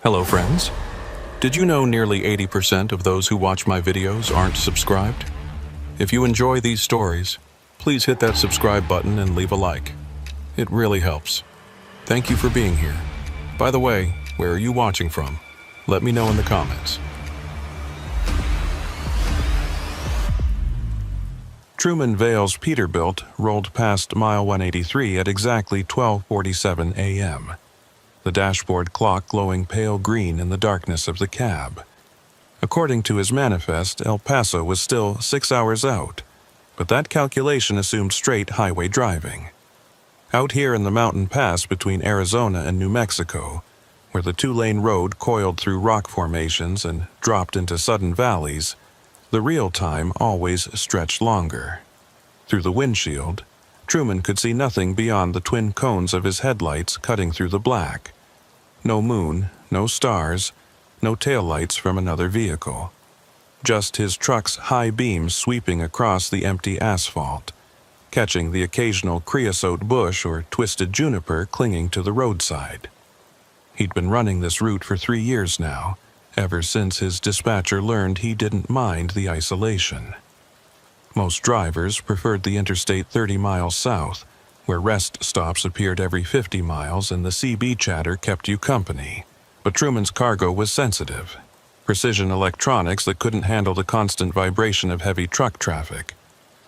Hello friends. Did you know nearly 80% of those who watch my videos aren't subscribed? If you enjoy these stories, please hit that subscribe button and leave a like. It really helps. Thank you for being here. By the way, where are you watching from? Let me know in the comments. Truman Vale's Peterbilt rolled past mile 183 at exactly 12:47 a.m., the dashboard clock glowing pale green in the darkness of the cab. According to his manifest, El Paso was still 6 hours out, but that calculation assumed straight highway driving. Out here in the mountain pass between Arizona and New Mexico, where the two-lane road coiled through rock formations and dropped into sudden valleys, the real time always stretched longer. Through the windshield, Truman could see nothing beyond the twin cones of his headlights cutting through the black. No moon, no stars, no taillights from another vehicle. Just his truck's high beams sweeping across the empty asphalt, catching the occasional creosote bush or twisted juniper clinging to the roadside. He'd been running this route for 3 years now, ever since his dispatcher learned he didn't mind the isolation. Most drivers preferred the interstate 30 miles south, where rest stops appeared every 50 miles and the CB chatter kept you company. But Truman's cargo was sensitive. Precision electronics that couldn't handle the constant vibration of heavy truck traffic.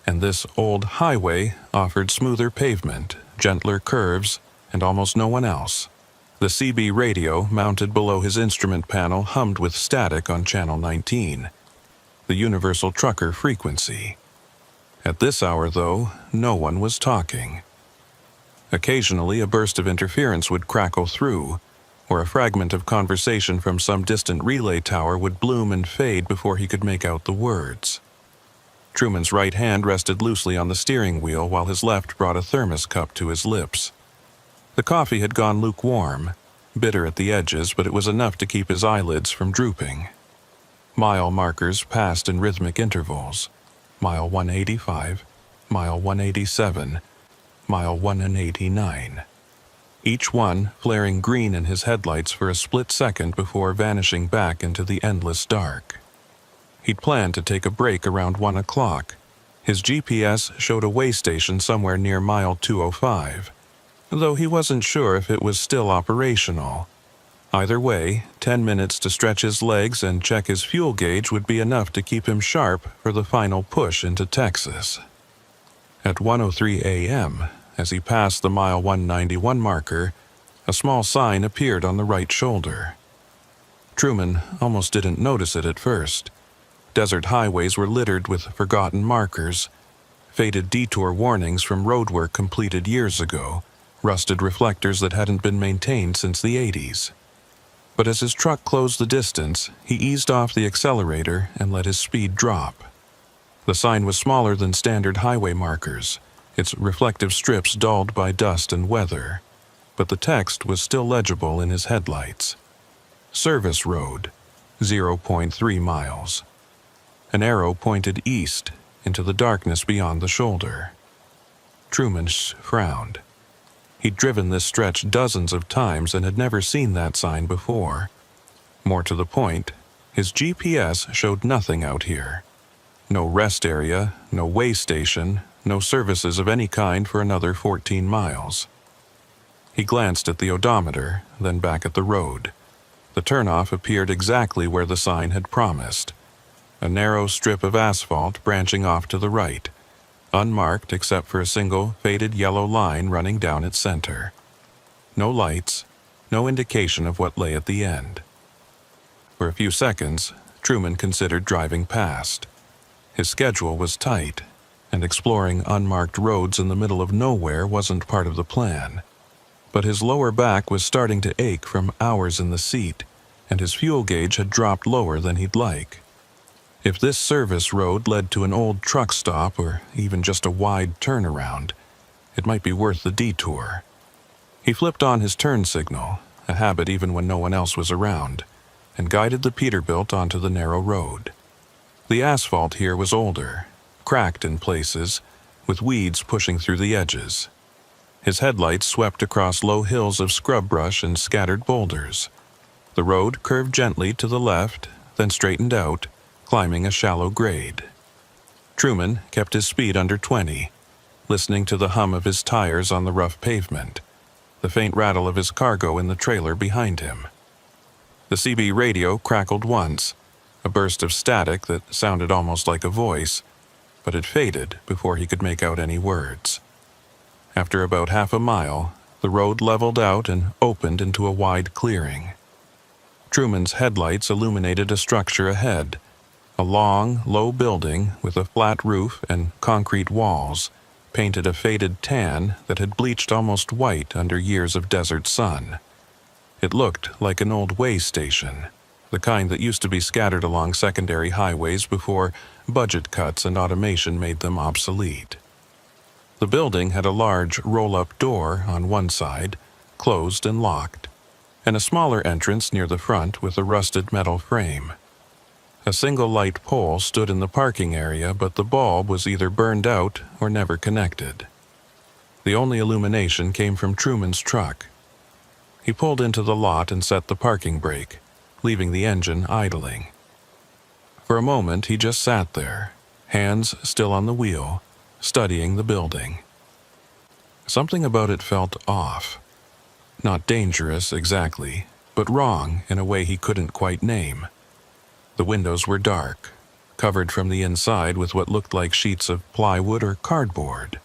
And this old highway offered smoother pavement, gentler curves, and almost no one else. The CB radio mounted below his instrument panel hummed with static on channel 19, the universal trucker frequency. At this hour, though, no one was talking. Occasionally, a burst of interference would crackle through, or a fragment of conversation from some distant relay tower would bloom and fade before he could make out the words. Truman's right hand rested loosely on the steering wheel while his left brought a thermos cup to his lips. The coffee had gone lukewarm, bitter at the edges, but it was enough to keep his eyelids from drooping. Mile markers passed in rhythmic intervals. Mile 185, mile 187, mile 189. Each one flaring green in his headlights for a split second before vanishing back into the endless dark. He'd planned to take a break around 1 o'clock. His GPS showed a way station somewhere near mile 205. Though he wasn't sure if it was still operational. Either way, 10 minutes to stretch his legs and check his fuel gauge would be enough to keep him sharp for the final push into Texas. At 1:03 a.m., as he passed the mile 191 marker, a small sign appeared on the right shoulder. Truman almost didn't notice it at first. Desert highways were littered with forgotten markers, faded detour warnings from roadwork completed years ago, rusted reflectors that hadn't been maintained since the 80s. But as his truck closed the distance, he eased off the accelerator and let his speed drop. The sign was smaller than standard highway markers, its reflective strips dulled by dust and weather, but the text was still legible in his headlights. Service Road, 0.3 miles. An arrow pointed east into the darkness beyond the shoulder. Truman frowned. He'd driven this stretch dozens of times and had never seen that sign before. More to the point, his GPS showed nothing out here. No rest area, no way station, no services of any kind for another 14 miles. He glanced at the odometer, then back at the road. The turnoff appeared exactly where the sign had promised. A narrow strip of asphalt branching off to the right, unmarked except for a single faded yellow line running down its center. No lights, no indication of what lay at the end. For a few seconds, Truman considered driving past. His schedule was tight, and exploring unmarked roads in the middle of nowhere wasn't part of the plan. But his lower back was starting to ache from hours in the seat, and his fuel gauge had dropped lower than he'd like. If this service road led to an old truck stop or even just a wide turnaround, it might be worth the detour. He flipped on his turn signal, a habit even when no one else was around, and guided the Peterbilt onto the narrow road. The asphalt here was older, cracked in places, with weeds pushing through the edges. His headlights swept across low hills of scrub brush and scattered boulders. The road curved gently to the left, then straightened out, climbing a shallow grade. Truman kept his speed under 20, listening to the hum of his tires on the rough pavement, the faint rattle of his cargo in the trailer behind him. The CB radio crackled once, a burst of static that sounded almost like a voice, but it faded before he could make out any words. After about half a mile, the road leveled out and opened into a wide clearing. Truman's headlights illuminated a structure ahead, a long, low building with a flat roof and concrete walls, painted a faded tan that had bleached almost white under years of desert sun. It looked like an old way station, the kind that used to be scattered along secondary highways before budget cuts and automation made them obsolete. The building had a large roll-up door on one side, closed and locked, and a smaller entrance near the front with a rusted metal frame. A single light pole stood in the parking area, but the bulb was either burned out or never connected. The only illumination came from Truman's truck. He pulled into the lot and set the parking brake, leaving the engine idling. For a moment he just sat there, hands still on the wheel, studying the building. Something about it felt off. Not dangerous exactly, but wrong in a way he couldn't quite name. The windows were dark, covered from the inside with what looked like sheets of plywood or cardboard.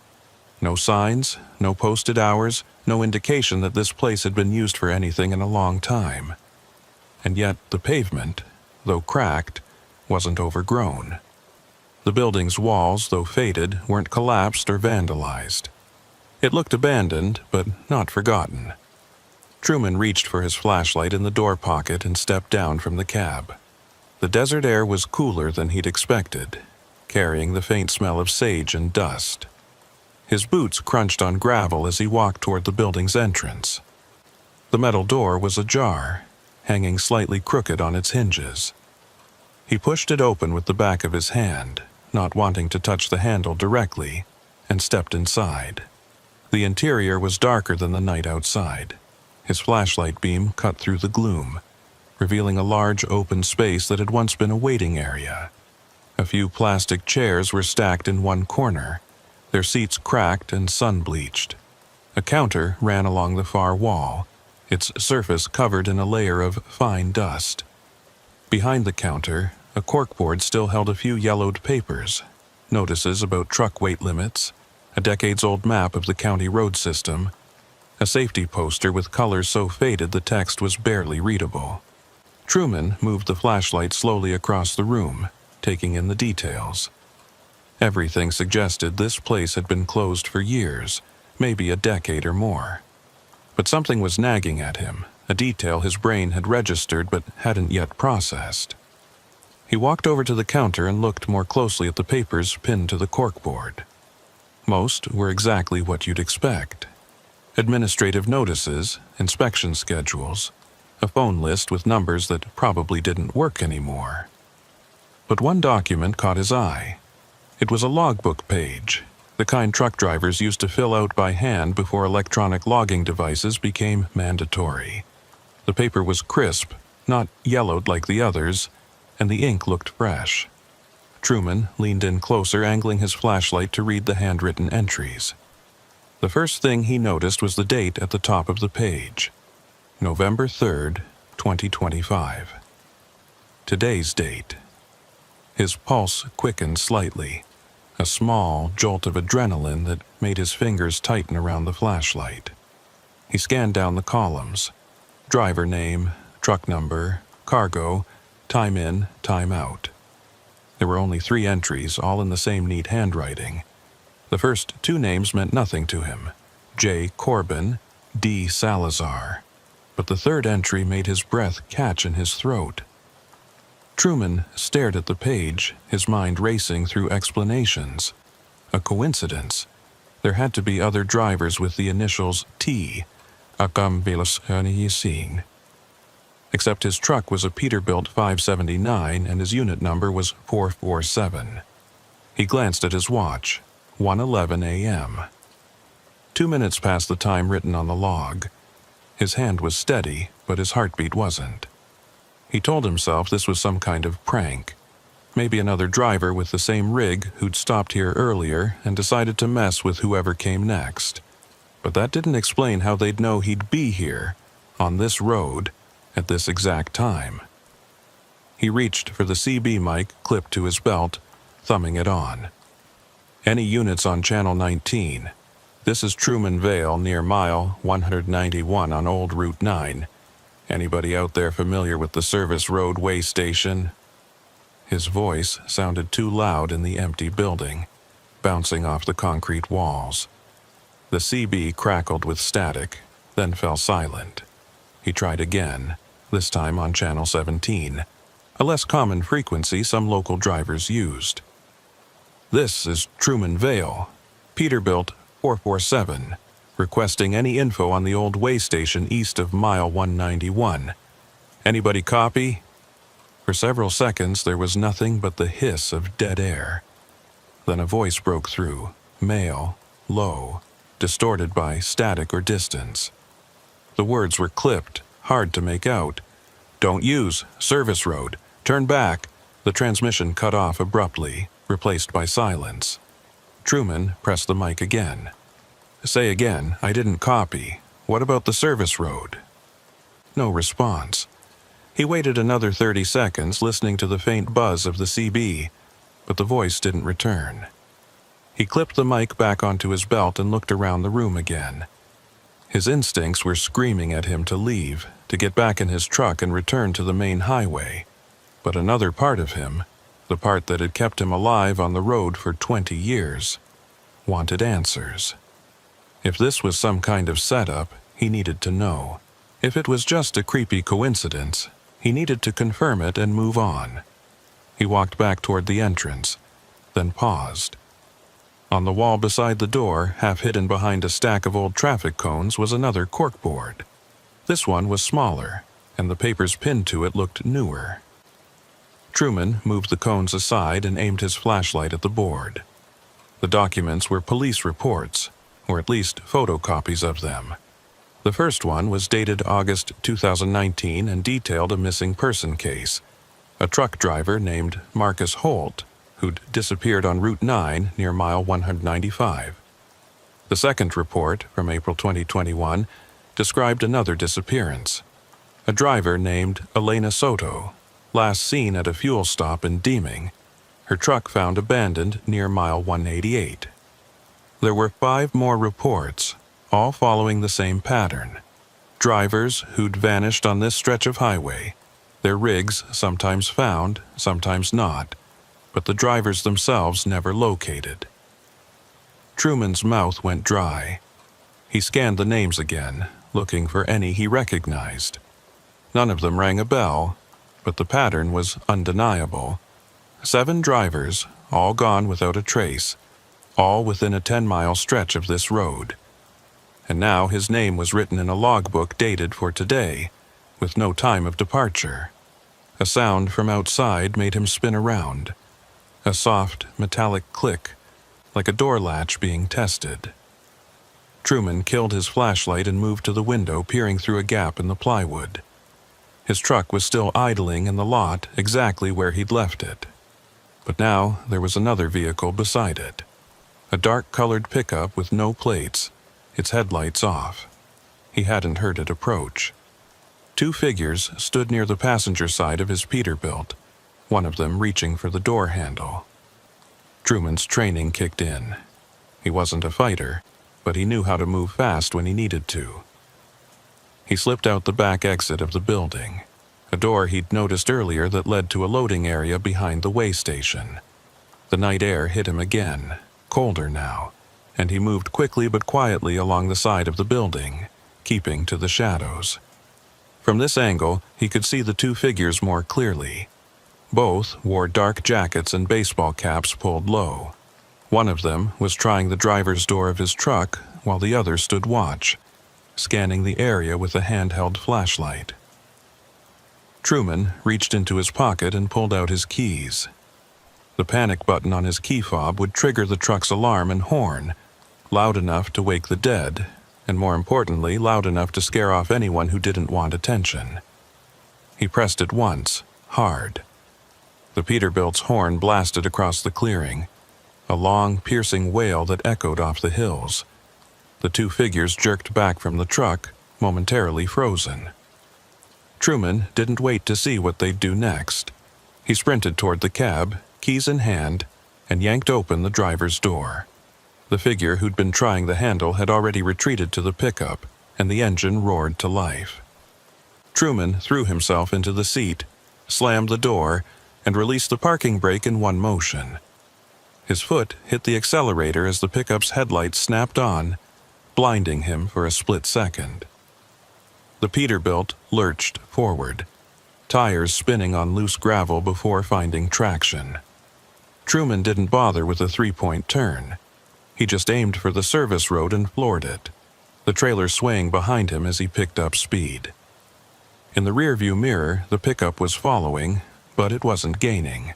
No signs, no posted hours, no indication that this place had been used for anything in a long time. And yet the pavement, though cracked, wasn't overgrown. The building's walls, though faded, weren't collapsed or vandalized. It looked abandoned, but not forgotten. Truman reached for his flashlight in the door pocket and stepped down from the cab. The desert air was cooler than he'd expected, carrying the faint smell of sage and dust. His boots crunched on gravel as he walked toward the building's entrance. The metal door was ajar, hanging slightly crooked on its hinges. He pushed it open with the back of his hand, not wanting to touch the handle directly, and stepped inside. The interior was darker than the night outside. His flashlight beam cut through the gloom, revealing a large open space that had once been a waiting area. A few plastic chairs were stacked in one corner, their seats cracked and sun-bleached. A counter ran along the far wall, its surface covered in a layer of fine dust. Behind the counter, a corkboard still held a few yellowed papers, notices about truck weight limits, a decades-old map of the county road system, a safety poster with colors so faded the text was barely readable. Truman moved the flashlight slowly across the room, taking in the details. Everything suggested this place had been closed for years, maybe a decade or more. But something was nagging at him, a detail his brain had registered but hadn't yet processed. He walked over to the counter and looked more closely at the papers pinned to the corkboard. Most were exactly what you'd expect. Administrative notices, inspection schedules, a phone list with numbers that probably didn't work anymore. But one document caught his eye. It was a logbook page, the kind truck drivers used to fill out by hand before electronic logging devices became mandatory. The paper was crisp, not yellowed like the others, and the ink looked fresh. Truman leaned in closer, angling his flashlight to read the handwritten entries. The first thing he noticed was the date at the top of the page. November 3rd, 2025. Today's date. His pulse quickened slightly, a small jolt of adrenaline that made his fingers tighten around the flashlight. He scanned down the columns. Driver name, truck number, cargo, time in, time out. There were only 3 entries, all in the same neat handwriting. The first 2 names meant nothing to him, J. Corbin, D. Salazar. But the third entry made his breath catch in his throat. Truman stared at the page, his mind racing through explanations. A coincidence. There had to be other drivers with the initials T. Except his truck was a Peterbilt 579 and his unit number was 447. He glanced at his watch. 1:11 a.m. 2 minutes past the time written on the log. His hand was steady, but his heartbeat wasn't. He told himself this was some kind of prank. Maybe another driver with the same rig who'd stopped here earlier and decided to mess with whoever came next. But that didn't explain how they'd know he'd be here, on this road, at this exact time. He reached for the CB mic clipped to his belt, thumbing it on. Any units on Channel 19? This is Truman Vale near mile 191 on Old Route 9. Anybody out there familiar with the service road way station? His voice sounded too loud in the empty building, bouncing off the concrete walls. The CB crackled with static, then fell silent. He tried again, this time on Channel 17, a less common frequency some local drivers used. This is Truman Vale, Peterbilt 447, requesting any info on the old way station east of mile 191. Anybody copy? For several seconds there was nothing but the hiss of dead air. Then a voice broke through, male, low, distorted by static or distance. The words were clipped, hard to make out. Don't use, service road, turn back. The transmission cut off abruptly, replaced by silence. Truman pressed the mic again. Say again, I didn't copy. What about the service road? No response. He waited another 30 seconds listening to the faint buzz of the CB, but the voice didn't return. He clipped the mic back onto his belt and looked around the room again. His instincts were screaming at him to leave, to get back in his truck and return to the main highway. But another part of him, the part that had kept him alive on the road for 20 years, wanted answers. If this was some kind of setup, he needed to know. If it was just a creepy coincidence, he needed to confirm it and move on. He walked back toward the entrance, then paused. On the wall beside the door, half hidden behind a stack of old traffic cones, was another corkboard. This one was smaller, and the papers pinned to it looked newer. Truman moved the cones aside and aimed his flashlight at the board. The documents were police reports, or at least photocopies of them. The first one was dated August 2019 and detailed a missing person case, a truck driver named Marcus Holt, who'd disappeared on Route 9 near mile 195. The second report, from April 2021, described another disappearance. A driver named Elena Soto, last seen at a fuel stop in Deeming, her truck found abandoned near mile 188. There were 5 more reports, all following the same pattern. Drivers who'd vanished on this stretch of highway, their rigs sometimes found, sometimes not, but the drivers themselves never located. Truman's mouth went dry. He scanned the names again, looking for any he recognized. None of them rang a bell, but the pattern was undeniable. 7 drivers, all gone without a trace, all within a 10-mile stretch of this road. And now his name was written in a logbook dated for today, with no time of departure. A sound from outside made him spin around. A soft, metallic click, like a door latch being tested. Truman killed his flashlight and moved to the window, peering through a gap in the plywood. His truck was still idling in the lot exactly where he'd left it. But now there was another vehicle beside it. A dark-colored pickup with no plates, its headlights off. He hadn't heard it approach. 2 figures stood near the passenger side of his Peterbilt, one of them reaching for the door handle. Truman's training kicked in. He wasn't a fighter, but he knew how to move fast when he needed to. He slipped out the back exit of the building, a door he'd noticed earlier that led to a loading area behind the way station. The night air hit him again, colder now, and he moved quickly but quietly along the side of the building, keeping to the shadows. From this angle, he could see the 2 figures more clearly. Both wore dark jackets and baseball caps pulled low. One of them was trying the driver's door of his truck, while the other stood watch, scanning the area with a handheld flashlight. Truman reached into his pocket and pulled out his keys. The panic button on his key fob would trigger the truck's alarm and horn, loud enough to wake the dead, and more importantly, loud enough to scare off anyone who didn't want attention. He pressed it once, hard. The Peterbilt's horn blasted across the clearing, a long, piercing wail that echoed off the hills. The two figures jerked back from the truck, momentarily frozen. Truman didn't wait to see what they'd do next. He sprinted toward the cab, keys in hand, and yanked open the driver's door. The figure who'd been trying the handle had already retreated to the pickup, and the engine roared to life. Truman threw himself into the seat, slammed the door, and released the parking brake in one motion. His foot hit the accelerator as the pickup's headlights snapped on, blinding him for a split second. The Peterbilt lurched forward, tires spinning on loose gravel before finding traction. Truman didn't bother with a three-point turn. He just aimed for the service road and floored it, the trailer swaying behind him as he picked up speed. In the rearview mirror, the pickup was following, but it wasn't gaining.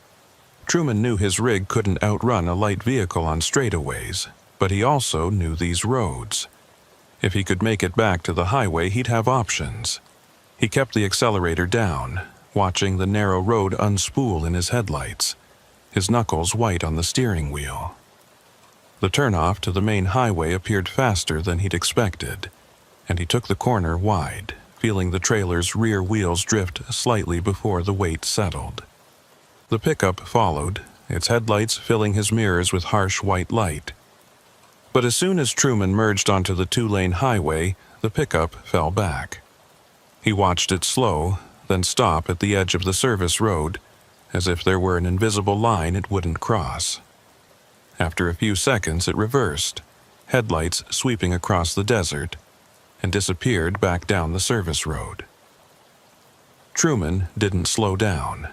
Truman knew his rig couldn't outrun a light vehicle on straightaways, but he also knew these roads. If he could make it back to the highway, he'd have options. He kept the accelerator down, watching the narrow road unspool in his headlights, his knuckles white on the steering wheel. The turnoff to the main highway appeared faster than he'd expected, and he took the corner wide, feeling the trailer's rear wheels drift slightly before the weight settled. The pickup followed, its headlights filling his mirrors with harsh white light. But as soon as Truman merged onto the two-lane highway, the pickup fell back. He watched it slow, then stop at the edge of the service road, as if there were an invisible line it wouldn't cross. After a few seconds, it reversed, headlights sweeping across the desert, and disappeared back down the service road. Truman didn't slow down.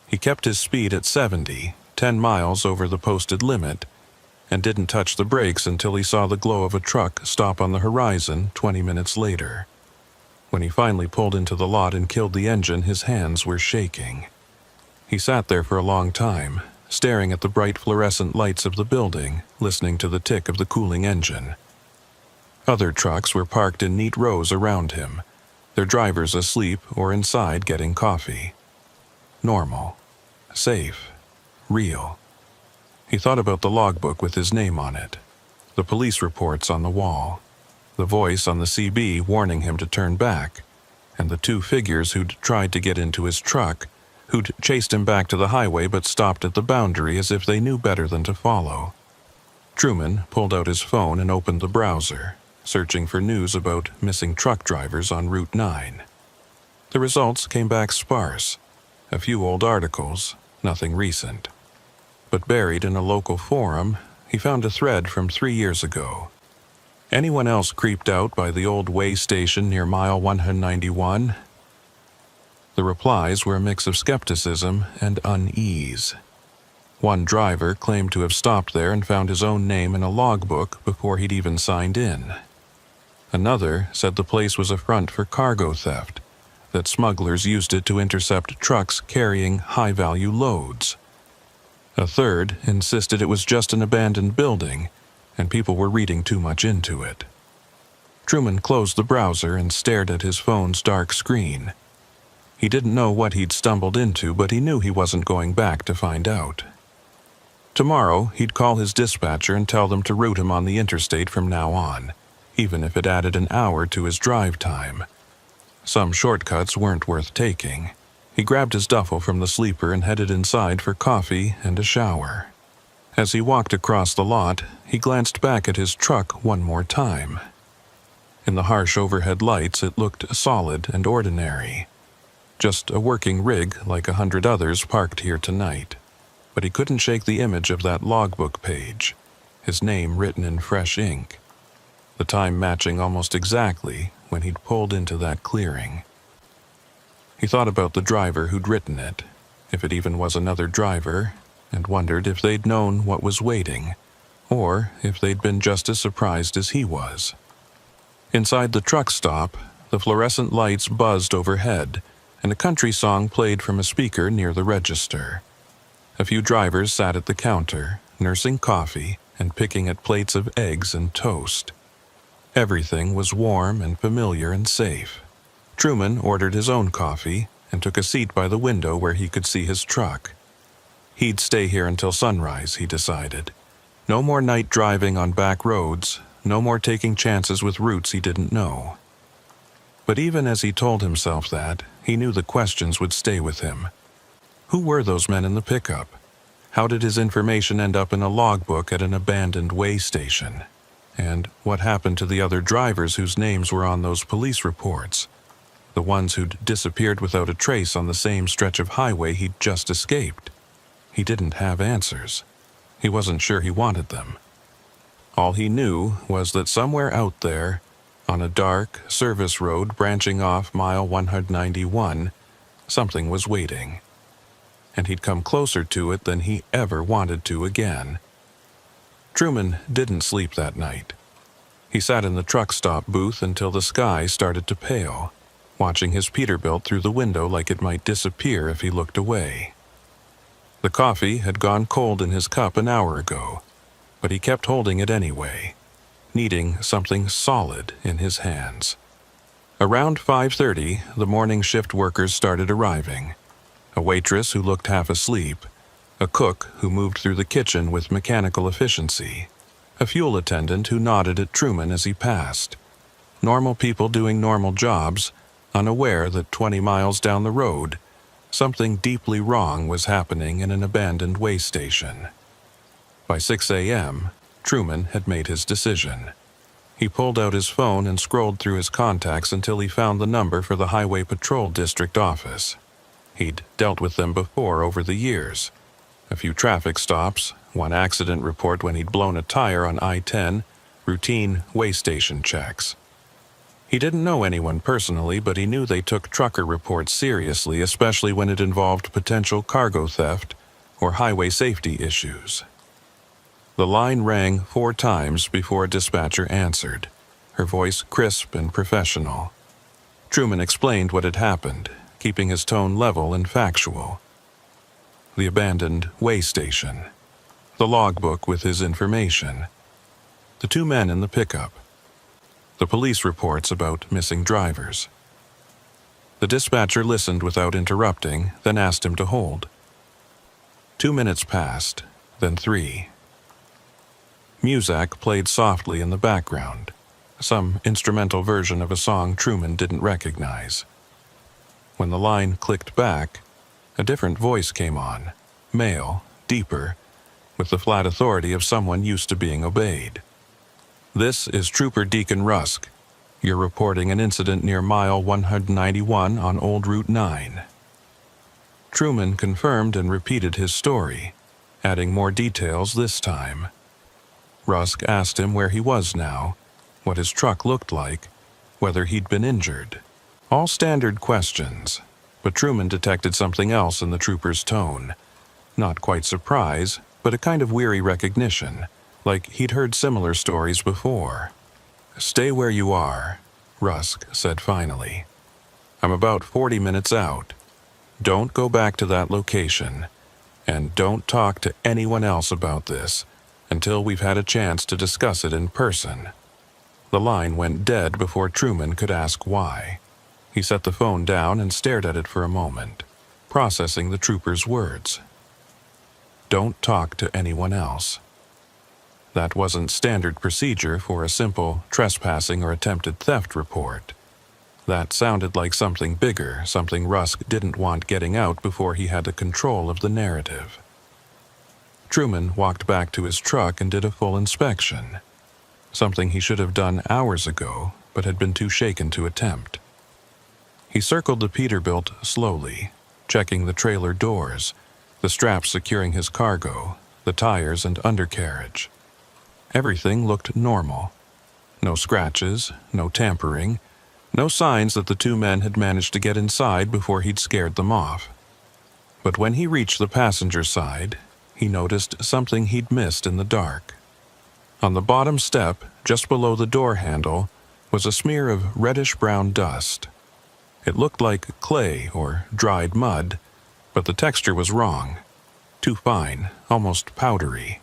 He kept his speed at 70, 10 miles over the posted limit, and didn't touch the brakes until he saw the glow of a truck stop on the horizon 20 minutes later. When he finally pulled into the lot and killed the engine, his hands were shaking. He sat there for a long time, staring at the bright fluorescent lights of the building, listening to the tick of the cooling engine. Other trucks were parked in neat rows around him, their drivers asleep or inside getting coffee. Normal, safe, real. He thought about the logbook with his name on it, the police reports on the wall, the voice on the CB warning him to turn back, and the two figures who'd tried to get into his truck, who'd chased him back to the highway but stopped at the boundary as if they knew better than to follow. Truman pulled out his phone and opened the browser, searching for news about missing truck drivers on Route 9. The results came back sparse. A few old articles, nothing recent. But buried in a local forum, he found a thread from 3 years ago. Anyone else creeped out by the old way station near mile 191? The replies were a mix of skepticism and unease. One driver claimed to have stopped there and found his own name in a logbook before he'd even signed in. Another said the place was a front for cargo theft, that smugglers used it to intercept trucks carrying high-value loads. A third insisted it was just an abandoned building, and people were reading too much into it. Truman closed the browser and stared at his phone's dark screen. He didn't know what he'd stumbled into, but he knew he wasn't going back to find out. Tomorrow, he'd call his dispatcher and tell them to route him on the interstate from now on, even if it added an hour to his drive time. Some shortcuts weren't worth taking. He grabbed his duffel from the sleeper and headed inside for coffee and a shower. As he walked across the lot, he glanced back at his truck one more time. In the harsh overhead lights, it looked solid and ordinary. Just a working rig like 100 others parked here tonight. But he couldn't shake the image of that logbook page, his name written in fresh ink, the time matching almost exactly when he'd pulled into that clearing. He thought about the driver who'd written it, if it even was another driver, and wondered if they'd known what was waiting, or if they'd been just as surprised as he was. Inside the truck stop, the fluorescent lights buzzed overhead, and a country song played from a speaker near the register. A few drivers sat at the counter, nursing coffee and picking at plates of eggs and toast. Everything was warm and familiar and safe. Truman ordered his own coffee, and took a seat by the window where he could see his truck. He'd stay here until sunrise, he decided. No more night driving on back roads, no more taking chances with routes he didn't know. But even as he told himself that, he knew the questions would stay with him. Who were those men in the pickup? How did his information end up in a logbook at an abandoned way station? And what happened to the other drivers whose names were on those police reports? The ones who'd disappeared without a trace on the same stretch of highway he'd just escaped. He didn't have answers. He wasn't sure he wanted them. All he knew was that somewhere out there, on a dark service road branching off mile 191, something was waiting. And he'd come closer to it than he ever wanted to again. Truman didn't sleep that night. He sat in the truck stop booth until the sky started to pale, watching his Peterbilt through the window like it might disappear if he looked away. The coffee had gone cold in his cup an hour ago, but he kept holding it anyway, needing something solid in his hands. Around 5:30, the morning shift workers started arriving. A waitress who looked half asleep, a cook who moved through the kitchen with mechanical efficiency, a fuel attendant who nodded at Truman as he passed. Normal people doing normal jobs, unaware that 20 miles down the road, something deeply wrong was happening in an abandoned way station. By 6 a.m., Truman had made his decision. He pulled out his phone and scrolled through his contacts until he found the number for the Highway Patrol District office. He'd dealt with them before over the years. A few traffic stops, one accident report when he'd blown a tire on I-10, routine way station checks. He didn't know anyone personally, but he knew they took trucker reports seriously, especially when it involved potential cargo theft or highway safety issues. The line rang 4 times before a dispatcher answered, her voice crisp and professional. Truman explained what had happened, keeping his tone level and factual. The abandoned way station, the logbook with his information, the 2 men in the pickup, the police reports about missing drivers. The dispatcher listened without interrupting, then asked him to hold. 2 minutes passed, then 3. Muzak played softly in the background, some instrumental version of a song Truman didn't recognize. When the line clicked back, a different voice came on, male, deeper, with the flat authority of someone used to being obeyed. "This is Trooper Deacon Rusk. You're reporting an incident near mile 191 on Old Route 9. Truman confirmed and repeated his story, adding more details this time. Rusk asked him where he was now, what his truck looked like, whether he'd been injured. All standard questions, but Truman detected something else in the trooper's tone. Not quite surprise, but a kind of weary recognition, like he'd heard similar stories before. "Stay where you are," Rusk said finally. "I'm about 40 minutes out. Don't go back to that location, and don't talk to anyone else about this until we've had a chance to discuss it in person." The line went dead before Truman could ask why. He set the phone down and stared at it for a moment, processing the trooper's words. Don't talk to anyone else. That wasn't standard procedure for a simple trespassing or attempted theft report. That sounded like something bigger, something Rusk didn't want getting out before he had the control of the narrative. Truman walked back to his truck and did a full inspection, something he should have done hours ago but had been too shaken to attempt. He circled the Peterbilt slowly, checking the trailer doors, the straps securing his cargo, the tires and undercarriage. Everything looked normal. No scratches, no tampering, no signs that the 2 men had managed to get inside before he'd scared them off. But when he reached the passenger side, he noticed something he'd missed in the dark. On the bottom step, just below the door handle, was a smear of reddish-brown dust. It looked like clay or dried mud, but the texture was wrong. Too fine, almost powdery.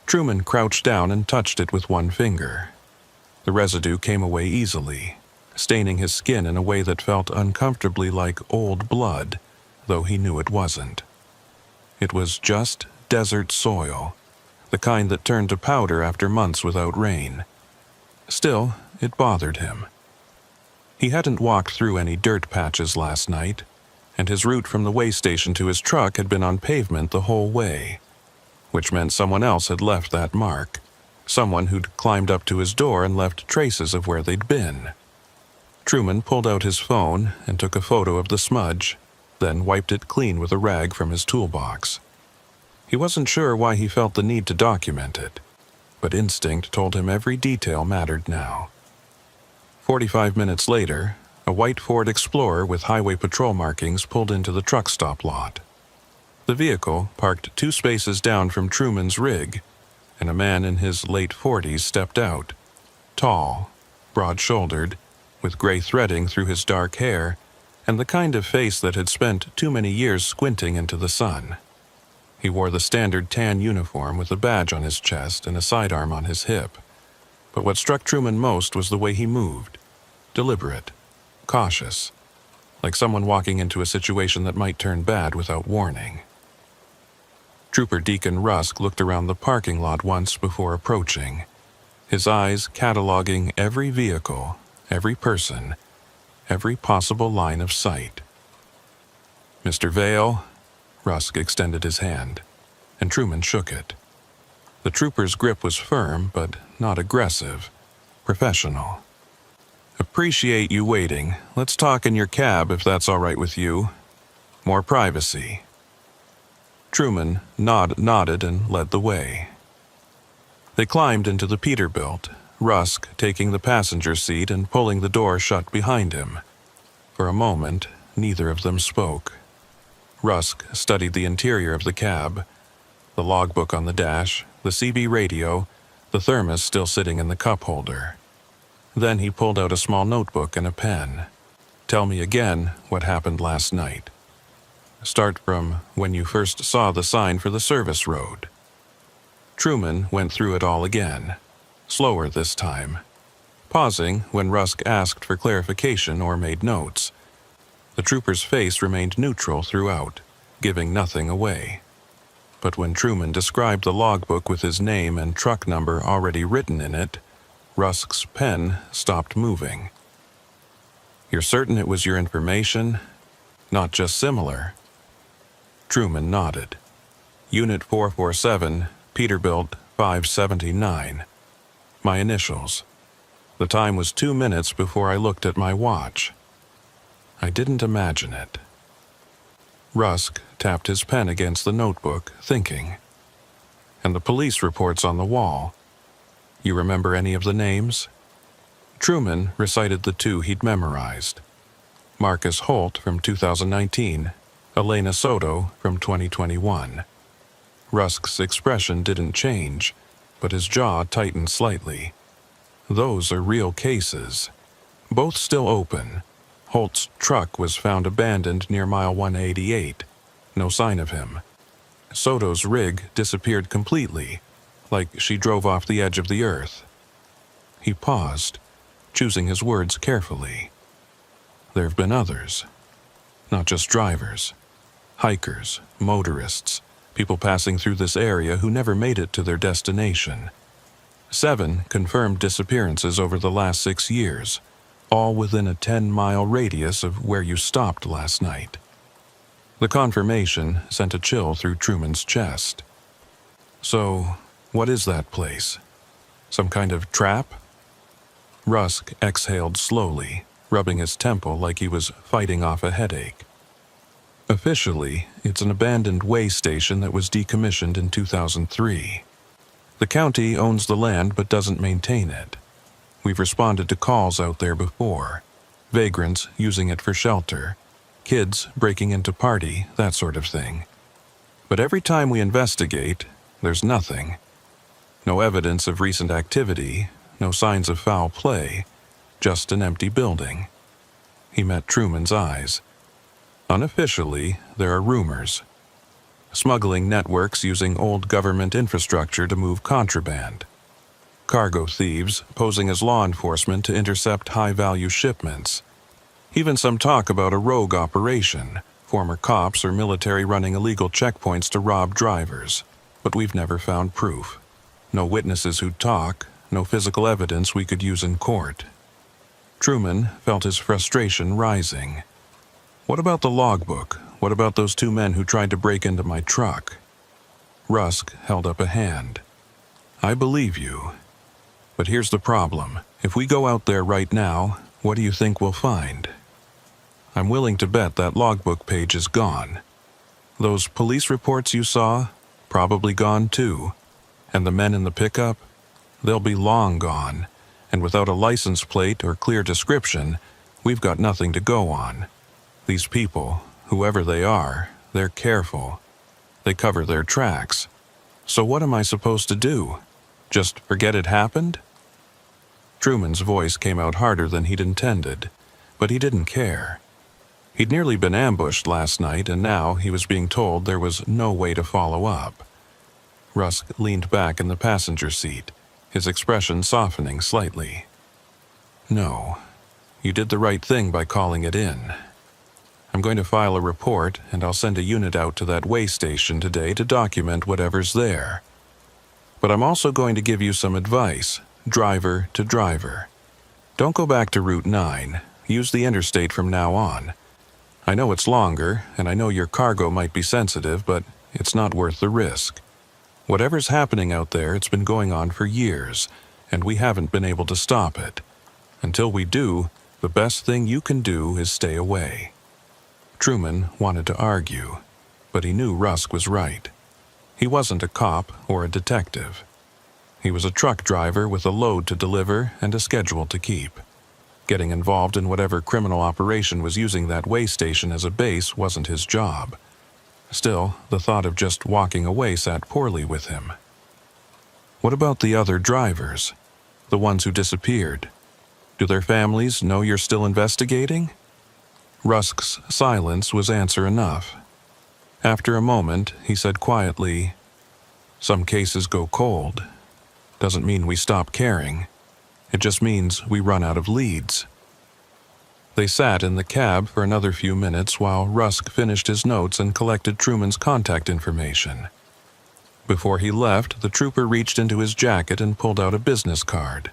Truman crouched down and touched it with one finger. The residue came away easily, staining his skin in a way that felt uncomfortably like old blood, though he knew it wasn't. It was just desert soil, the kind that turned to powder after months without rain. Still, it bothered him. He hadn't walked through any dirt patches last night, and his route from the way station to his truck had been on pavement the whole way, which meant someone else had left that mark, someone who'd climbed up to his door and left traces of where they'd been. Truman pulled out his phone and took a photo of the smudge, then wiped it clean with a rag from his toolbox. He wasn't sure why he felt the need to document it, but instinct told him every detail mattered now. 45 minutes later, a white Ford Explorer with highway patrol markings pulled into the truck stop lot. The vehicle parked 2 spaces down from Truman's rig, and a man in his late 40s stepped out, tall, broad-shouldered, with gray threading through his dark hair, and the kind of face that had spent too many years squinting into the sun. He wore the standard tan uniform with a badge on his chest and a sidearm on his hip. But what struck Truman most was the way he moved. Deliberate, cautious, like someone walking into a situation that might turn bad without warning. Trooper Deacon Rusk looked around the parking lot once before approaching, his eyes cataloging every vehicle, every person, every possible line of sight. "Mr. Vale," Rusk extended his hand, and Truman shook it. The trooper's grip was firm, but not aggressive, professional. "Appreciate you waiting. Let's talk in your cab if that's all right with you. More privacy." Truman nodded and led the way. They climbed into the Peterbilt, Rusk taking the passenger seat and pulling the door shut behind him. For a moment, neither of them spoke. Rusk studied the interior of the cab, the logbook on the dash, the CB radio, the thermos still sitting in the cup holder. Then he pulled out a small notebook and a pen. "Tell me again what happened last night. Start from when you first saw the sign for the service road." Truman went through it all again, slower this time, pausing when Rusk asked for clarification or made notes. The trooper's face remained neutral throughout, giving nothing away. But when Truman described the logbook with his name and truck number already written in it, Rusk's pen stopped moving. "You're certain it was your information? Not just similar?" Truman nodded. "Unit 447, Peterbilt 579. My initials. The time was 2 minutes before I looked at my watch. I didn't imagine it." Rusk tapped his pen against the notebook, thinking. "And the police reports on the wall. You remember any of the names?" Truman recited the 2 he'd memorized. Marcus Holt from 2019, Elena Soto from 2021. Rusk's expression didn't change, but his jaw tightened slightly. Those are real cases. Both still open. Holt's truck was found abandoned near mile 188. No sign of him. Soto's rig disappeared completely, like she drove off the edge of the earth. He paused, choosing his words carefully. There have been others. Not just drivers. Hikers, motorists, people passing through this area who never made it to their destination. 7 confirmed disappearances over the last 6 years, all within a 10-mile radius of where you stopped last night. The confirmation sent a chill through Truman's chest. "So, what is that place? Some kind of trap?" Rusk exhaled slowly, rubbing his temple like he was fighting off a headache. "Officially, it's an abandoned way station that was decommissioned in 2003. The county owns the land but doesn't maintain it. We've responded to calls out there before. Vagrants using it for shelter, kids breaking into party, that sort of thing. But every time we investigate, there's nothing. No evidence of recent activity, no signs of foul play, just an empty building." He met Truman's eyes. "Unofficially, there are rumors. Smuggling networks using old government infrastructure to move contraband. cargo thieves posing as law enforcement to intercept high-value shipments. Even some talk about a rogue operation, former cops or military running illegal checkpoints to rob drivers, but we've never found proof. No witnesses who'd talk, no physical evidence we could use in court. Truman felt his frustration rising. What about the logbook? What about those 2 men who tried to break into my truck? Rusk held up a hand. I believe you. But here's the problem. If we go out there right now, what do you think we'll find? I'm willing to bet that logbook page is gone. Those police reports you saw, probably gone too. And the men in the pickup, they'll be long gone. And without a license plate or clear description, we've got nothing to go on. These people, whoever they are, they're careful. They cover their tracks. So what am I supposed to do? Just forget it happened? Truman's voice came out harder than he'd intended, but he didn't care. He'd nearly been ambushed last night, and now he was being told there was no way to follow up. Rusk leaned back in the passenger seat, his expression softening slightly. No, you did the right thing by calling it in. I'm going to file a report, and I'll send a unit out to that way station today to document whatever's there. But I'm also going to give you some advice, driver to driver. Don't go back to Route 9. Use the interstate from now on. I know it's longer, and I know your cargo might be sensitive, but it's not worth the risk. Whatever's happening out there, it's been going on for years, and we haven't been able to stop it. Until we do, the best thing you can do is stay away. Truman wanted to argue, but he knew Rusk was right. He wasn't a cop or a detective. He was a truck driver with a load to deliver and a schedule to keep. Getting involved in whatever criminal operation was using that way station as a base wasn't his job. Still, the thought of just walking away sat poorly with him. What about the other drivers? The ones who disappeared? Do their families know you're still investigating? Rusk's silence was answer enough. After a moment, he said quietly, "Some cases go cold. Doesn't mean we stop caring. It just means we run out of leads." They sat in the cab for another few minutes while Rusk finished his notes and collected Truman's contact information. Before he left, the trooper reached into his jacket and pulled out a business card.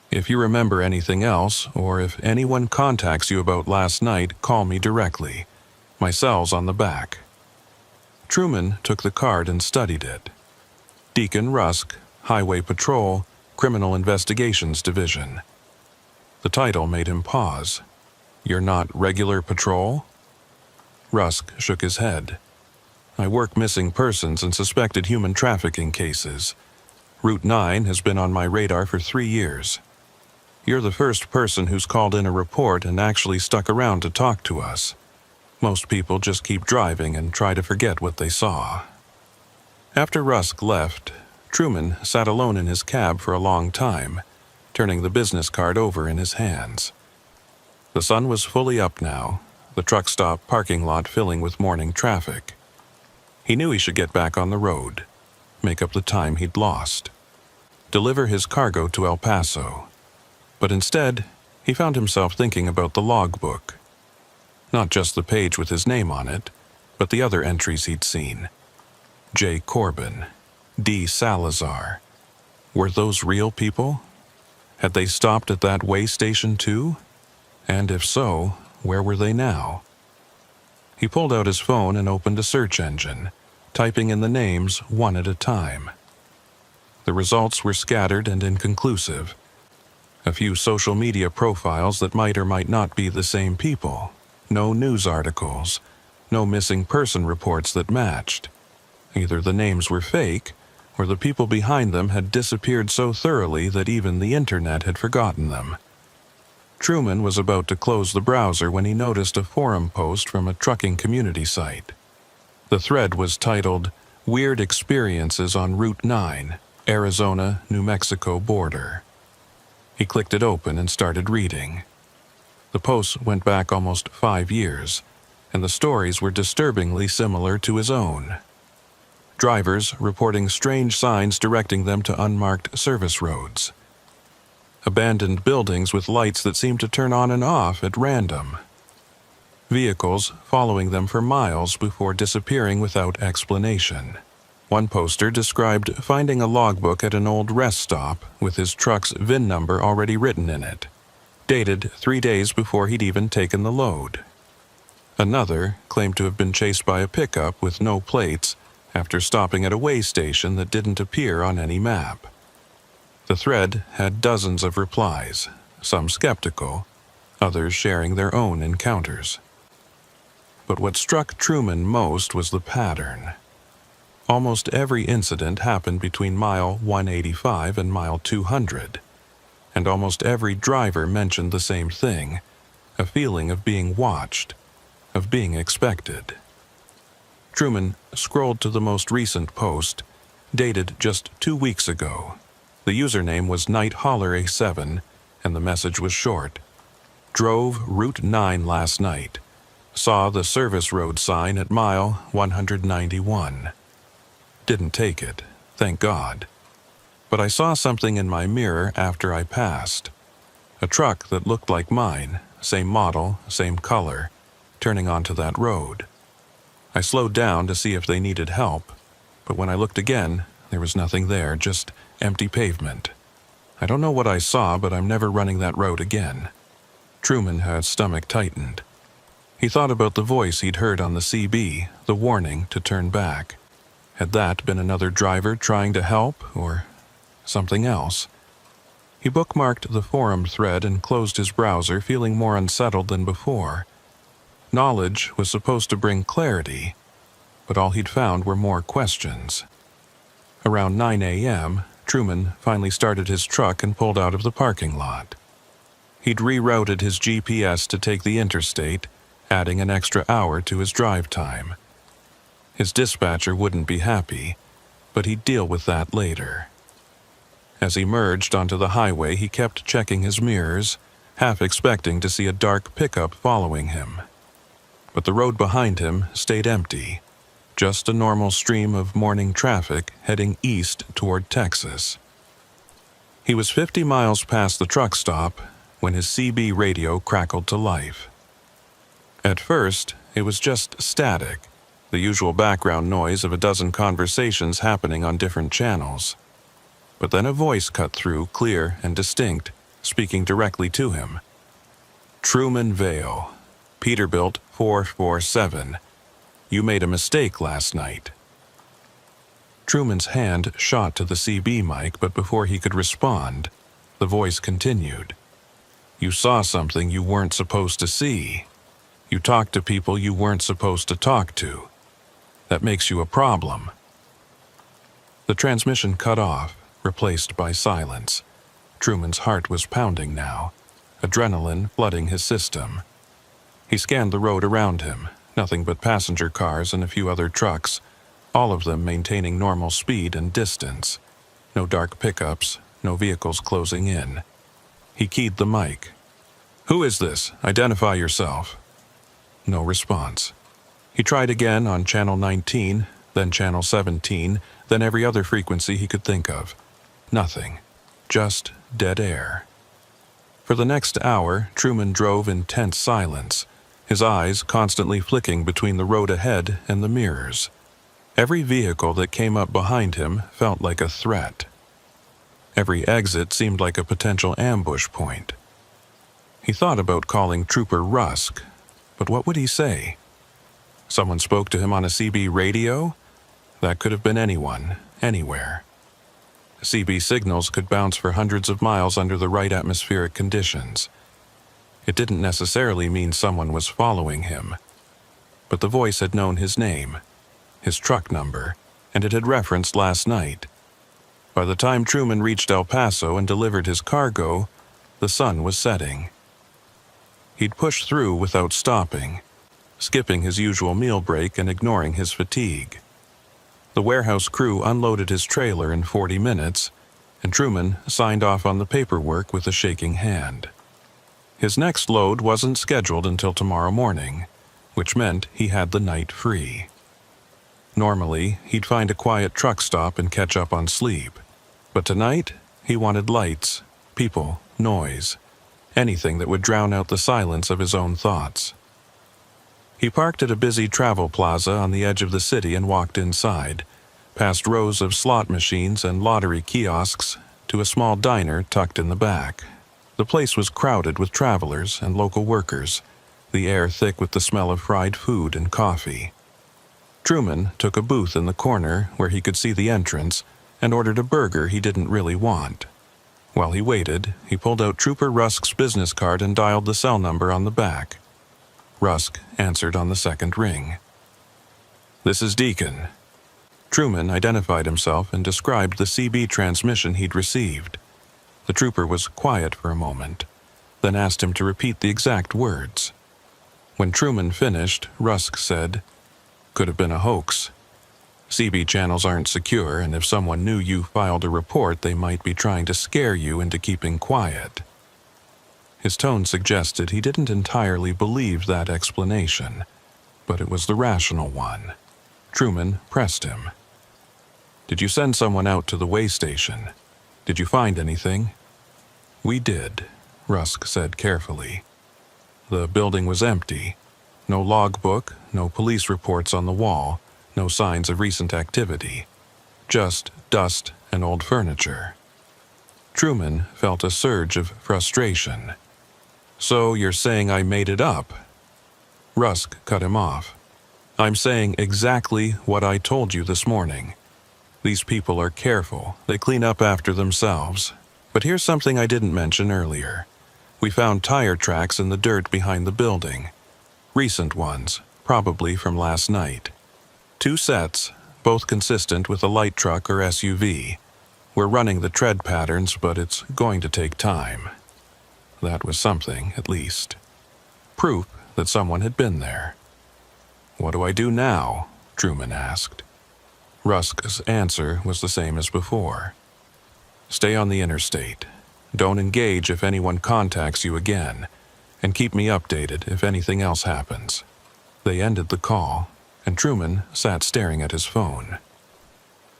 "If you remember anything else, or if anyone contacts you about last night, call me directly. My cell's on the back." Truman took the card and studied it. Deacon Rusk, Highway Patrol, Criminal Investigations Division. The title made him pause. "You're not regular patrol?" Rusk shook his head. "I work missing persons and suspected human trafficking cases. Route 9 has been on my radar for 3 years. You're the first person who's called in a report and actually stuck around to talk to us. Most people just keep driving and try to forget what they saw." After Rusk left, Truman sat alone in his cab for a long time, turning the business card over in his hands. The sun was fully up now, the truck stop parking lot filling with morning traffic. He knew he should get back on the road, make up the time he'd lost, deliver his cargo to El Paso. But instead, he found himself thinking about the logbook. Not just the page with his name on it, but the other entries he'd seen. J. Corbin, D. Salazar. Were those real people? Had they stopped at that way station too? And if so, where were they now? He pulled out his phone and opened a search engine, typing in the names one at a time. The results were scattered and inconclusive. A few social media profiles that might or might not be the same people. No news articles. No missing person reports that matched. Either the names were fake, or the people behind them had disappeared so thoroughly that even the internet had forgotten them. Truman was about to close the browser when he noticed a forum post from a trucking community site. The thread was titled, "Weird Experiences on Route 9, Arizona-New Mexico Border." He clicked it open and started reading. The posts went back almost 5 years, and the stories were disturbingly similar to his own. drivers reporting strange signs directing them to unmarked service roads. Abandoned buildings with lights that seemed to turn on and off at random. Vehicles following them for miles before disappearing without explanation. One poster described finding a logbook at an old rest stop with his truck's VIN number already written in it, dated 3 days before he'd even taken the load. Another claimed to have been chased by a pickup with no plates after stopping at a way station that didn't appear on any map. The thread had dozens of replies, some skeptical, others sharing their own encounters. But what struck Truman most was the pattern. Almost every incident happened between mile 185 and mile 200, and almost every driver mentioned the same thing, a feeling of being watched, of being expected. Truman scrolled to the most recent post, dated just 2 weeks ago. The username was NightHollerA7, and the message was short. Drove Route 9 last night. Saw the service road sign at mile 191. Didn't take it, thank God. But I saw something in my mirror after I passed. A truck that looked like mine, same model, same color, turning onto that road. I slowed down to see if they needed help, but when I looked again, there was nothing there, just empty pavement. I don't know what I saw, but I'm never running that road again. Truman had stomach tightened. He thought about the voice he'd heard on the CB, the warning to turn back. Had that been another driver trying to help, or something else? He bookmarked the forum thread and closed his browser, feeling more unsettled than before. Knowledge was supposed to bring clarity, but all he'd found were more questions. Around 9 a.m., Truman finally started his truck and pulled out of the parking lot. He'd rerouted his GPS to take the interstate, adding an extra hour to his drive time. His dispatcher wouldn't be happy, but he'd deal with that later. As he merged onto the highway, he kept checking his mirrors, half expecting to see a dark pickup following him. But the road behind him stayed empty, just a normal stream of morning traffic heading east toward Texas. He was 50 miles past the truck stop when his CB radio crackled to life. At first, it was just static, the usual background noise of a dozen conversations happening on different channels. But then a voice cut through, clear and distinct, speaking directly to him. Truman Vale, Peterbilt 447. You made a mistake last night. Truman's hand shot to the CB mic, but before he could respond, the voice continued. You saw something you weren't supposed to see. You talked to people you weren't supposed to talk to. That makes you a problem. The transmission cut off, replaced by silence. Truman's heart was pounding now, adrenaline flooding his system. He scanned the road around him, nothing but passenger cars and a few other trucks, all of them maintaining normal speed and distance. No dark pickups, no vehicles closing in. He keyed the mic. Who is this? Identify yourself. No response. He tried again on channel 19, then channel 17, then every other frequency he could think of. Nothing. Just dead air. For the next hour, Truman drove in tense silence, his eyes constantly flicking between the road ahead and the mirrors. Every vehicle that came up behind him felt like a threat. Every exit seemed like a potential ambush point. He thought about calling Trooper Rusk, but what would he say? Someone spoke to him on a CB radio? That could have been anyone, anywhere. CB signals could bounce for hundreds of miles under the right atmospheric conditions. It didn't necessarily mean someone was following him. But the voice had known his name, his truck number, and it had referenced last night. By the time Truman reached El Paso and delivered his cargo, the sun was setting. He'd pushed through without stopping, skipping his usual meal break and ignoring his fatigue. The warehouse crew unloaded his trailer in 40 minutes, and Truman signed off on the paperwork with a shaking hand. His next load wasn't scheduled until tomorrow morning, which meant he had the night free. Normally, he'd find a quiet truck stop and catch up on sleep. But tonight, he wanted lights, people, noise, anything that would drown out the silence of his own thoughts. He parked at a busy travel plaza on the edge of the city and walked inside, past rows of slot machines and lottery kiosks, to a small diner tucked in the back. The place was crowded with travelers and local workers, the air thick with the smell of fried food and coffee. Truman took a booth in the corner where he could see the entrance and ordered a burger he didn't really want. While he waited, he pulled out Trooper Rusk's business card and dialed the cell number on the back. Rusk answered on the second ring. "This is Deacon." Truman identified himself and described the CB transmission he'd received. The trooper was quiet for a moment, then asked him to repeat the exact words. When Truman finished, Rusk said, "Could have been a hoax. CB channels aren't secure, and if someone knew you filed a report, they might be trying to scare you into keeping quiet." His tone suggested he didn't entirely believe that explanation, but it was the rational one. Truman pressed him. "Did you send someone out to the way station? Did you find anything?" "We did," Rusk said carefully. The building was empty. No logbook, no police reports on the wall, no signs of recent activity. Just dust and old furniture. Truman felt a surge of frustration. "So you're saying I made it up?" Rusk cut him off. "I'm saying exactly what I told you this morning. These people are careful. They clean up after themselves. But here's something I didn't mention earlier. We found tire tracks in the dirt behind the building. Recent ones, probably from last night. 2 sets, both consistent with a light truck or SUV. We're running the tread patterns, but it's going to take time." That was something, at least. Proof that someone had been there. "What do I do now?" Truman asked. Rusk's answer was the same as before. "Stay on the interstate. Don't engage if anyone contacts you again, and keep me updated if anything else happens." They ended the call, and Truman sat staring at his phone.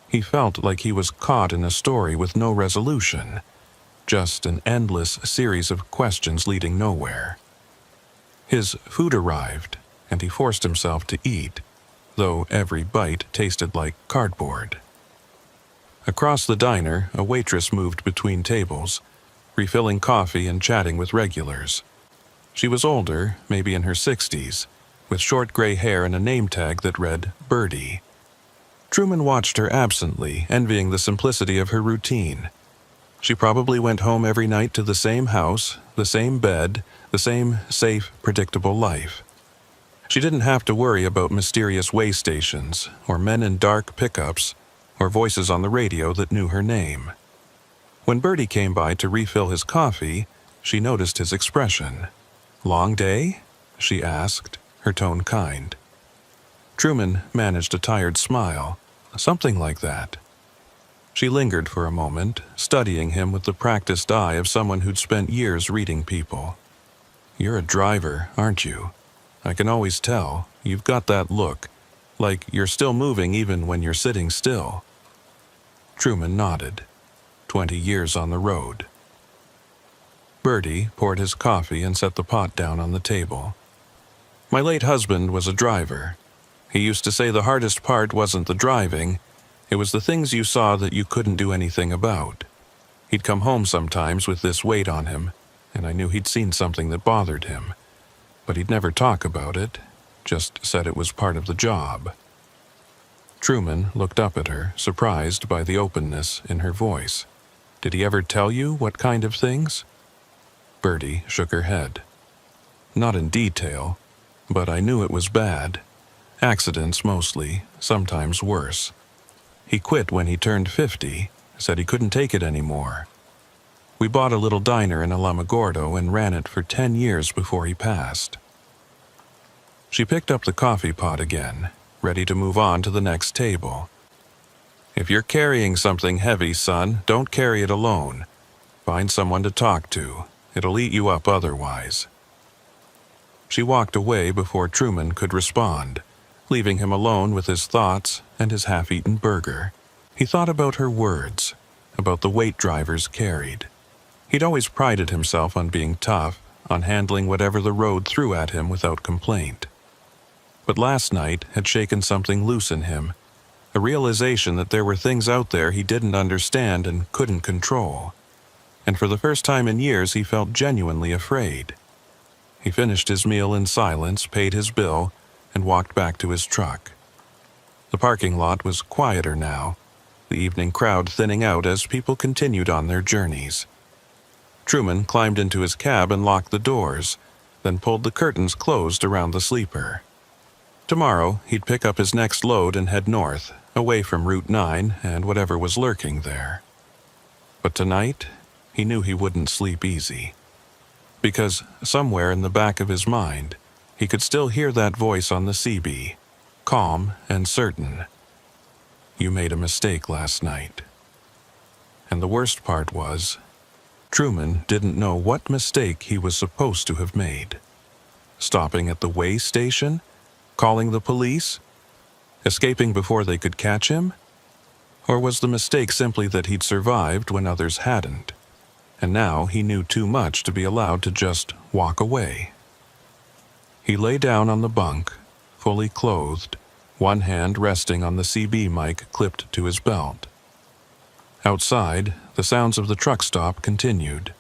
He felt like he was caught in a story with no resolution, just an endless series of questions leading nowhere. His food arrived, and he forced himself to eat, though every bite tasted like cardboard. Across the diner, a waitress moved between tables, refilling coffee and chatting with regulars. She was older, maybe in her 60s, with short gray hair and a name tag that read Birdie. Truman watched her absently, envying the simplicity of her routine. She probably went home every night to the same house, the same bed, the same safe, predictable life. She didn't have to worry about mysterious way stations, or men in dark pickups, or voices on the radio that knew her name. When Birdie came by to refill his coffee, she noticed his expression. "Long day?" she asked, her tone kind. Truman managed a tired smile, something like that. She lingered for a moment, studying him with the practiced eye of someone who'd spent years reading people. "You're a driver, aren't you? I can always tell. You've got that look, like you're still moving even when you're sitting still." Truman nodded. 20 years on the road. Birdie poured his coffee and set the pot down on the table. "My late husband was a driver. He used to say the hardest part wasn't the driving, it was the things you saw that you couldn't do anything about. He'd come home sometimes with this weight on him, and I knew he'd seen something that bothered him. But he'd never talk about it, just said it was part of the job." Truman looked up at her, surprised by the openness in her voice. "Did he ever tell you what kind of things?" Birdie shook her head. "Not in detail, but I knew it was bad. Accidents mostly, sometimes worse. He quit when he turned 50, said he couldn't take it anymore. We bought a little diner in Alamogordo and ran it for 10 years before he passed." She picked up the coffee pot again, ready to move on to the next table. "If you're carrying something heavy, son, don't carry it alone. Find someone to talk to. It'll eat you up otherwise." She walked away before Truman could respond, leaving him alone with his thoughts and his half-eaten burger. He thought about her words, about the weight drivers carried. He'd always prided himself on being tough, on handling whatever the road threw at him without complaint. But last night had shaken something loose in him, a realization that there were things out there he didn't understand and couldn't control. And for the first time in years, he felt genuinely afraid. He finished his meal in silence, paid his bill, and walked back to his truck. The parking lot was quieter now, the evening crowd thinning out as people continued on their journeys. Truman climbed into his cab and locked the doors, then pulled the curtains closed around the sleeper. Tomorrow, he'd pick up his next load and head north, away from Route 9 and whatever was lurking there. But tonight, he knew he wouldn't sleep easy. Because somewhere in the back of his mind, he could still hear that voice on the CB, calm and certain. You made a mistake last night. And the worst part was, Truman didn't know what mistake he was supposed to have made. Stopping at the way station? Calling the police? Escaping before they could catch him? Or was the mistake simply that he'd survived when others hadn't, and now he knew too much to be allowed to just walk away? He lay down on the bunk, fully clothed, one hand resting on the CB mic clipped to his belt. Outside, the sounds of the truck stop continued.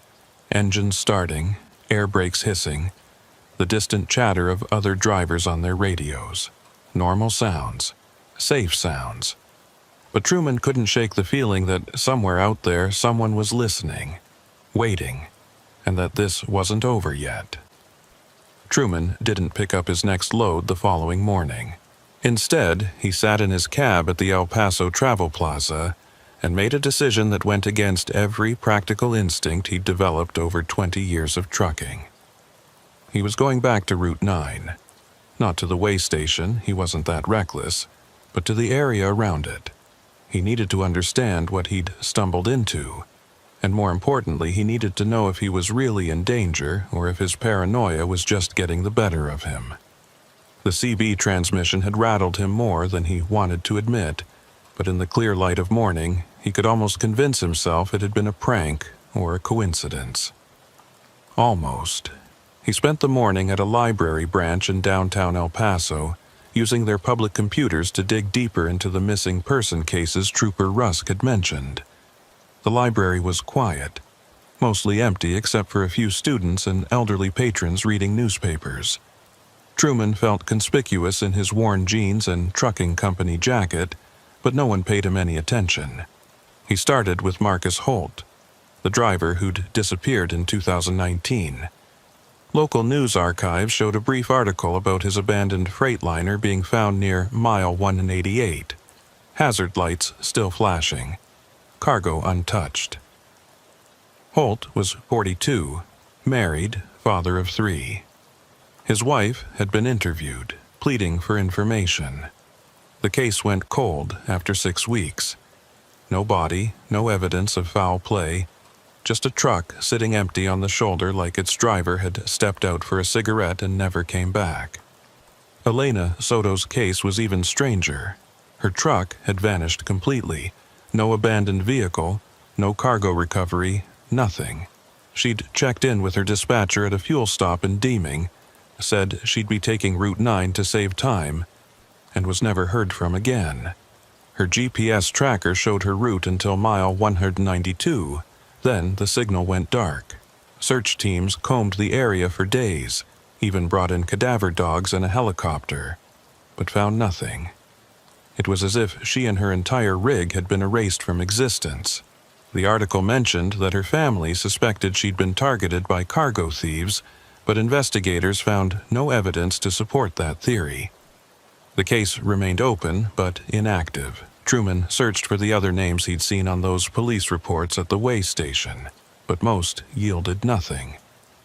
Engines starting, air brakes hissing, the distant chatter of other drivers on their radios. Normal sounds, safe sounds. But Truman couldn't shake the feeling that somewhere out there someone was listening, waiting, and that this wasn't over yet. Truman didn't pick up his next load the following morning. Instead, he sat in his cab at the El Paso Travel Plaza and made a decision that went against every practical instinct he'd developed over 20 years of trucking. He was going back to Route 9. Not to the way station, he wasn't that reckless, but to the area around it. He needed to understand what he'd stumbled into, and more importantly, he needed to know if he was really in danger or if his paranoia was just getting the better of him. The CB transmission had rattled him more than he wanted to admit, but in the clear light of morning, he could almost convince himself it had been a prank or a coincidence. Almost. He spent the morning at a library branch in downtown El Paso, using their public computers to dig deeper into the missing person cases Trooper Rusk had mentioned. The library was quiet, mostly empty except for a few students and elderly patrons reading newspapers. Truman felt conspicuous in his worn jeans and trucking company jacket, but no one paid him any attention. He started with Marcus Holt, the driver who'd disappeared in 2019. Local news archives showed a brief article about his abandoned freightliner being found near mile 188. Hazard lights still flashing. Cargo untouched. Holt was 42, married, father of 3. His wife had been interviewed, pleading for information. The case went cold after 6 weeks. No body, no evidence of foul play, just a truck sitting empty on the shoulder like its driver had stepped out for a cigarette and never came back. Elena Soto's case was even stranger. Her truck had vanished completely. No abandoned vehicle, no cargo recovery, nothing. She'd checked in with her dispatcher at a fuel stop in Deeming, said she'd be taking Route 9 to save time, and was never heard from again. Her GPS tracker showed her route until mile 192. Then the signal went dark. Search teams combed the area for days, even brought in cadaver dogs and a helicopter, but found nothing. It was as if she and her entire rig had been erased from existence. The article mentioned that her family suspected she'd been targeted by cargo thieves, but investigators found no evidence to support that theory. The case remained open, but inactive. Truman searched for the other names he'd seen on those police reports at the way station, but most yielded nothing.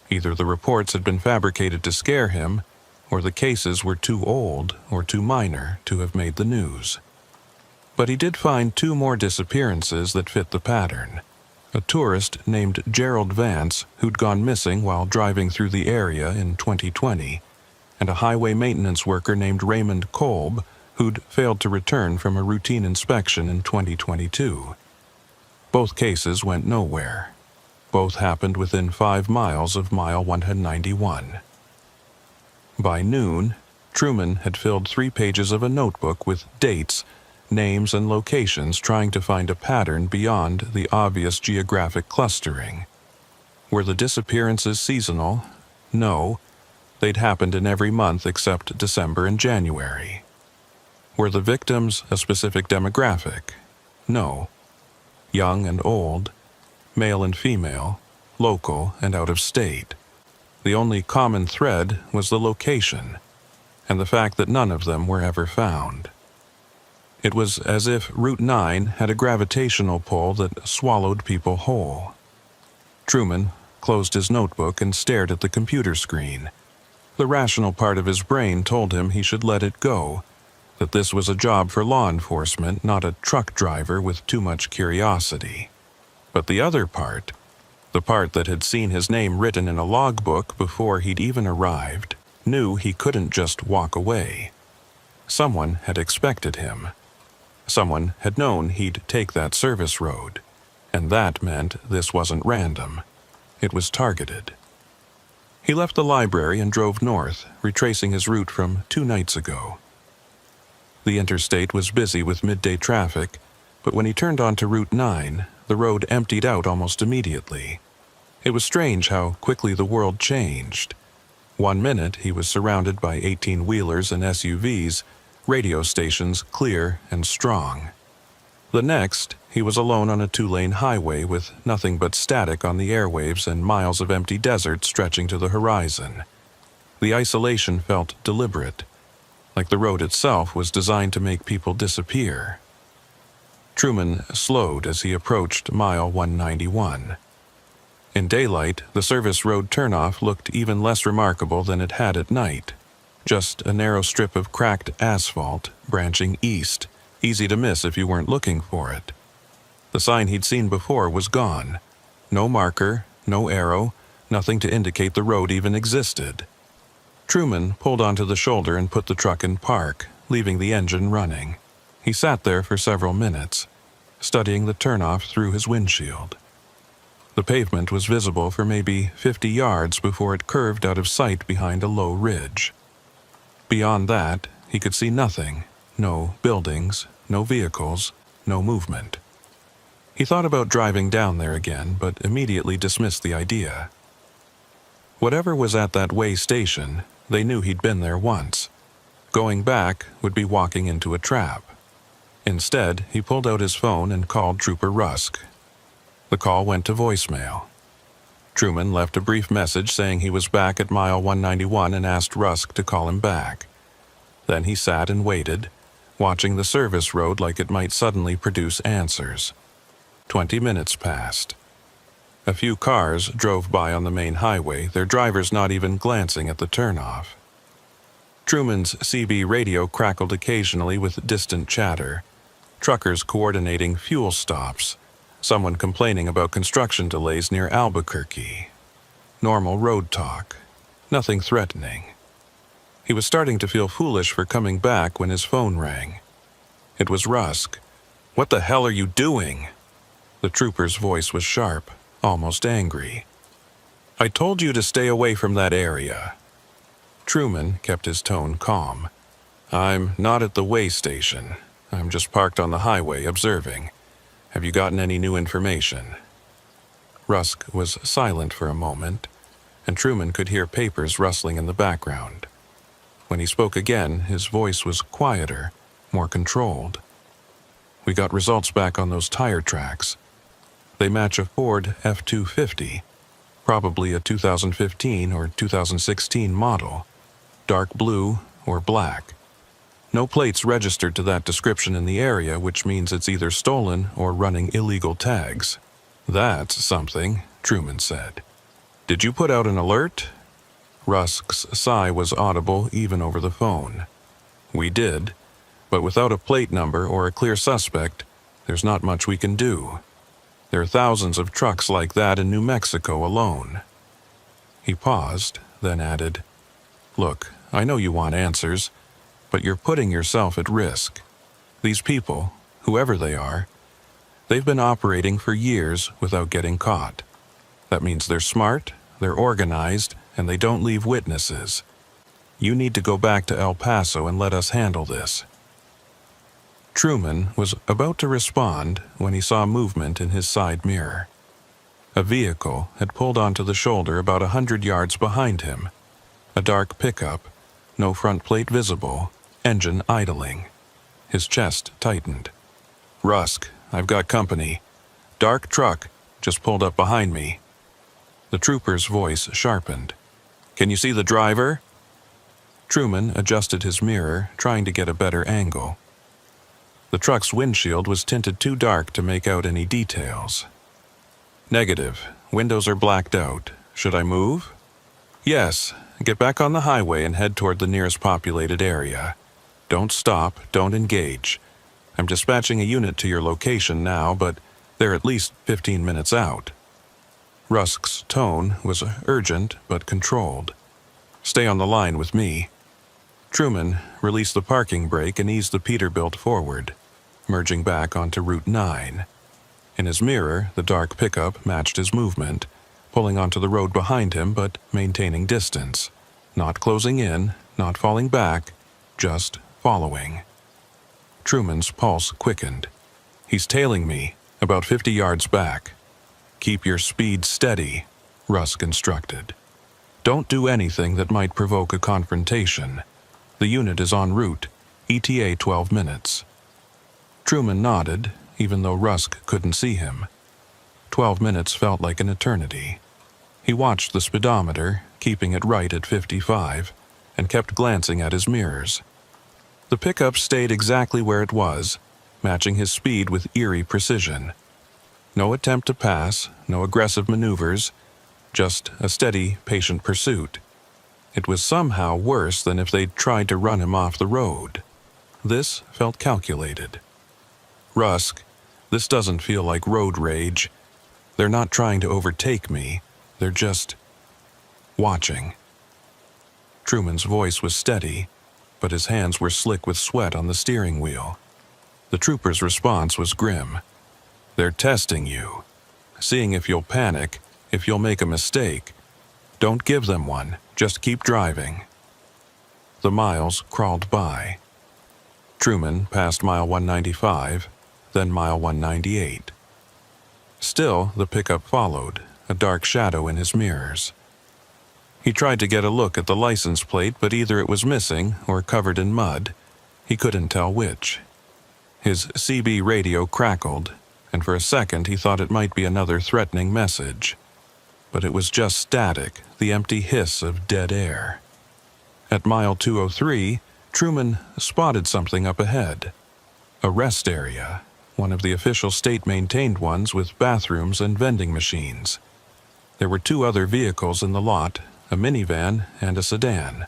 Either the reports had been fabricated to scare him, or the cases were too old or too minor to have made the news. But he did find 2 more disappearances that fit the pattern. A tourist named Gerald Vance, who'd gone missing while driving through the area in 2020, and a highway maintenance worker named Raymond Kolb, who'd failed to return from a routine inspection in 2022. Both cases went nowhere. Both happened within 5 miles of mile 191. By noon, Truman had filled 3 pages of a notebook with dates, names, and locations, trying to find a pattern beyond the obvious geographic clustering. Were the disappearances seasonal? No. They'd happened in every month except December and January. Were the victims a specific demographic? No. Young and old, male and female, local and out of state. The only common thread was the location, and the fact that none of them were ever found. It was as if Route 9 had a gravitational pull that swallowed people whole. Truman closed his notebook and stared at the computer screen. The rational part of his brain told him he should let it go, that this was a job for law enforcement, not a truck driver with too much curiosity. But the other part, the part that had seen his name written in a logbook before he'd even arrived, knew he couldn't just walk away. Someone had expected him. Someone had known he'd take that service road, and that meant this wasn't random. It was targeted. He left the library and drove north, retracing his route from 2 nights ago. The interstate was busy with midday traffic, but when he turned onto Route 9, the road emptied out almost immediately. It was strange how quickly the world changed. 1 minute he was surrounded by 18-wheelers and SUVs, radio stations clear and strong. The next, he was alone on a 2-lane highway with nothing but static on the airwaves and miles of empty desert stretching to the horizon. The isolation felt deliberate, like the road itself was designed to make people disappear. Truman slowed as he approached mile 191. In daylight, the service road turnoff looked even less remarkable than it had at night. Just a narrow strip of cracked asphalt branching east, easy to miss if you weren't looking for it. The sign he'd seen before was gone. No marker, no arrow, nothing to indicate the road even existed. Truman pulled onto the shoulder and put the truck in park, leaving the engine running. He sat there for several minutes, studying the turnoff through his windshield. The pavement was visible for maybe 50 yards before it curved out of sight behind a low ridge. Beyond that, he could see nothing. No buildings, no vehicles, no movement. He thought about driving down there again, but immediately dismissed the idea. Whatever was at that way station, they knew he'd been there once. Going back would be walking into a trap. Instead, he pulled out his phone and called Trooper Rusk. The call went to voicemail. Truman left a brief message saying he was back at mile 191 and asked Rusk to call him back. Then he sat and waited, watching the service road like it might suddenly produce answers. 20 minutes passed. A few cars drove by on the main highway, their drivers not even glancing at the turnoff. Truman's CB radio crackled occasionally with distant chatter. Truckers coordinating fuel stops. Someone complaining about construction delays near Albuquerque. Normal road talk. Nothing threatening. He was starting to feel foolish for coming back when his phone rang. It was Rusk. "What the hell are you doing?" The trooper's voice was sharp, almost angry. "I told you to stay away from that area." Truman kept his tone calm. "I'm not at the way station. I'm just parked on the highway observing. Have you gotten any new information?" Rusk was silent for a moment, and Truman could hear papers rustling in the background. When he spoke again, his voice was quieter, more controlled. "We got results back on those tire tracks. They match a Ford F-250, probably a 2015 or 2016 model, dark blue or black. No plates registered to that description in the area, which means it's either stolen or running illegal tags." "That's something," Truman said. "Did you put out an alert?" Rusk's sigh was audible even over the phone. "We did, but without a plate number or a clear suspect, there's not much we can do. There are thousands of trucks like that in New Mexico alone." He paused, then added, "Look, I know you want answers, but you're putting yourself at risk. These people, whoever they are, they've been operating for years without getting caught. That means they're smart, they're organized, and they don't leave witnesses. You need to go back to El Paso and let us handle this." Truman was about to respond when he saw movement in his side mirror. A vehicle had pulled onto the shoulder about 100 yards behind him. A dark pickup, no front plate visible, engine idling. His chest tightened. "Rusk, I've got company. Dark truck just pulled up behind me." The trooper's voice sharpened. "Can you see the driver?" Truman adjusted his mirror, trying to get a better angle. The truck's windshield was tinted too dark to make out any details. "Negative. Windows are blacked out. Should I move?" "Yes. Get back on the highway and head toward the nearest populated area. Don't stop, don't engage. I'm dispatching a unit to your location now, but they're at least 15 minutes out." Rusk's tone was urgent but controlled. "Stay on the line with me." Truman released the parking brake and eased the Peterbilt forward, merging back onto Route 9. In his mirror, the dark pickup matched his movement, pulling onto the road behind him but maintaining distance, not closing in, not falling back, just following. Truman's pulse quickened. "He's tailing me, about 50 yards back." "Keep your speed steady," Rusk instructed. "Don't do anything that might provoke a confrontation. The unit is en route, ETA 12 minutes. Truman nodded, even though Rusk couldn't see him. 12 minutes felt like an eternity. He watched the speedometer, keeping it right at 55, and kept glancing at his mirrors. The pickup stayed exactly where it was, matching his speed with eerie precision. No attempt to pass, no aggressive maneuvers, just a steady, patient pursuit. It was somehow worse than if they'd tried to run him off the road. This felt calculated. "Rusk, this doesn't feel like road rage. They're not trying to overtake me. They're just watching." Truman's voice was steady, but his hands were slick with sweat on the steering wheel. The trooper's response was grim. "They're testing you, seeing if you'll panic, if you'll make a mistake. Don't give them one, just keep driving." The miles crawled by. Truman passed mile 195, then mile 198. Still, the pickup followed, a dark shadow in his mirrors. He tried to get a look at the license plate, but either it was missing or covered in mud. He couldn't tell which. His CB radio crackled, and for a second he thought it might be another threatening message. But it was just static, the empty hiss of dead air. At mile 203, Truman spotted something up ahead. A rest area, one of the official state-maintained ones with bathrooms and vending machines. There were 2 other vehicles in the lot, a minivan and a sedan,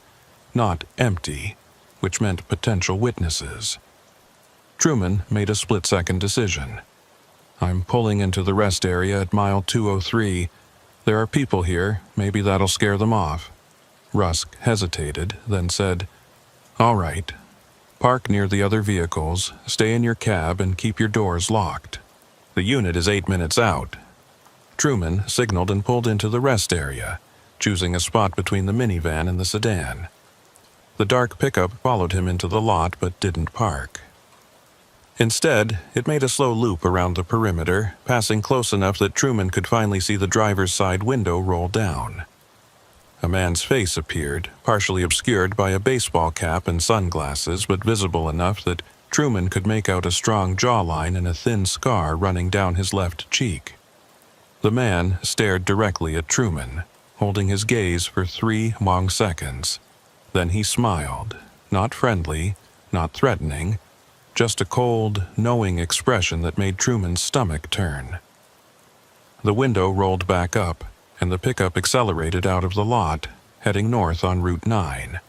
not empty, which meant potential witnesses. Truman made a split-second decision. "I'm pulling into the rest area at mile 203. There are people here, maybe that'll scare them off." Rusk hesitated, then said, "All right. Park near the other vehicles, stay in your cab, and keep your doors locked. The unit is 8 minutes out." Truman signaled and pulled into the rest area, choosing a spot between the minivan and the sedan. The dark pickup followed him into the lot but didn't park. Instead, it made a slow loop around the perimeter, passing close enough that Truman could finally see the driver's side window roll down. A man's face appeared, partially obscured by a baseball cap and sunglasses, but visible enough that Truman could make out a strong jawline and a thin scar running down his left cheek. The man stared directly at Truman, holding his gaze for 3 long seconds. Then he smiled, not friendly, not threatening, just a cold, knowing expression that made Truman's stomach turn. The window rolled back up, and the pickup accelerated out of the lot, heading north on Route 9.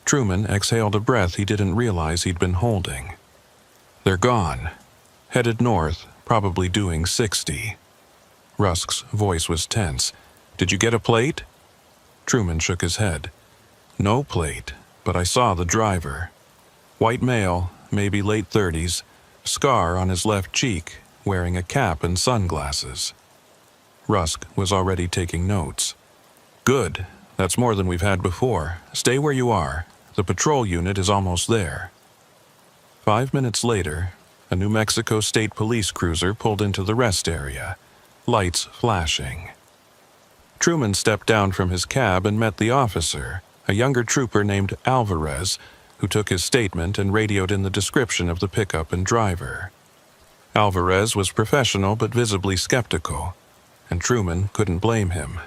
Truman exhaled a breath he didn't realize he'd been holding. "They're gone. Headed north, probably doing 60. Rusk's voice was tense. "Did you get a plate?" Truman shook his head. "No plate. but I saw the driver. White male, maybe late 30s, scar on his left cheek, wearing a cap and sunglasses. Rusk was already taking notes. Good. That's more than we've had before. Stay where you are. The patrol unit is almost there. 5 minutes later, a New Mexico State Police cruiser pulled into the rest area, lights flashing. Truman stepped down from his cab and met the officer, a younger trooper named Alvarez, who took his statement and radioed in the description of the pickup and driver. Alvarez was professional but visibly skeptical, and Truman couldn't blame him.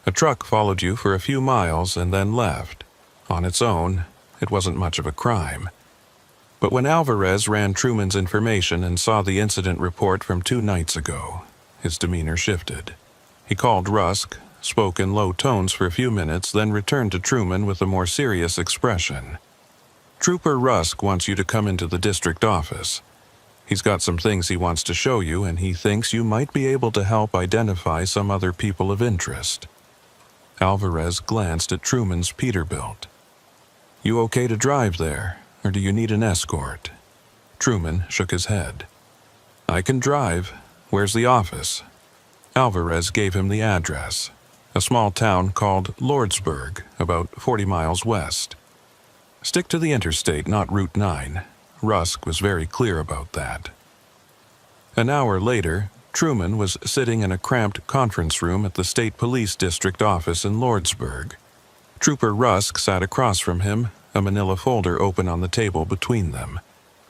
A truck followed you for a few miles and then left. On its own, it wasn't much of a crime. But when Alvarez ran Truman's information and saw the incident report from 2 nights ago, his demeanor shifted. He called Rusk, spoke in low tones for a few minutes, then returned to Truman with a more serious expression. Trooper Rusk wants you to come into the district office. He's got some things he wants to show you, and he thinks you might be able to help identify some other people of interest. Alvarez glanced at Truman's Peterbilt. You okay to drive there, or do you need an escort? Truman shook his head. I can drive. Where's the office? Alvarez gave him the address, a small town called Lordsburg, about 40 miles west. Stick to the interstate, not Route 9. Rusk was very clear about that. An hour later, Truman was sitting in a cramped conference room at the State Police District office in Lordsburg. Trooper Rusk sat across from him, a manila folder open on the table between them.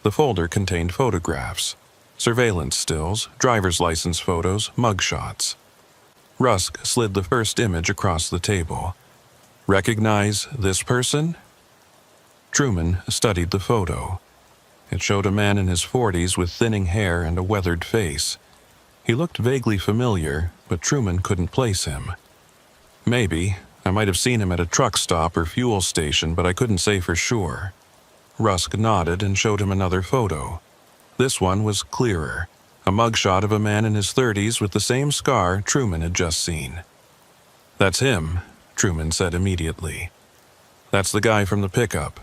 The folder contained photographs, surveillance stills, driver's license photos, mugshots. Rusk slid the first image across the table. Recognize this person? Truman studied the photo. It showed a man in his 40s with thinning hair and a weathered face. He looked vaguely familiar, but Truman couldn't place him. Maybe. I might have seen him at a truck stop or fuel station, but I couldn't say for sure. Rusk nodded and showed him another photo. This one was clearer, a mugshot of a man in his 30s with the same scar Truman had just seen. That's him, Truman said immediately. That's the guy from the pickup.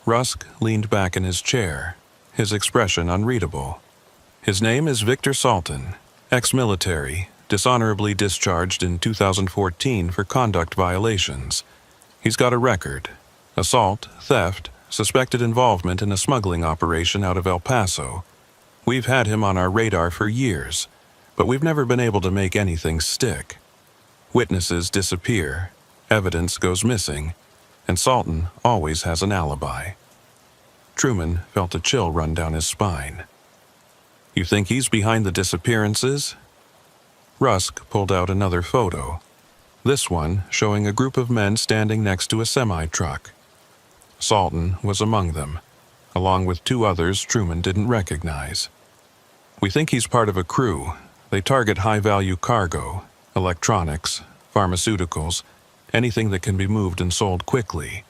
Rusk leaned back in his chair, his expression unreadable. His name is Victor Salton, ex-military, dishonorably discharged in 2014 for conduct violations. He's got a record: assault, theft, suspected involvement in a smuggling operation out of El Paso. We've had him on our radar for years, but we've never been able to make anything stick. Witnesses disappear, evidence goes missing, and Salton always has an alibi. Truman felt a chill run down his spine. You think he's behind the disappearances? Rusk pulled out another photo, this one showing a group of men standing next to a semi-truck. Salton was among them, along with 2 others Truman didn't recognize. We think he's part of a crew. They target high-value cargo, electronics, pharmaceuticals, anything that can be moved and sold quickly.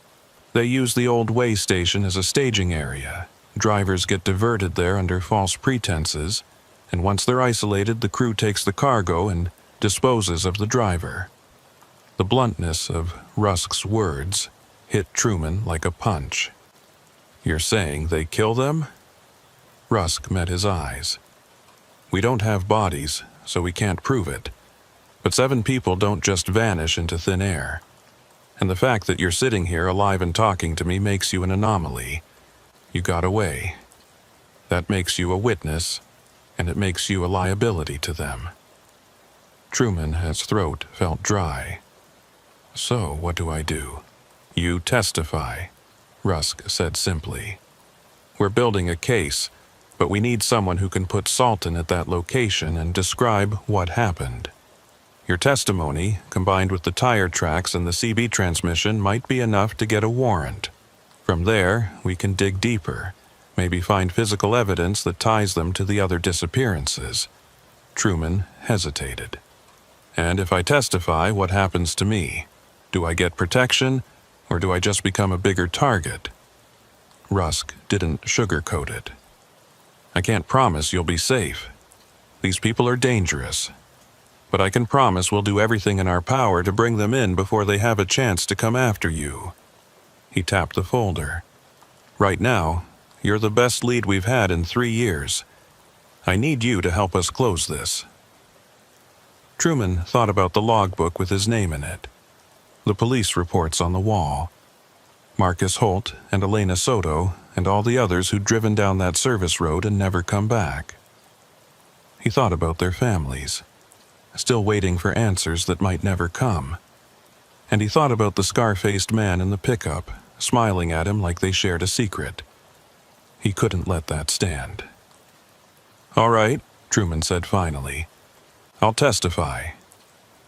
They use the old way station as a staging area. Drivers get diverted there under false pretenses, and once they're isolated, the crew takes the cargo and disposes of the driver. The bluntness of Rusk's words hit Truman like a punch. You're saying they kill them? Rusk met his eyes. We don't have bodies, so we can't prove it. But 7 people don't just vanish into thin air. And the fact that you're sitting here alive and talking to me makes you an anomaly. You got away. That makes you a witness, and it makes you a liability to them. Truman's throat felt dry. So what do I do? You testify, Rusk said simply. We're building a case, but we need someone who can put Salton at that location and describe what happened. Your testimony, combined with the tire tracks and the CB transmission, might be enough to get a warrant. From there, we can dig deeper, maybe find physical evidence that ties them to the other disappearances. Truman hesitated. And if I testify, what happens to me? Do I get protection, or do I just become a bigger target? Rusk didn't sugarcoat it. I can't promise you'll be safe. These people are dangerous. But I can promise we'll do everything in our power to bring them in before they have a chance to come after you. He tapped the folder. "Right now, you're the best lead we've had in 3 years. I need you to help us close this." Truman thought about the logbook with his name in it, the police reports on the wall, Marcus Holt and Elena Soto and all the others who'd driven down that service road and never come back. He thought about their families, still waiting for answers that might never come. And he thought about the scar-faced man in the pickup, smiling at him like they shared a secret. He couldn't let that stand. "All right," Truman said finally. "I'll testify.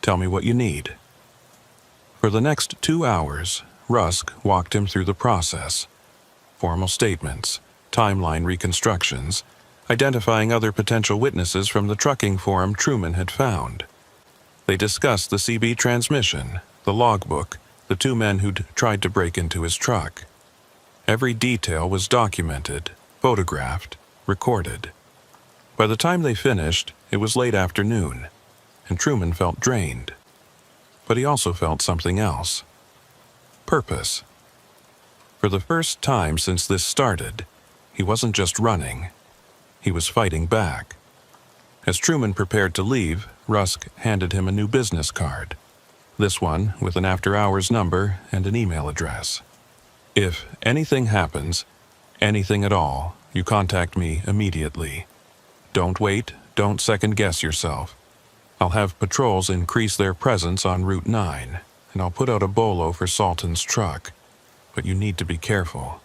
Tell me what you need." For the next 2 hours, Rusk walked him through the process. Formal statements, timeline reconstructions, identifying other potential witnesses from the trucking forum Truman had found. They discussed the CB transmission, the logbook, the 2 men who'd tried to break into his truck. Every detail was documented, photographed, recorded. By the time they finished, it was late afternoon, and Truman felt drained. But he also felt something else. Purpose. For the first time since this started, he wasn't just running. He was fighting back. As Truman prepared to leave, Rusk handed him a new business card. This one with an after-hours number and an email address. "If anything happens, anything at all, you contact me immediately. Don't wait, don't second-guess yourself. I'll have patrols increase their presence on Route 9, and I'll put out a bolo for Salton's truck. But you need to be careful.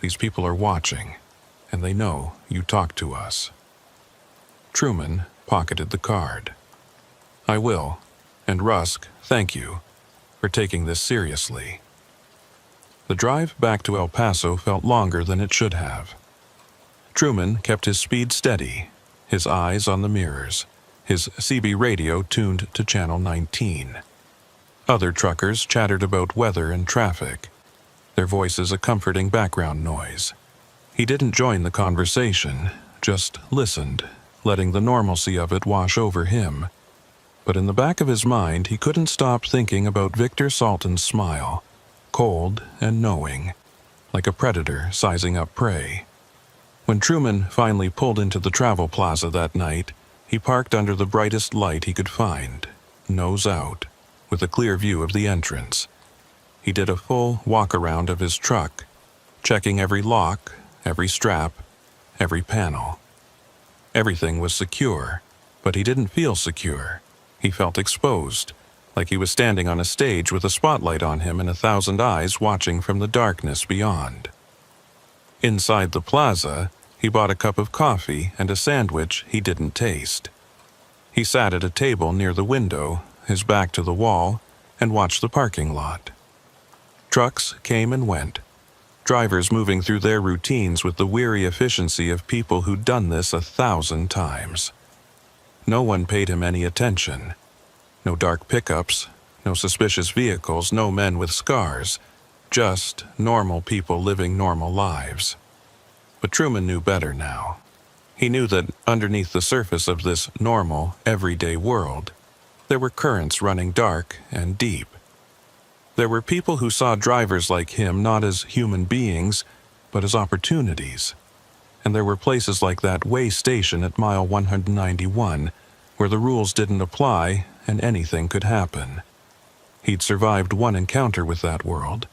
These people are watching, and they know you talked to us." Truman pocketed the card. "I will, and Rusk, thank you for taking this seriously." The drive back to El Paso felt longer than it should have. Truman kept his speed steady, his eyes on the mirrors, his CB radio tuned to Channel 19. Other truckers chattered about weather and traffic, their voices a comforting background noise. He didn't join the conversation, just listened, letting the normalcy of it wash over him. But in the back of his mind, he couldn't stop thinking about Victor Salton's smile, cold and knowing, like a predator sizing up prey. When Truman finally pulled into the travel plaza that night, he parked under the brightest light he could find, nose out, with a clear view of the entrance. He did a full walk-around of his truck, checking every lock, every strap, every panel. Everything was secure, but he didn't feel secure. He felt exposed, like he was standing on a stage with a spotlight on him and 1,000 eyes watching from the darkness beyond. Inside the plaza, he bought a cup of coffee and a sandwich he didn't taste. He sat at a table near the window, his back to the wall, and watched the parking lot. Trucks came and went, drivers moving through their routines with the weary efficiency of people who'd done this 1,000 times. No one paid him any attention. No dark pickups, no suspicious vehicles, no men with scars, just normal people living normal lives. But Truman knew better now. He knew that underneath the surface of this normal, everyday world, there were currents running dark and deep. There were people who saw drivers like him not as human beings, but as opportunities. And there were places like that way station at mile 191, where the rules didn't apply and anything could happen. He'd survived one encounter with that world.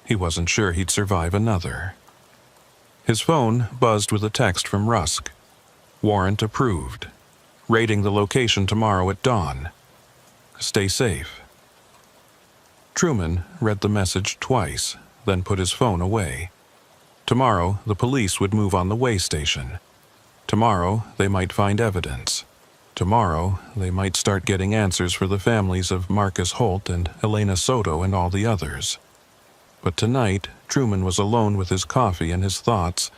He wasn't sure he'd survive another. His phone buzzed with a text from Rusk. Warrant approved. Raiding the location tomorrow at dawn. Stay safe. Truman read the message twice, then put his phone away. Tomorrow, the police would move on the way station. Tomorrow, they might find evidence. Tomorrow, they might start getting answers for the families of Marcus Holt and Elena Soto and all the others. But tonight, Truman was alone with his coffee and his thoughts,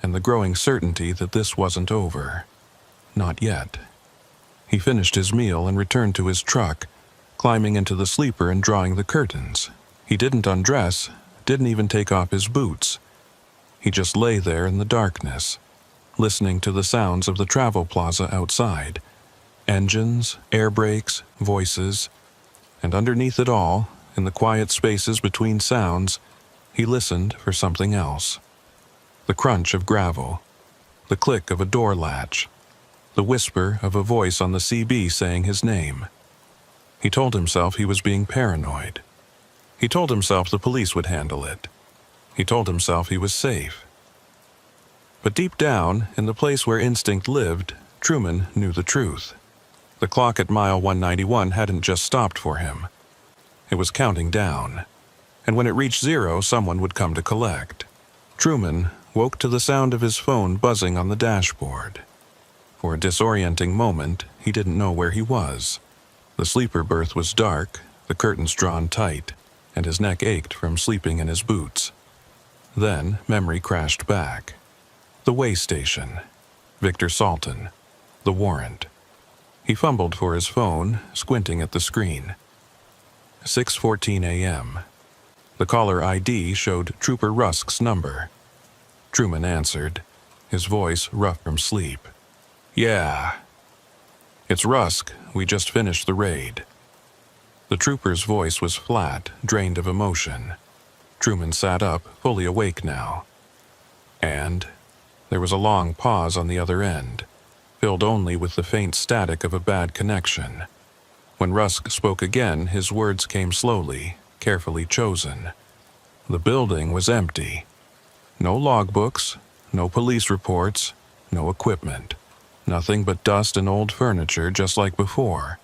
and the growing certainty that this wasn't over. Not yet. He finished his meal and returned to his truck, climbing into the sleeper and drawing the curtains. He didn't undress, didn't even take off his boots. He just lay there in the darkness, listening to the sounds of the travel plaza outside. Engines, air brakes, voices, and underneath it all, in the quiet spaces between sounds, He listened for something else. The crunch of gravel, the click of a door latch, the whisper of a voice on the CB saying his name. He told himself he was being paranoid. He told himself the police would handle it. He told himself he was safe. But deep down, in the place where instinct lived, Truman knew the truth. The clock at mile 191 hadn't just stopped for him. It was counting down, and when it reached 0, someone would come to collect. Truman woke to the sound of his phone buzzing on the dashboard. For a disorienting moment, he didn't know where he was. The sleeper berth was dark, the curtains drawn tight, and his neck ached from sleeping in his boots. Then memory crashed back. The way station. Victor Salton. The warrant. He fumbled for his phone, squinting at the screen. 6:14 a.m. The caller ID showed Trooper Rusk's number. Truman answered, his voice rough from sleep. "Yeah. It's Rusk. We just finished the raid." The trooper's voice was flat, drained of emotion. Truman sat up, fully awake now. And there was a long pause on the other end, filled only with the faint static of a bad connection. When Rusk spoke again, his words came slowly, carefully chosen. The building was empty. No logbooks, no police reports, no equipment. Nothing but dust and old furniture just like before.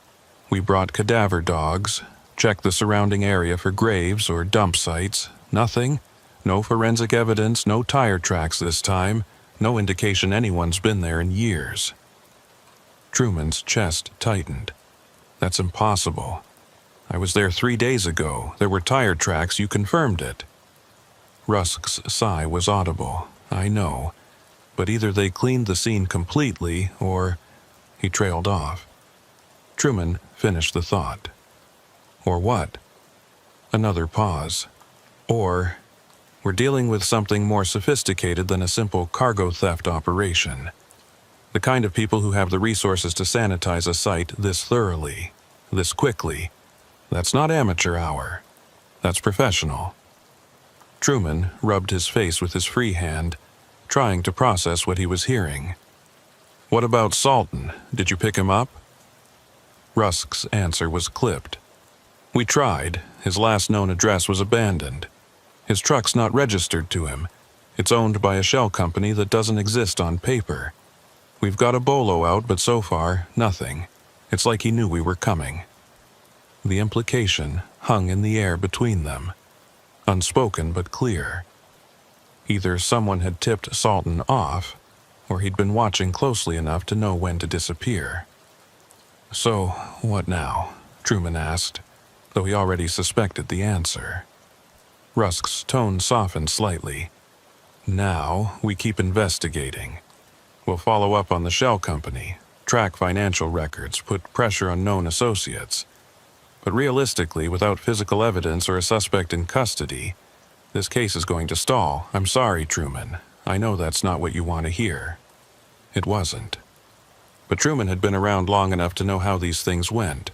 We brought cadaver dogs, checked the surrounding area for graves or dump sites. Nothing. No forensic evidence, no tire tracks this time. No indication anyone's been there in years. Truman's chest tightened. That's impossible. I was there 3 days ago. There were tire tracks, you confirmed it. Rusk's sigh was audible. I know. But either they cleaned the scene completely, or... He trailed off. Truman finished the thought. Or what? Another pause. Or... We're dealing with something more sophisticated than a simple cargo theft operation. The kind of people who have the resources to sanitize a site this thoroughly, this quickly. That's not amateur hour. That's professional. Truman rubbed his face with his free hand, trying to process what he was hearing. What about Salton? Did you pick him up? Rusk's answer was clipped. We tried. His last known address was abandoned. His truck's not registered to him. It's owned by a shell company that doesn't exist on paper. We've got a bolo out, but so far, nothing. It's like he knew we were coming. The implication hung in the air between them, unspoken but clear. Either someone had tipped Salton off, or he'd been watching closely enough to know when to disappear. So, what now? Truman asked, though he already suspected the answer. Rusk's tone softened slightly. Now, we keep investigating. We'll follow up on the shell company, track financial records, put pressure on known associates. But realistically, without physical evidence or a suspect in custody, this case is going to stall. I'm sorry, Truman. I know that's not what you want to hear. It wasn't. But Truman had been around long enough to know how these things went.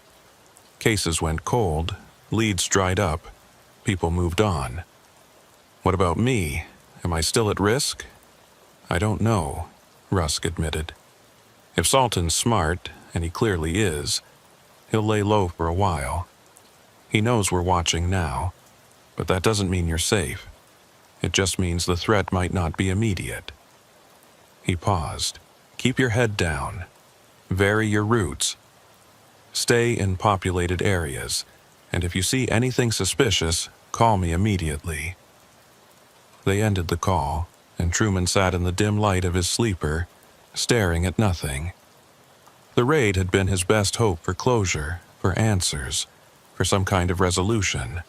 Cases went cold, leads dried up, people moved on. What about me? Am I still at risk? I don't know, Rusk admitted. If Salton's smart, and he clearly is, he'll lay low for a while. He knows we're watching now, but that doesn't mean you're safe. It just means the threat might not be immediate. He paused. Keep your head down. Vary your routes. Stay in populated areas, and if you see anything suspicious, call me immediately. They ended the call, and Truman sat in the dim light of his sleeper, staring at nothing. The raid had been his best hope for closure, for answers, for some kind of resolution.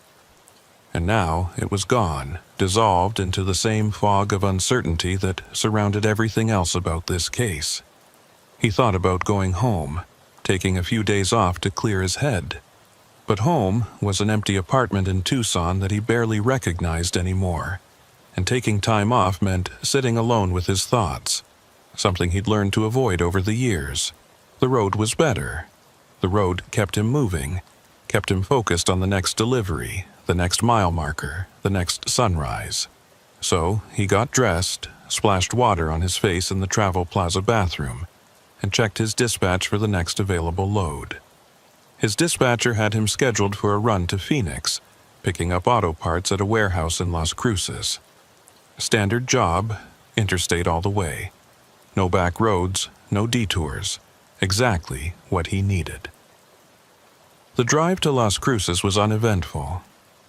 And now it was gone, dissolved into the same fog of uncertainty that surrounded everything else about this case. He thought about going home, taking a few days off to clear his head. But home was an empty apartment in Tucson that he barely recognized anymore, and taking time off meant sitting alone with his thoughts, something he'd learned to avoid over the years. The road was better. The road kept him moving, kept him focused on the next delivery, the next mile marker, the next sunrise. So he got dressed, splashed water on his face in the Travel Plaza bathroom, and checked his dispatch for the next available load. His dispatcher had him scheduled for a run to Phoenix, picking up auto parts at a warehouse in Las Cruces. Standard job, interstate all the way. No back roads, no detours. Exactly what he needed. The drive to Las Cruces was uneventful.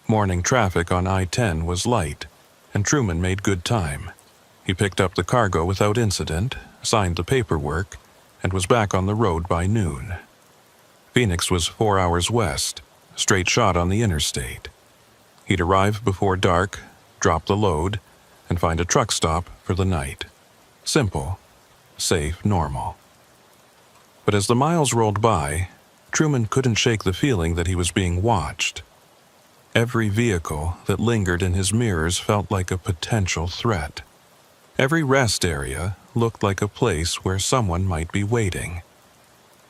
Morning traffic on I-10 was light, and Truman made good time. He picked up the cargo without incident, signed the paperwork, and was back on the road by noon. Phoenix was 4 hours west, straight shot on the interstate. He'd arrive before dark, drop the load, and find a truck stop for the night. Simple, safe, normal. But as the miles rolled by, Truman couldn't shake the feeling that he was being watched. Every vehicle that lingered in his mirrors felt like a potential threat. Every rest area looked like a place where someone might be waiting.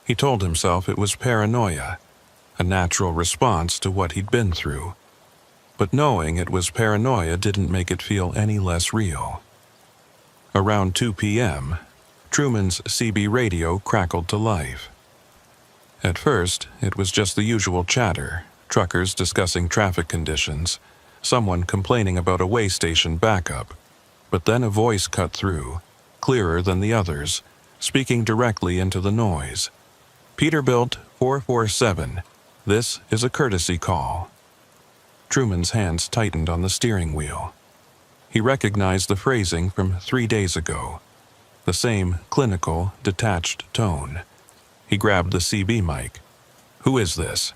He told himself it was paranoia, a natural response to what he'd been through. But knowing it was paranoia didn't make it feel any less real. Around 2 p.m., Truman's CB radio crackled to life. At first, it was just the usual chatter, truckers discussing traffic conditions, someone complaining about a way station backup. But then a voice cut through, clearer than the others, speaking directly into the noise. Peterbilt 447, this is a courtesy call. Truman's hands tightened on the steering wheel. He recognized the phrasing from 3 days ago, the same clinical, detached tone. He grabbed the CB mic. Who is this?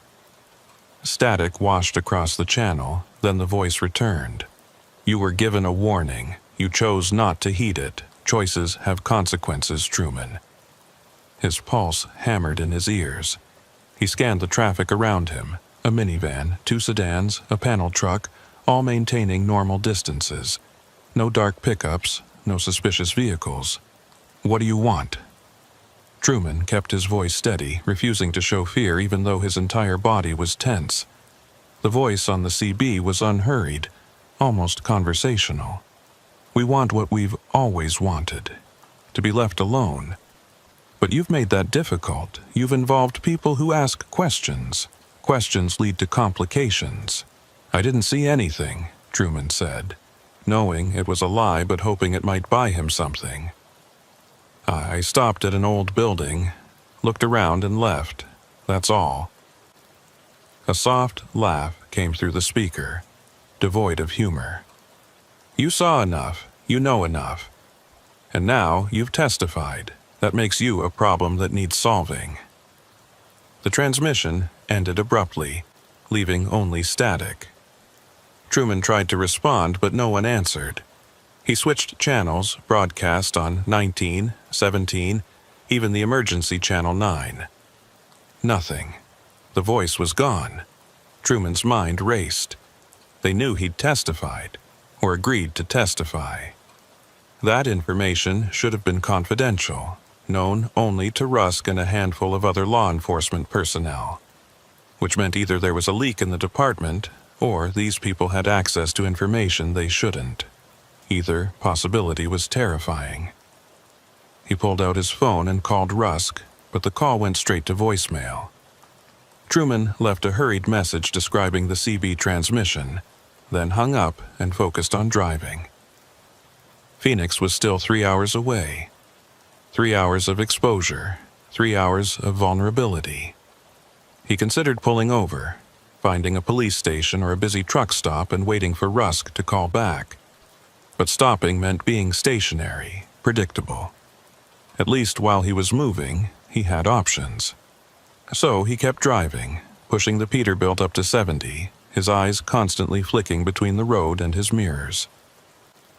Static washed across the channel, then the voice returned. You were given a warning. You chose not to heed it. Choices have consequences, Truman. His pulse hammered in his ears. He scanned the traffic around him. A minivan, 2 sedans, a panel truck, all maintaining normal distances. No dark pickups, no suspicious vehicles. What do you want? Truman kept his voice steady, refusing to show fear even though his entire body was tense. The voice on the CB was unhurried, almost conversational. We want what we've always wanted, to be left alone. But you've made that difficult. You've involved people who ask questions. Questions lead to complications. I didn't see anything, Truman said, knowing it was a lie but hoping it might buy him something. I stopped at an old building, looked around and left. That's all. A soft laugh came through the speaker, devoid of humor. You saw enough, you know enough. And now you've testified. That makes you a problem that needs solving. The transmission ended abruptly, leaving only static. Truman tried to respond, but no one answered. He switched channels, broadcast on 19, 17, even the emergency channel 9. Nothing. The voice was gone. Truman's mind raced. They knew he'd testified, or agreed to testify. That information should have been confidential, known only to Rusk and a handful of other law enforcement personnel, which meant either there was a leak in the department, or these people had access to information they shouldn't. Either possibility was terrifying. He pulled out his phone and called Rusk, but the call went straight to voicemail. Truman left a hurried message describing the CB transmission, then hung up and focused on driving. Phoenix was still 3 hours away. 3 hours of exposure, 3 hours of vulnerability. He considered pulling over, finding a police station or a busy truck stop and waiting for Rusk to call back. But stopping meant being stationary, predictable. At least while he was moving, he had options. So he kept driving, pushing the Peterbilt up to 70, his eyes constantly flicking between the road and his mirrors.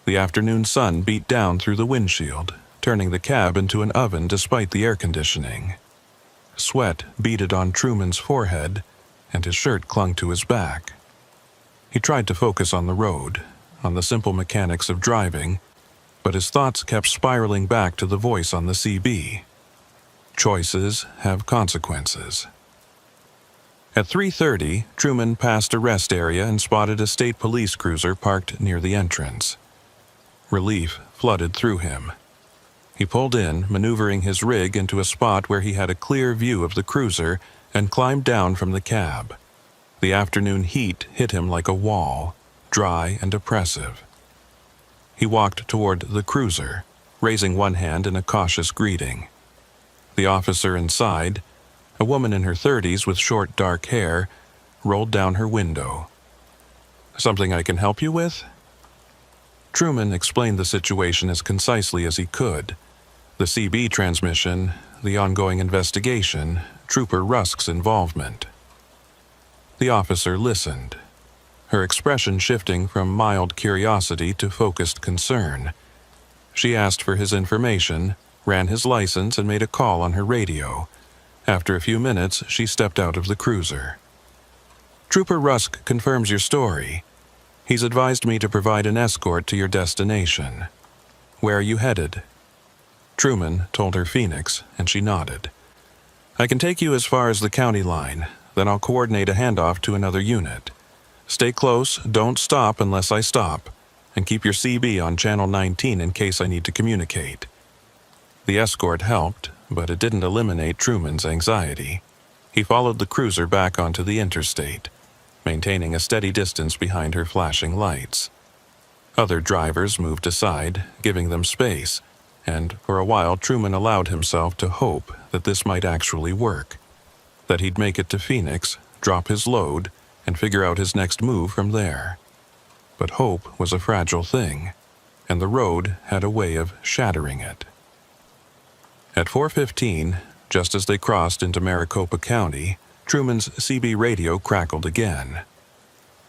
The afternoon sun beat down through the windshield, turning the cab into an oven despite the air conditioning. Sweat beaded on Truman's forehead, and his shirt clung to his back. He tried to focus on the road, on the simple mechanics of driving, but his thoughts kept spiraling back to the voice on the CB. Choices have consequences. At 3:30, Truman passed a rest area and spotted a state police cruiser parked near the entrance. Relief flooded through him. He pulled in, maneuvering his rig into a spot where he had a clear view of the cruiser, and climbed down from the cab. The afternoon heat hit him like a wall, dry and oppressive. He walked toward the cruiser, raising one hand in a cautious greeting. The officer inside, a woman in her 30s with short dark hair, rolled down her window. "Something I can help you with?" Truman explained the situation as concisely as he could. The CB transmission, the ongoing investigation, Trooper Rusk's involvement. The officer listened, her expression shifting from mild curiosity to focused concern. She asked for his information, ran his license, and made a call on her radio. After a few minutes, she stepped out of the cruiser. "Trooper Rusk confirms your story. He's advised me to provide an escort to your destination. Where are you headed?" Truman told her Phoenix, and she nodded. "I can take you as far as the county line, then I'll coordinate a handoff to another unit. Stay close, don't stop unless I stop, and keep your CB on channel 19 in case I need to communicate." The escort helped, but it didn't eliminate Truman's anxiety. He followed the cruiser back onto the interstate, maintaining a steady distance behind her flashing lights. Other drivers moved aside, giving them space, and for a while Truman allowed himself to hope that this might actually work, that he'd make it to Phoenix, drop his load, and figure out his next move from there. But hope was a fragile thing, and the road had a way of shattering it. At 4:15, just as they crossed into Maricopa County, Truman's CB radio crackled again.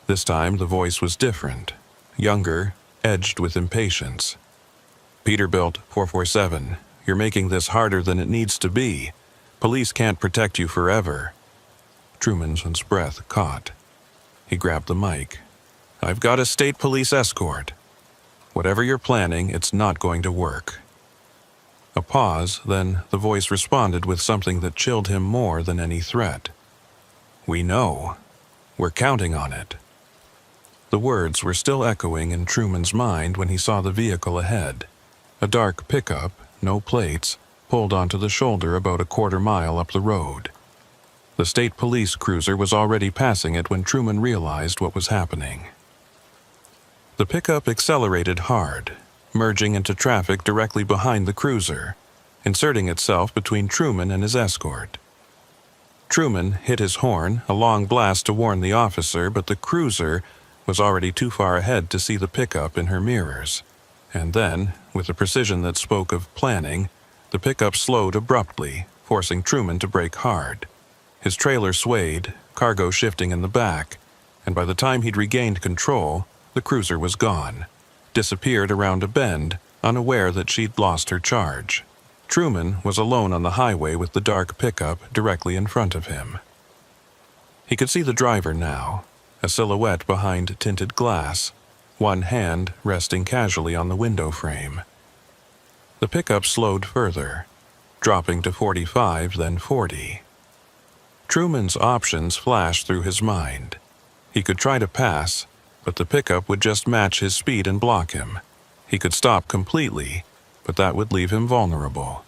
This time the voice was different, younger, edged with impatience. "Peterbilt 447, you're making this harder than it needs to be. Police can't protect you forever." Truman's breath caught. He grabbed the mic. "I've got a state police escort. Whatever you're planning, it's not going to work." A pause, then the voice responded with something that chilled him more than any threat. "We know. We're counting on it." The words were still echoing in Truman's mind when he saw the vehicle ahead. A dark pickup, no plates, pulled onto the shoulder about a quarter-mile up the road. The state police cruiser was already passing it when Truman realized what was happening. The pickup accelerated hard, merging into traffic directly behind the cruiser, inserting itself between Truman and his escort. Truman hit his horn, a long blast to warn the officer, but the cruiser was already too far ahead to see the pickup in her mirrors. And then, with a precision that spoke of planning, the pickup slowed abruptly, forcing Truman to brake hard. His trailer swayed, cargo shifting in the back, and by the time he'd regained control, the cruiser was gone, disappeared around a bend, unaware that she'd lost her charge. Truman was alone on the highway with the dark pickup directly in front of him. He could see the driver now, a silhouette behind tinted glass, one hand resting casually on the window frame. The pickup slowed further, dropping to 45, then 40. Truman's options flashed through his mind. He could try to pass, but the pickup would just match his speed and block him. He could stop completely, but that would leave him vulnerable.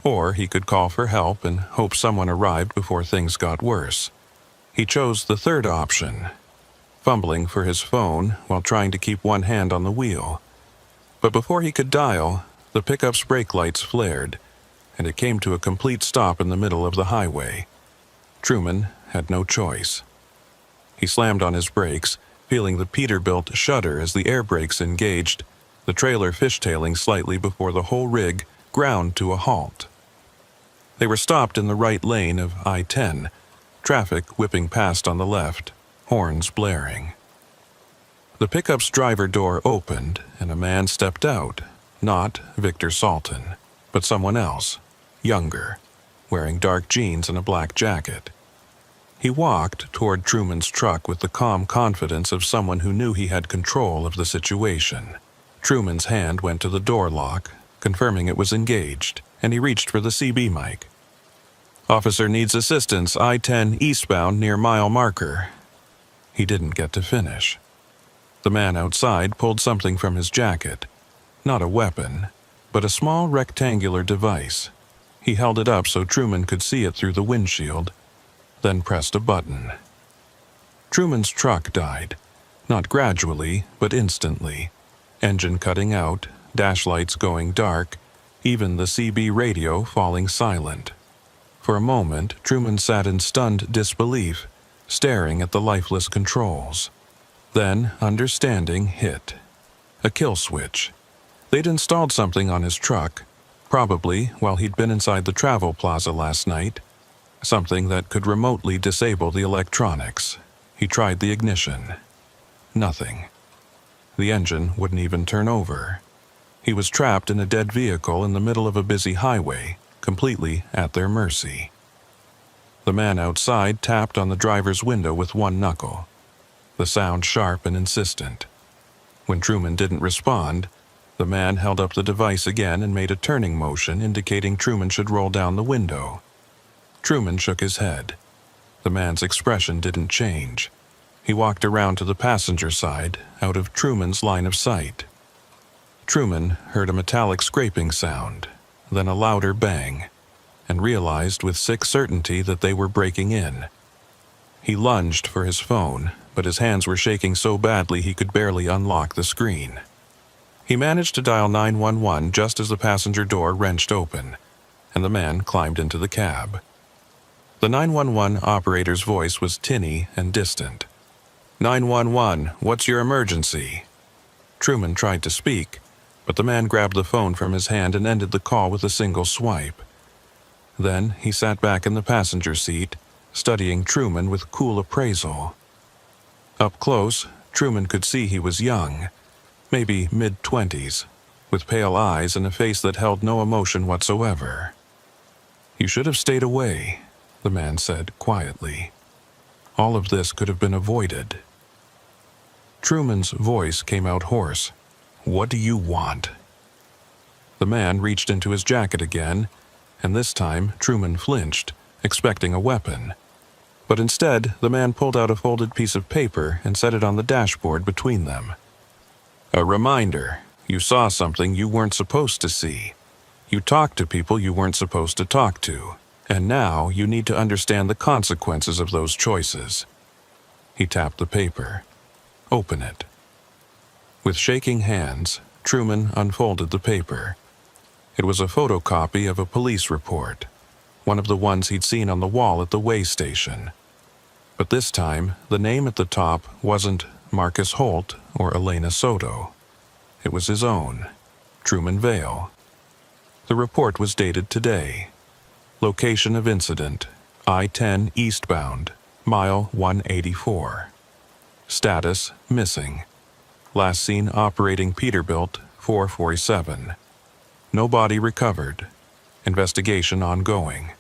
Or he could call for help and hope someone arrived before things got worse. He chose the third option, fumbling for his phone while trying to keep one hand on the wheel. But before he could dial, the pickup's brake lights flared, and it came to a complete stop in the middle of the highway. Truman had no choice. He slammed on his brakes, feeling the Peterbilt shudder as the air brakes engaged, the trailer fishtailing slightly before the whole rig ground to a halt. They were stopped in the right lane of I-10, traffic whipping past on the left, horns blaring. The pickup's driver door opened, and a man stepped out, not Victor Salton, but someone else, younger, wearing dark jeans and a black jacket. He walked toward Truman's truck with the calm confidence of someone who knew he had control of the situation. Truman's hand went to the door lock, confirming it was engaged, and he reached for the CB mic. Officer needs assistance, I-10 eastbound near mile marker. He didn't get to finish. The man outside pulled something from his jacket. Not a weapon, but a small rectangular device. He held it up so Truman could see it through the windshield, then pressed a button. Truman's truck died, not gradually, but instantly. Engine cutting out, dash lights going dark, even the CB radio falling silent. For a moment, Truman sat in stunned disbelief, staring at the lifeless controls. Then, understanding hit. A kill switch. They'd installed something on his truck, probably while he'd been inside the travel plaza last night. Something that could remotely disable the electronics. He tried the ignition. Nothing. The engine wouldn't even turn over. He was trapped in a dead vehicle in the middle of a busy highway, completely at their mercy. The man outside tapped on the driver's window with one knuckle, the sound sharp and insistent. When Truman didn't respond, the man held up the device again and made a turning motion indicating Truman should roll down the window. Truman shook his head. The man's expression didn't change. He walked around to the passenger side, out of Truman's line of sight. Truman heard a metallic scraping sound, then a louder bang, and realized with sick certainty that they were breaking in. He lunged for his phone, but his hands were shaking so badly he could barely unlock the screen. He managed to dial 911 just as the passenger door wrenched open, and the man climbed into the cab. The 911 operator's voice was tinny and distant. 911, what's your emergency? Truman tried to speak, but the man grabbed the phone from his hand and ended the call with a single swipe. Then he sat back in the passenger seat, studying Truman with cool appraisal. Up close, Truman could see he was young, maybe mid-20s, with pale eyes and a face that held no emotion whatsoever. You should have stayed away, the man said quietly. All of this could have been avoided. Truman's voice came out hoarse. What do you want? The man reached into his jacket again, and this time Truman flinched, expecting a weapon. But instead, the man pulled out a folded piece of paper and set it on the dashboard between them. A reminder. You saw something you weren't supposed to see. You talked to people you weren't supposed to talk to. And now you need to understand the consequences of those choices. He tapped the paper. Open it. With shaking hands, Truman unfolded the paper. It was a photocopy of a police report, one of the ones he'd seen on the wall at the way station. But this time, the name at the top wasn't Marcus Holt or Elena Soto. It was his own, Truman Vale. The report was dated today. Location of incident, I-10 eastbound, mile 184. Status, missing. Last seen operating Peterbilt, 447. No body recovered. Investigation ongoing.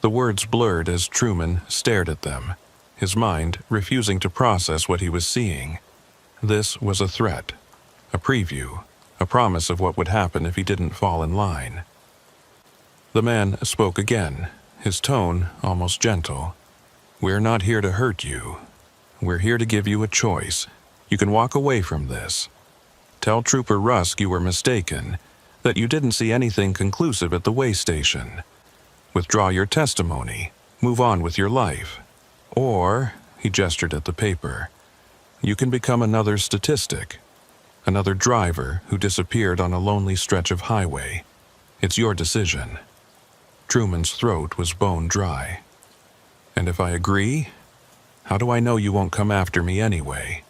The words blurred as Truman stared at them, his mind refusing to process what he was seeing. This was a threat, a preview, a promise of what would happen if he didn't fall in line. The man spoke again, his tone almost gentle. We're not here to hurt you. We're here to give you a choice. You can walk away from this. Tell Trooper Rusk you were mistaken, that you didn't see anything conclusive at the way station. Withdraw your testimony. Move on with your life. Or, he gestured at the paper, you can become another statistic, another driver who disappeared on a lonely stretch of highway. It's your decision. Truman's throat was bone dry. And if I agree, how do I know you won't come after me anyway?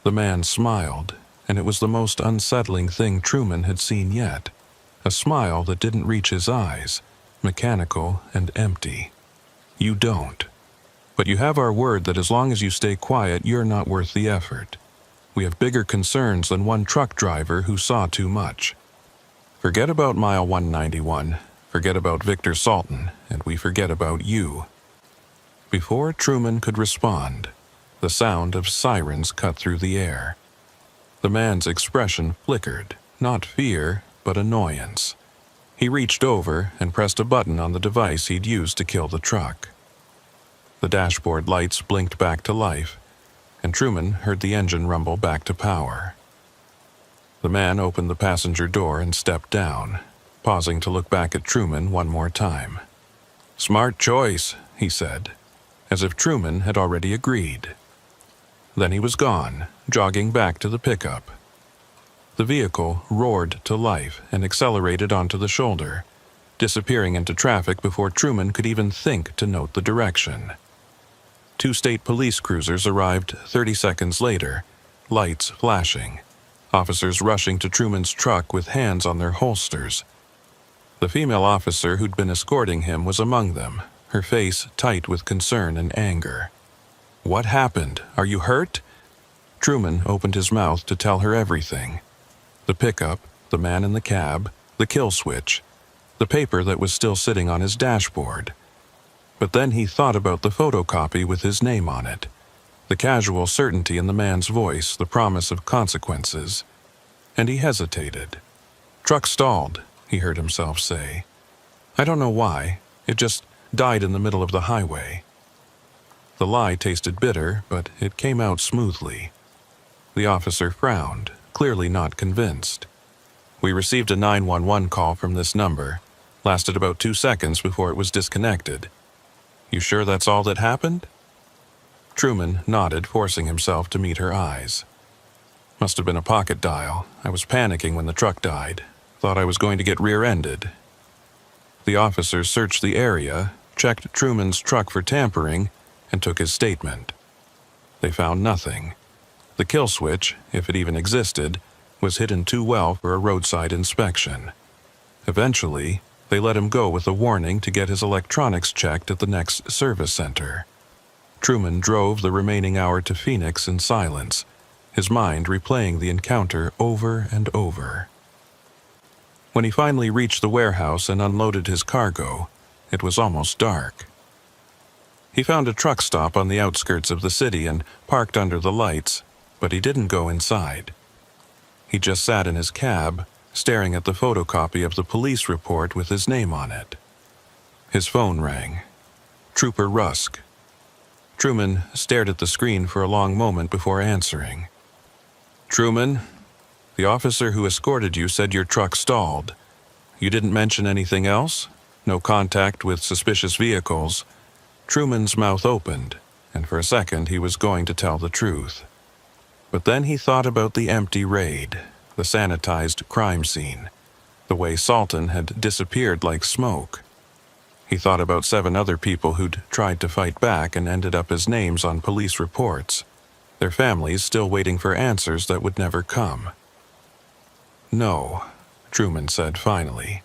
The man smiled, and it was the most unsettling thing Truman had seen yet. A smile that didn't reach his eyes, mechanical and empty. You don't. But you have our word that as long as you stay quiet, you're not worth the effort. We have bigger concerns than one truck driver who saw too much. Forget about mile 191. Forget about Victor Salton, and we forget about you. Before Truman could respond, the sound of sirens cut through the air. The man's expression flickered, not fear, but annoyance. He reached over and pressed a button on the device he'd used to kill the truck. The dashboard lights blinked back to life, and Truman heard the engine rumble back to power. The man opened the passenger door and stepped down, pausing to look back at Truman one more time. "Smart choice," he said, as if Truman had already agreed. Then he was gone, jogging back to the pickup. The vehicle roared to life and accelerated onto the shoulder, disappearing into traffic before Truman could even think to note the direction. 2 state police cruisers arrived 30 seconds later, lights flashing, officers rushing to Truman's truck with hands on their holsters. The female officer who'd been escorting him was among them, her face tight with concern and anger. "What happened? Are you hurt?" Truman opened his mouth to tell her everything. The pickup, the man in the cab, the kill switch, the paper that was still sitting on his dashboard. But then he thought about the photocopy with his name on it, the casual certainty in the man's voice, the promise of consequences. And he hesitated. "Truck stalled," he heard himself say. "I don't know why. It just died in the middle of the highway." The lie tasted bitter, but it came out smoothly. The officer frowned, clearly not convinced. "We received a 911 call from this number. Lasted about 2 seconds before it was disconnected. You sure that's all that happened?" Truman nodded, forcing himself to meet her eyes. "Must have been a pocket dial. I was panicking when the truck died. Thought I was going to get rear-ended." The officers searched the area, checked Truman's truck for tampering, and took his statement. They found nothing. The kill switch, if it even existed, was hidden too well for a roadside inspection. Eventually, they let him go with a warning to get his electronics checked at the next service center. Truman drove the remaining hour to Phoenix in silence, his mind replaying the encounter over and over. When he finally reached the warehouse and unloaded his cargo, it was almost dark. He found a truck stop on the outskirts of the city and parked under the lights, but he didn't go inside. He just sat in his cab, staring at the photocopy of the police report with his name on it. His phone rang. Trooper Rusk. Truman stared at the screen for a long moment before answering. "Truman, the officer who escorted you said your truck stalled. You didn't mention anything else? No contact with suspicious vehicles?" Truman's mouth opened, and for a second he was going to tell the truth. But then he thought about the empty raid, the sanitized crime scene, the way Salton had disappeared like smoke. He thought about 7 other people who'd tried to fight back and ended up as names on police reports, their families still waiting for answers that would never come. "No," Truman said finally.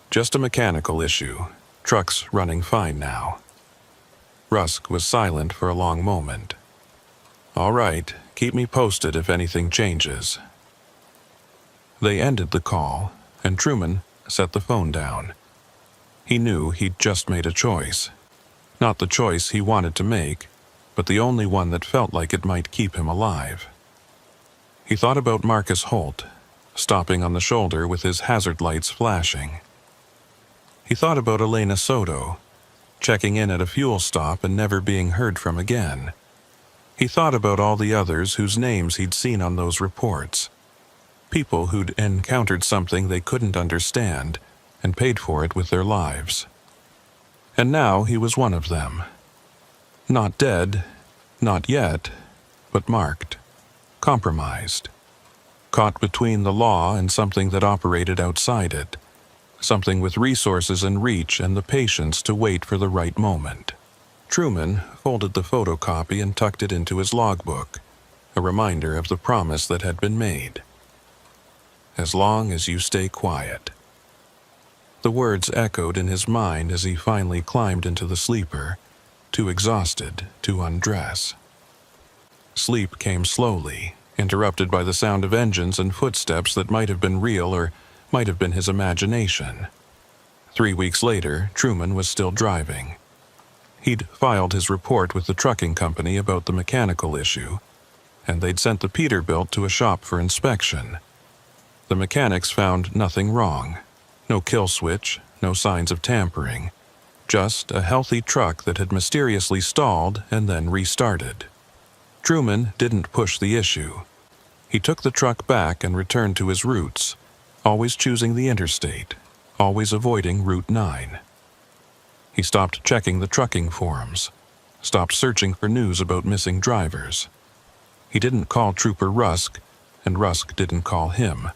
"Just a mechanical issue. Truck's running fine now." Rusk was silent for a long moment. "All right, keep me posted if anything changes." They ended the call, and Truman set the phone down. He knew he'd just made a choice. Not the choice he wanted to make, but the only one that felt like it might keep him alive. He thought about Marcus Holt, stopping on the shoulder with his hazard lights flashing. He thought about Elena Soto, checking in at a fuel stop and never being heard from again. He thought about all the others whose names he'd seen on those reports. People who'd encountered something they couldn't understand and paid for it with their lives. And now he was one of them. Not dead, not yet, but marked, compromised. Caught between the law and something that operated outside it. Something with resources and reach and the patience to wait for the right moment. Truman folded the photocopy and tucked it into his logbook, a reminder of the promise that had been made. "As long as you stay quiet." The words echoed in his mind as he finally climbed into the sleeper, too exhausted to undress. Sleep came slowly, interrupted by the sound of engines and footsteps that might have been real or might have been his imagination. 3 weeks later, Truman was still driving. He'd filed his report with the trucking company about the mechanical issue, and they'd sent the Peterbilt to a shop for inspection. The mechanics found nothing wrong. No kill switch, no signs of tampering. Just a healthy truck that had mysteriously stalled and then restarted. Truman didn't push the issue. He took the truck back and returned to his routes, always choosing the interstate, always avoiding Route 9. He stopped checking the trucking forums, stopped searching for news about missing drivers. He didn't call Trooper Rusk, and Rusk didn't call him.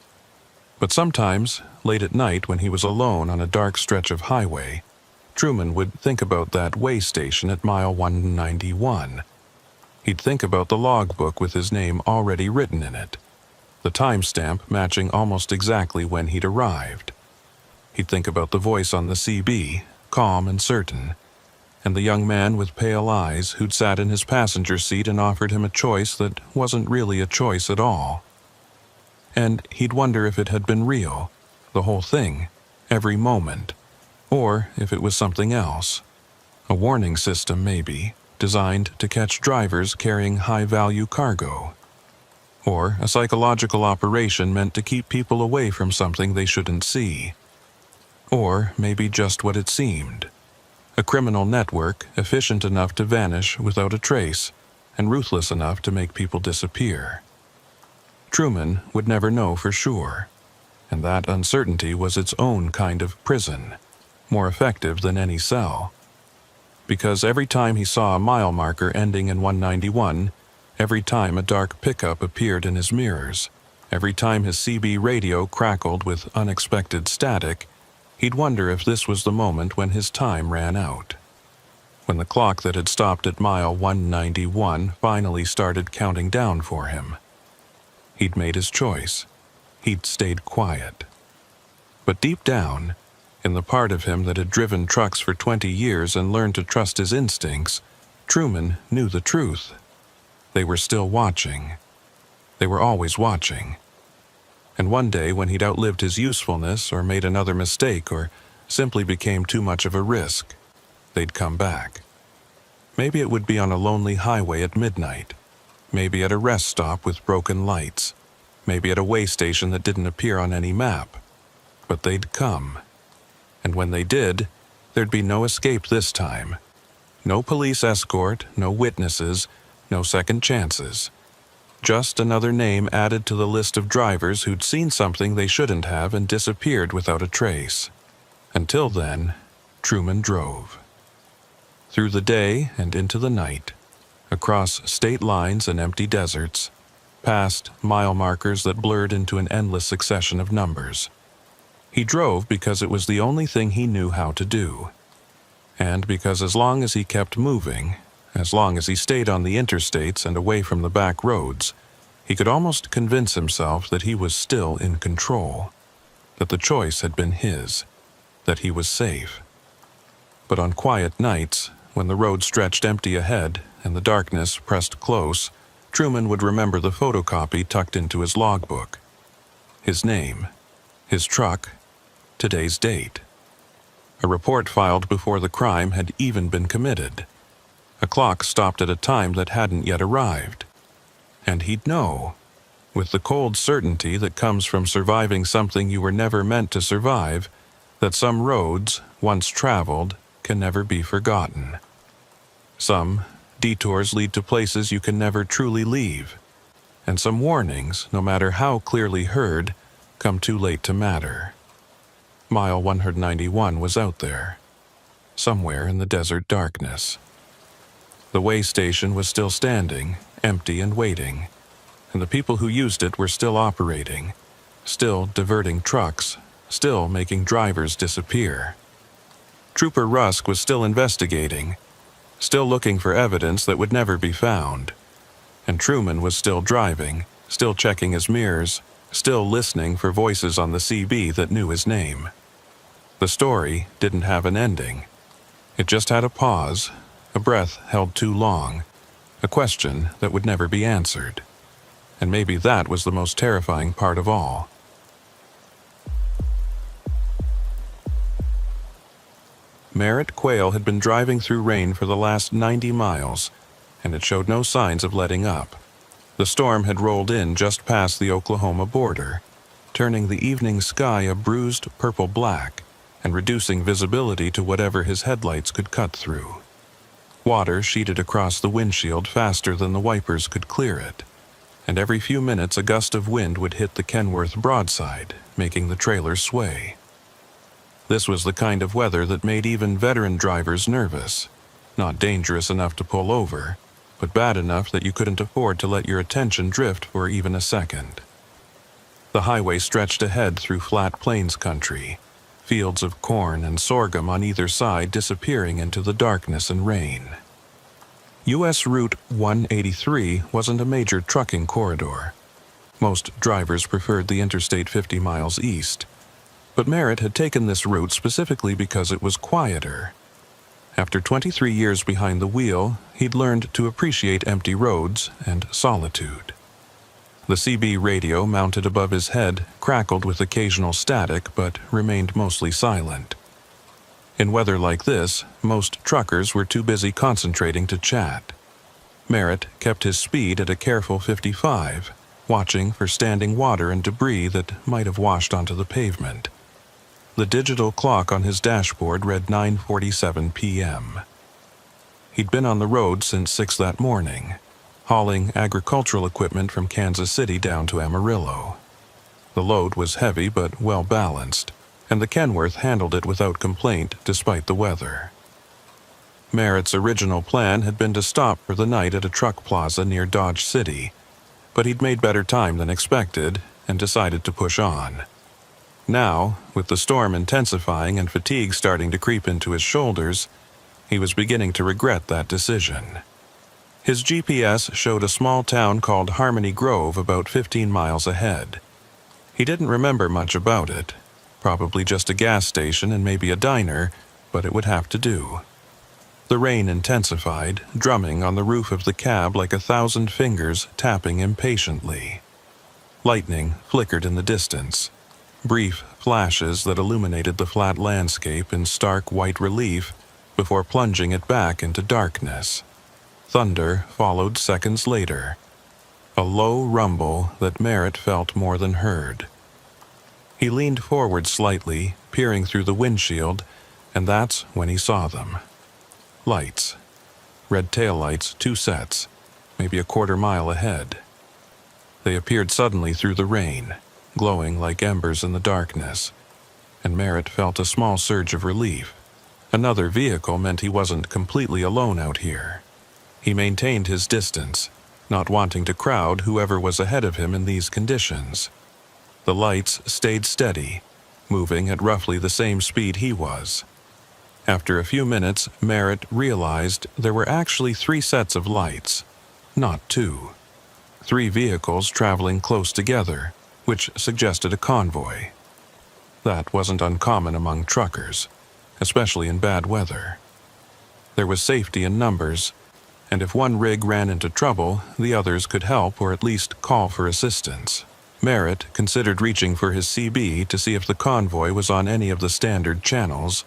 But sometimes, late at night when he was alone on a dark stretch of highway, Truman would think about that way station at mile 191. He'd think about the logbook with his name already written in it, the timestamp matching almost exactly when he'd arrived. He'd think about the voice on the CB, calm and certain, and the young man with pale eyes who'd sat in his passenger seat and offered him a choice that wasn't really a choice at all. And he'd wonder if it had been real, the whole thing, every moment, or if it was something else. A warning system, maybe, designed to catch drivers carrying high-value cargo. Or a psychological operation meant to keep people away from something they shouldn't see. Or maybe just what it seemed. A criminal network efficient enough to vanish without a trace, and ruthless enough to make people disappear. Truman would never know for sure, and that uncertainty was its own kind of prison, more effective than any cell. Because every time he saw a mile marker ending in 191, every time a dark pickup appeared in his mirrors, every time his CB radio crackled with unexpected static, he'd wonder if this was the moment when his time ran out. When the clock that had stopped at mile 191 finally started counting down for him. He'd made his choice. He'd stayed quiet. But deep down, in the part of him that had driven trucks for 20 years and learned to trust his instincts, Truman knew the truth. They were still watching. They were always watching. And one day when he'd outlived his usefulness or made another mistake or simply became too much of a risk, they'd come back. Maybe it would be on a lonely highway at midnight. Maybe at a rest stop with broken lights. Maybe at a way station that didn't appear on any map. But they'd come. And when they did, there'd be no escape this time. No police escort, no witnesses, no second chances. Just another name added to the list of drivers who'd seen something they shouldn't have and disappeared without a trace. Until then, Truman drove. Through the day and into the night, across state lines and empty deserts, past mile markers that blurred into an endless succession of numbers. He drove because it was the only thing he knew how to do. And because as long as he kept moving, as long as he stayed on the interstates and away from the back roads, he could almost convince himself that he was still in control, that the choice had been his, that he was safe. But on quiet nights, when the road stretched empty ahead and the darkness pressed close, Truman would remember the photocopy tucked into his logbook. His name, his truck, today's date. A report filed before the crime had even been committed. A clock stopped at a time that hadn't yet arrived. And he'd know, with the cold certainty that comes from surviving something you were never meant to survive, that some roads, once traveled, can never be forgotten. Some detours lead to places you can never truly leave, and some warnings, no matter how clearly heard, come too late to matter. Mile 191 was out there, somewhere in the desert darkness. The way station was still standing, empty and waiting, and the people who used it were still operating, still diverting trucks, still making drivers disappear. Trooper Rusk was still investigating, still looking for evidence that would never be found. And Truman was still driving, still checking his mirrors, still listening for voices on the CB that knew his name. The story didn't have an ending. It just had a pause, a breath held too long, a question that would never be answered. And maybe that was the most terrifying part of all. Merritt Quayle had been driving through rain for the last 90 miles, and it showed no signs of letting up. The storm had rolled in just past the Oklahoma border, turning the evening sky a bruised purple black and reducing visibility to whatever his headlights could cut through. Water sheeted across the windshield faster than the wipers could clear it, and every few minutes a gust of wind would hit the Kenworth broadside, making the trailer sway. This was the kind of weather that made even veteran drivers nervous. Not dangerous enough to pull over, but bad enough that you couldn't afford to let your attention drift for even a second. The highway stretched ahead through flat plains country, fields of corn and sorghum on either side disappearing into the darkness and rain. U.S. Route 183 wasn't a major trucking corridor. Most drivers preferred the Interstate 50 miles east, but Merritt had taken this route specifically because it was quieter. After 23 years behind the wheel, he'd learned to appreciate empty roads and solitude. The CB radio mounted above his head crackled with occasional static but remained mostly silent. In weather like this, most truckers were too busy concentrating to chat. Merritt kept his speed at a careful 55, watching for standing water and debris that might have washed onto the pavement. The digital clock on his dashboard read 9:47 p.m. He'd been on the road since 6 that morning, hauling agricultural equipment from Kansas City down to Amarillo. The load was heavy but well-balanced, and the Kenworth handled it without complaint despite the weather. Merritt's original plan had been to stop for the night at a truck plaza near Dodge City, but he'd made better time than expected and decided to push on. Now, with the storm intensifying and fatigue starting to creep into his shoulders, he was beginning to regret that decision. His GPS showed a small town called Harmony Grove about 15 miles ahead. He didn't remember much about it, probably just a gas station and maybe a diner, but it would have to do. The rain intensified, drumming on the roof of the cab like 1,000 fingers tapping impatiently. Lightning flickered in the distance, brief flashes that illuminated the flat landscape in stark white relief before plunging it back into darkness. Thunder followed seconds later, a low rumble that Merritt felt more than heard. He leaned forward slightly, peering through the windshield, and that's when he saw them. Lights. Red taillights, 2 sets, maybe a quarter mile ahead. They appeared suddenly through the rain, glowing like embers in the darkness, and Merritt felt a small surge of relief. Another vehicle meant he wasn't completely alone out here. He maintained his distance, not wanting to crowd whoever was ahead of him in these conditions. The lights stayed steady, moving at roughly the same speed he was. After a few minutes, Merritt realized there were actually 3 sets of lights, not 2. 3 vehicles traveling close together, which suggested a convoy. That wasn't uncommon among truckers, especially in bad weather. There was safety in numbers, and if one rig ran into trouble, the others could help or at least call for assistance. Merritt considered reaching for his CB to see if the convoy was on any of the standard channels,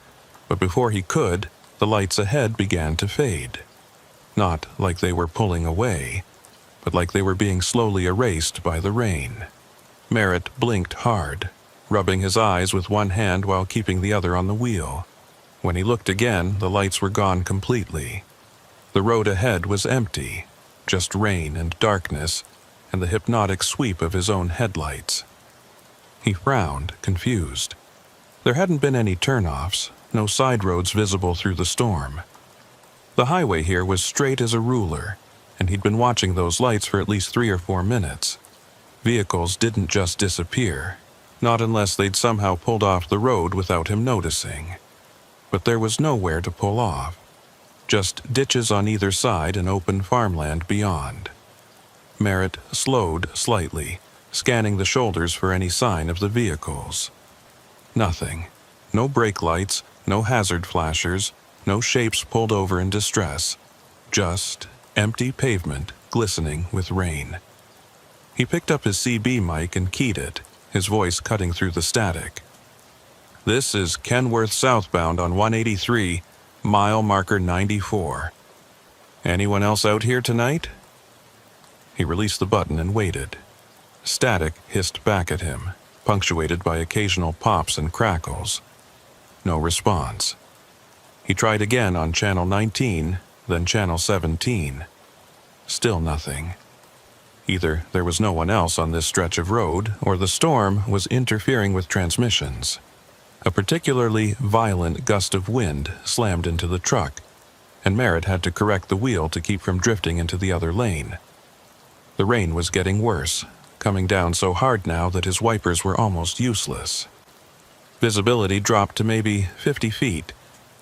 but before he could, the lights ahead began to fade. Not like they were pulling away, but like they were being slowly erased by the rain. Merritt blinked hard, rubbing his eyes with one hand while keeping the other on the wheel. When he looked again, the lights were gone completely. The road ahead was empty, just rain and darkness, and the hypnotic sweep of his own headlights. He frowned, confused. There hadn't been any turnoffs, no side roads visible through the storm. The highway here was straight as a ruler, and he'd been watching those lights for at least 3 or 4 minutes. Vehicles didn't just disappear, not unless they'd somehow pulled off the road without him noticing. But there was nowhere to pull off. Just ditches on either side and open farmland beyond. Merritt slowed slightly, scanning the shoulders for any sign of the vehicles. Nothing. No brake lights, no hazard flashers, no shapes pulled over in distress. Just empty pavement glistening with rain. He picked up his CB mic and keyed it, his voice cutting through the static. "This is Kenworth southbound on 183, mile marker 94. Anyone else out here tonight?" He released the button and waited. Static hissed back at him. punctuated by occasional pops and crackles. No response. He tried again on channel 19, then channel 17. Still nothing. Either there was no one else on this stretch of road, or the storm was interfering with transmissions. A particularly violent gust of wind slammed into the truck, and Merritt had to correct the wheel to keep from drifting into the other lane. The rain was getting worse, coming down so hard now that his wipers were almost useless. Visibility dropped to maybe 50 feet,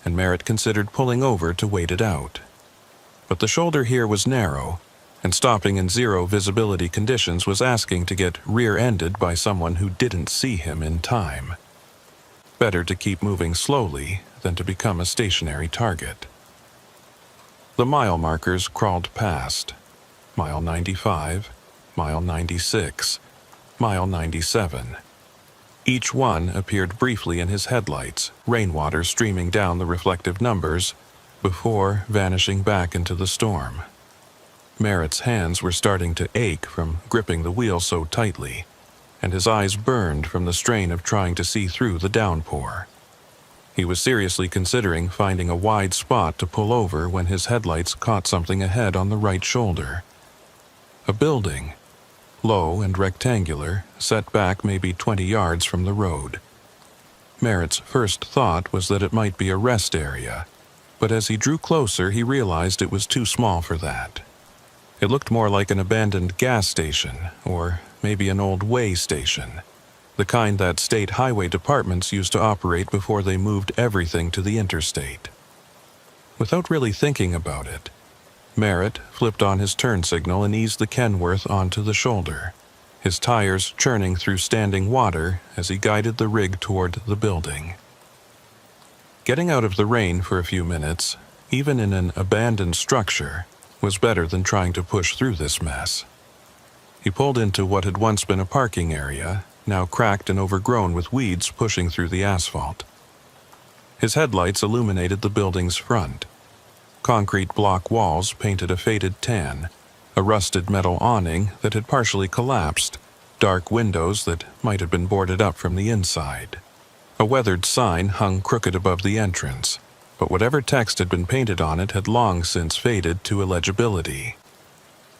and Merritt considered pulling over to wait it out. But the shoulder here was narrow, and stopping in zero visibility conditions was asking to get rear-ended by someone who didn't see him in time. Better to keep moving slowly than to become a stationary target. The mile markers crawled past. Mile 95, mile 96, mile 97. Each one appeared briefly in his headlights, rainwater streaming down the reflective numbers, before vanishing back into the storm. Merritt's hands were starting to ache from gripping the wheel so tightly, and his eyes burned from the strain of trying to see through the downpour. He was seriously considering finding a wide spot to pull over when his headlights caught something ahead on the right shoulder. A building, low and rectangular, set back maybe 20 yards from the road. Merritt's first thought was that it might be a rest area, but as he drew closer he realized it was too small for that. It looked more like an abandoned gas station, or maybe an old way station, the kind that state highway departments used to operate before they moved everything to the interstate. Without really thinking about it, Merritt flipped on his turn signal and eased the Kenworth onto the shoulder, his tires churning through standing water as he guided the rig toward the building. Getting out of the rain for a few minutes, even in an abandoned structure, was better than trying to push through this mess. He pulled into what had once been a parking area, now cracked and overgrown with weeds pushing through the asphalt. His headlights illuminated the building's front. Concrete block walls painted a faded tan, a rusted metal awning that had partially collapsed, dark windows that might have been boarded up from the inside. A weathered sign hung crooked above the entrance, but whatever text had been painted on it had long since faded to illegibility.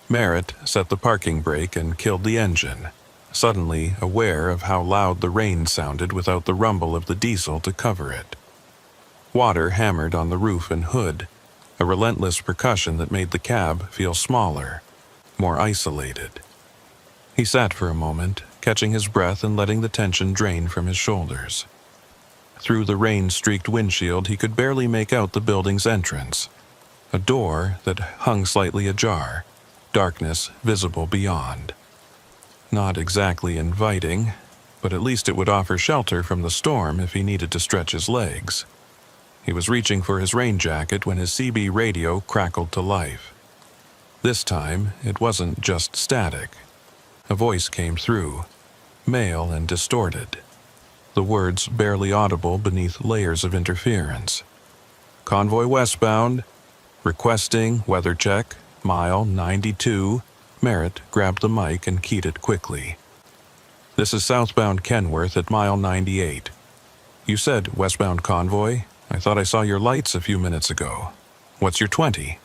Merritt set the parking brake and killed the engine, suddenly aware of how loud the rain sounded without the rumble of the diesel to cover it. Water hammered on the roof and hood, a relentless percussion that made the cab feel smaller, more isolated. He sat for a moment, catching his breath and letting the tension drain from his shoulders. Through the rain-streaked windshield he could barely make out the building's entrance, a door that hung slightly ajar, darkness visible beyond. Not exactly inviting, but at least it would offer shelter from the storm if he needed to stretch his legs. He was reaching for his rain jacket when his CB radio crackled to life. This time, it wasn't just static. A voice came through, male and distorted, the words barely audible beneath layers of interference. Convoy westbound, requesting weather check, mile 92. Merritt grabbed the mic and keyed it quickly. This is southbound Kenworth at mile 98. You said westbound convoy? I thought I saw your lights a few minutes ago. What's your 20?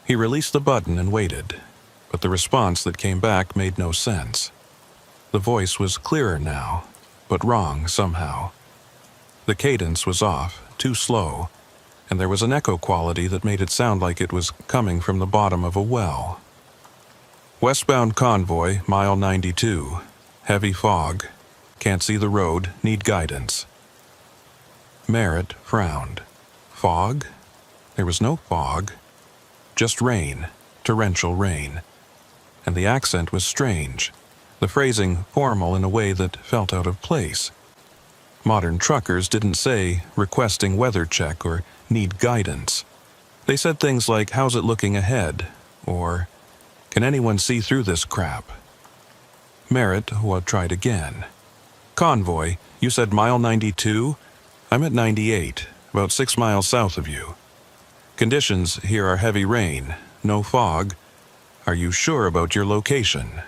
He released the button and waited, but the response that came back made no sense. The voice was clearer now, but wrong somehow. The cadence was off, too slow, and there was an echo quality that made it sound like it was coming from the bottom of a well. Westbound convoy, mile 92. Heavy fog. Can't see the road, need guidance. Merritt frowned. Fog? There was no fog. Just rain, torrential rain. And the accent was strange, the phrasing formal in a way that felt out of place. Modern truckers didn't say requesting weather check or need guidance. They said things like, how's it looking ahead? Or, can anyone see through this crap? Merritt tried again. Convoy, you said mile 92? I'm at 98, about 6 miles south of you. Conditions here are heavy rain, no fog. Are you sure about your location?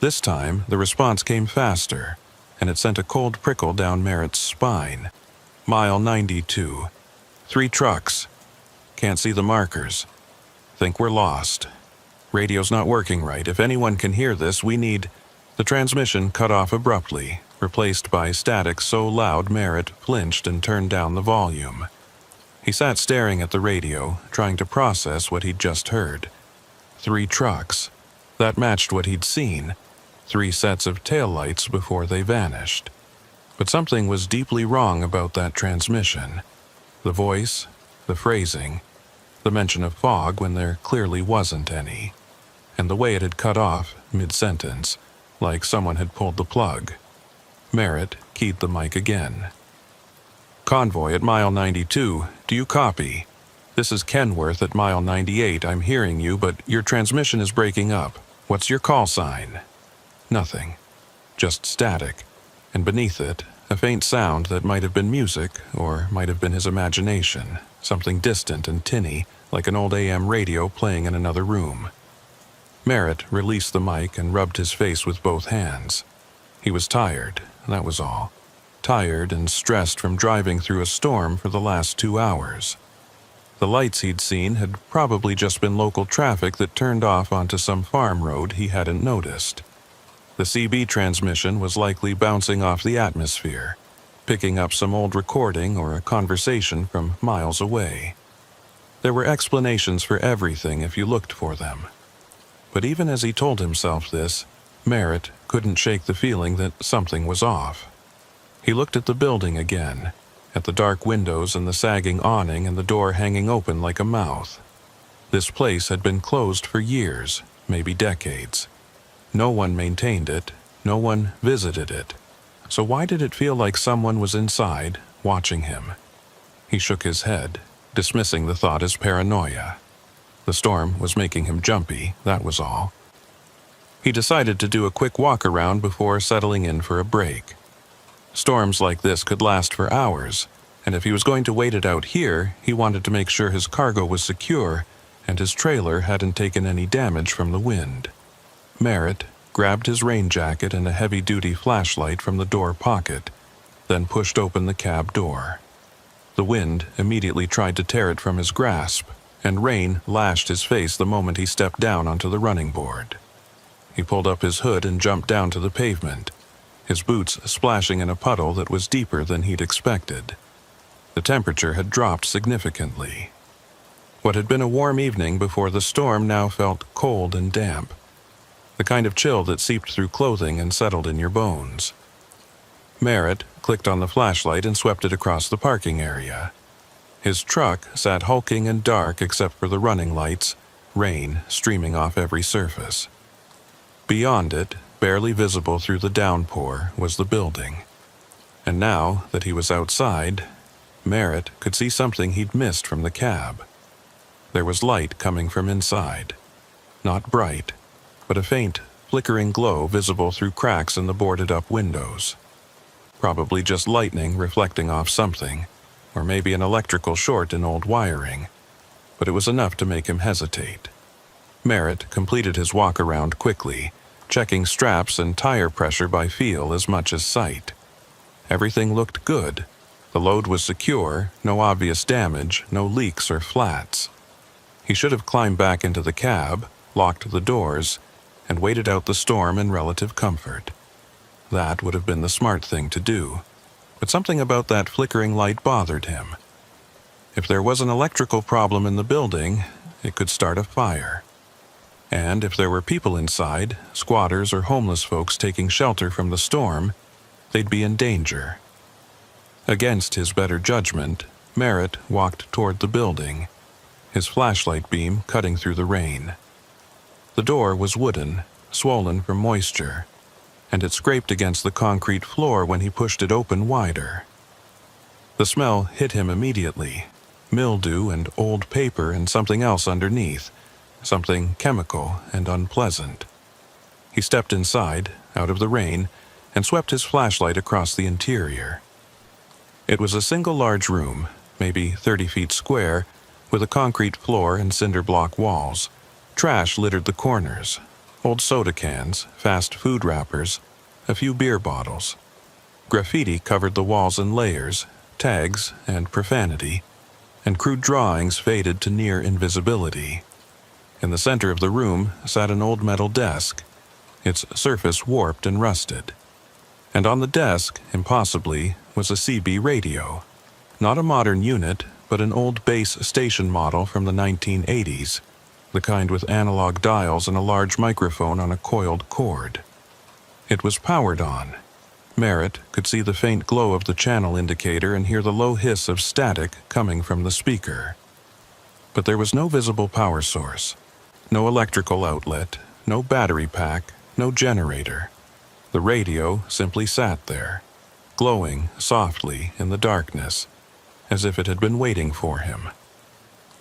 This time, the response came faster, and it sent a cold prickle down Merritt's spine. Mile 92. 3 trucks. Can't see the markers. Think we're lost. Radio's not working right. If anyone can hear this, we need... The transmission cut off abruptly, replaced by static so loud Merritt flinched and turned down the volume. He sat staring at the radio, trying to process what he'd just heard. 3 trucks. That matched what he'd seen. 3 sets of taillights before they vanished. But something was deeply wrong about that transmission. The voice, the phrasing, the mention of fog when there clearly wasn't any, and the way it had cut off mid-sentence, like someone had pulled the plug. Merritt keyed the mic again. "Convoy at mile 92, do you copy? This is Kenworth at mile 98, I'm hearing you, but your transmission is breaking up. What's your call sign?" Nothing. Just static, and beneath it, a faint sound that might have been music, or might have been his imagination, something distant and tinny, like an old AM radio playing in another room. Merritt released the mic and rubbed his face with both hands. He was tired, that was all. Tired and stressed from driving through a storm for the last 2 hours. The lights he'd seen had probably just been local traffic that turned off onto some farm road he hadn't noticed. The CB transmission was likely bouncing off the atmosphere, picking up some old recording or a conversation from miles away. There were explanations for everything if you looked for them. But even as he told himself this, Merritt couldn't shake the feeling that something was off. He looked at the building again, at the dark windows and the sagging awning and the door hanging open like a mouth. This place had been closed for years, maybe decades. No one maintained it, no one visited it. So why did it feel like someone was inside, watching him? He shook his head, dismissing the thought as paranoia. The storm was making him jumpy, that was all. He decided to do a quick walk around before settling in for a break. Storms like this could last for hours, and if he was going to wait it out here, he wanted to make sure his cargo was secure and his trailer hadn't taken any damage from the wind. Merritt grabbed his rain jacket and a heavy-duty flashlight from the door pocket, then pushed open the cab door. The wind immediately tried to tear it from his grasp, and rain lashed his face the moment he stepped down onto the running board. He pulled up his hood and jumped down to the pavement, his boots splashing in a puddle that was deeper than he'd expected. The temperature had dropped significantly. What had been a warm evening before the storm now felt cold and damp, the kind of chill that seeped through clothing and settled in your bones. Merritt clicked on the flashlight and swept it across the parking area. His truck sat hulking and dark except for the running lights, rain streaming off every surface. Beyond it, barely visible through the downpour, was the building. And now that he was outside, Merritt could see something he'd missed from the cab. There was light coming from inside. Not bright, but a faint, flickering glow visible through cracks in the boarded-up windows. Probably just lightning reflecting off something, or maybe an electrical short in old wiring, but it was enough to make him hesitate. Merritt completed his walk around quickly, checking straps and tire pressure by feel as much as sight. Everything looked good. The load was secure, no obvious damage, no leaks or flats. He should have climbed back into the cab, locked the doors, and waited out the storm in relative comfort. That would have been the smart thing to do. But something about that flickering light bothered him. If there was an electrical problem in the building, it could start a fire. And if there were people inside, squatters or homeless folks taking shelter from the storm, they'd be in danger. Against his better judgment, Merritt walked toward the building, his flashlight beam cutting through the rain. The door was wooden, swollen from moisture, and it scraped against the concrete floor when he pushed it open wider. The smell hit him immediately, mildew and old paper and something else underneath, something chemical and unpleasant. He stepped inside, out of the rain, and swept his flashlight across the interior. It was a single large room, maybe 30 feet square, with a concrete floor and cinder block walls. Trash littered the corners. old soda cans, fast food wrappers, a few beer bottles. Graffiti covered the walls in layers, tags, and profanity, and crude drawings faded to near invisibility. In the center of the room sat an old metal desk, its surface warped and rusted. And on the desk, impossibly, was a CB radio. Not a modern unit, but an old base station model from the 1980s, the kind with analog dials and a large microphone on a coiled cord. It was powered on. Merritt could see the faint glow of the channel indicator and hear the low hiss of static coming from the speaker. But there was no visible power source, no electrical outlet, no battery pack, no generator. The radio simply sat there, glowing softly in the darkness, as if it had been waiting for him.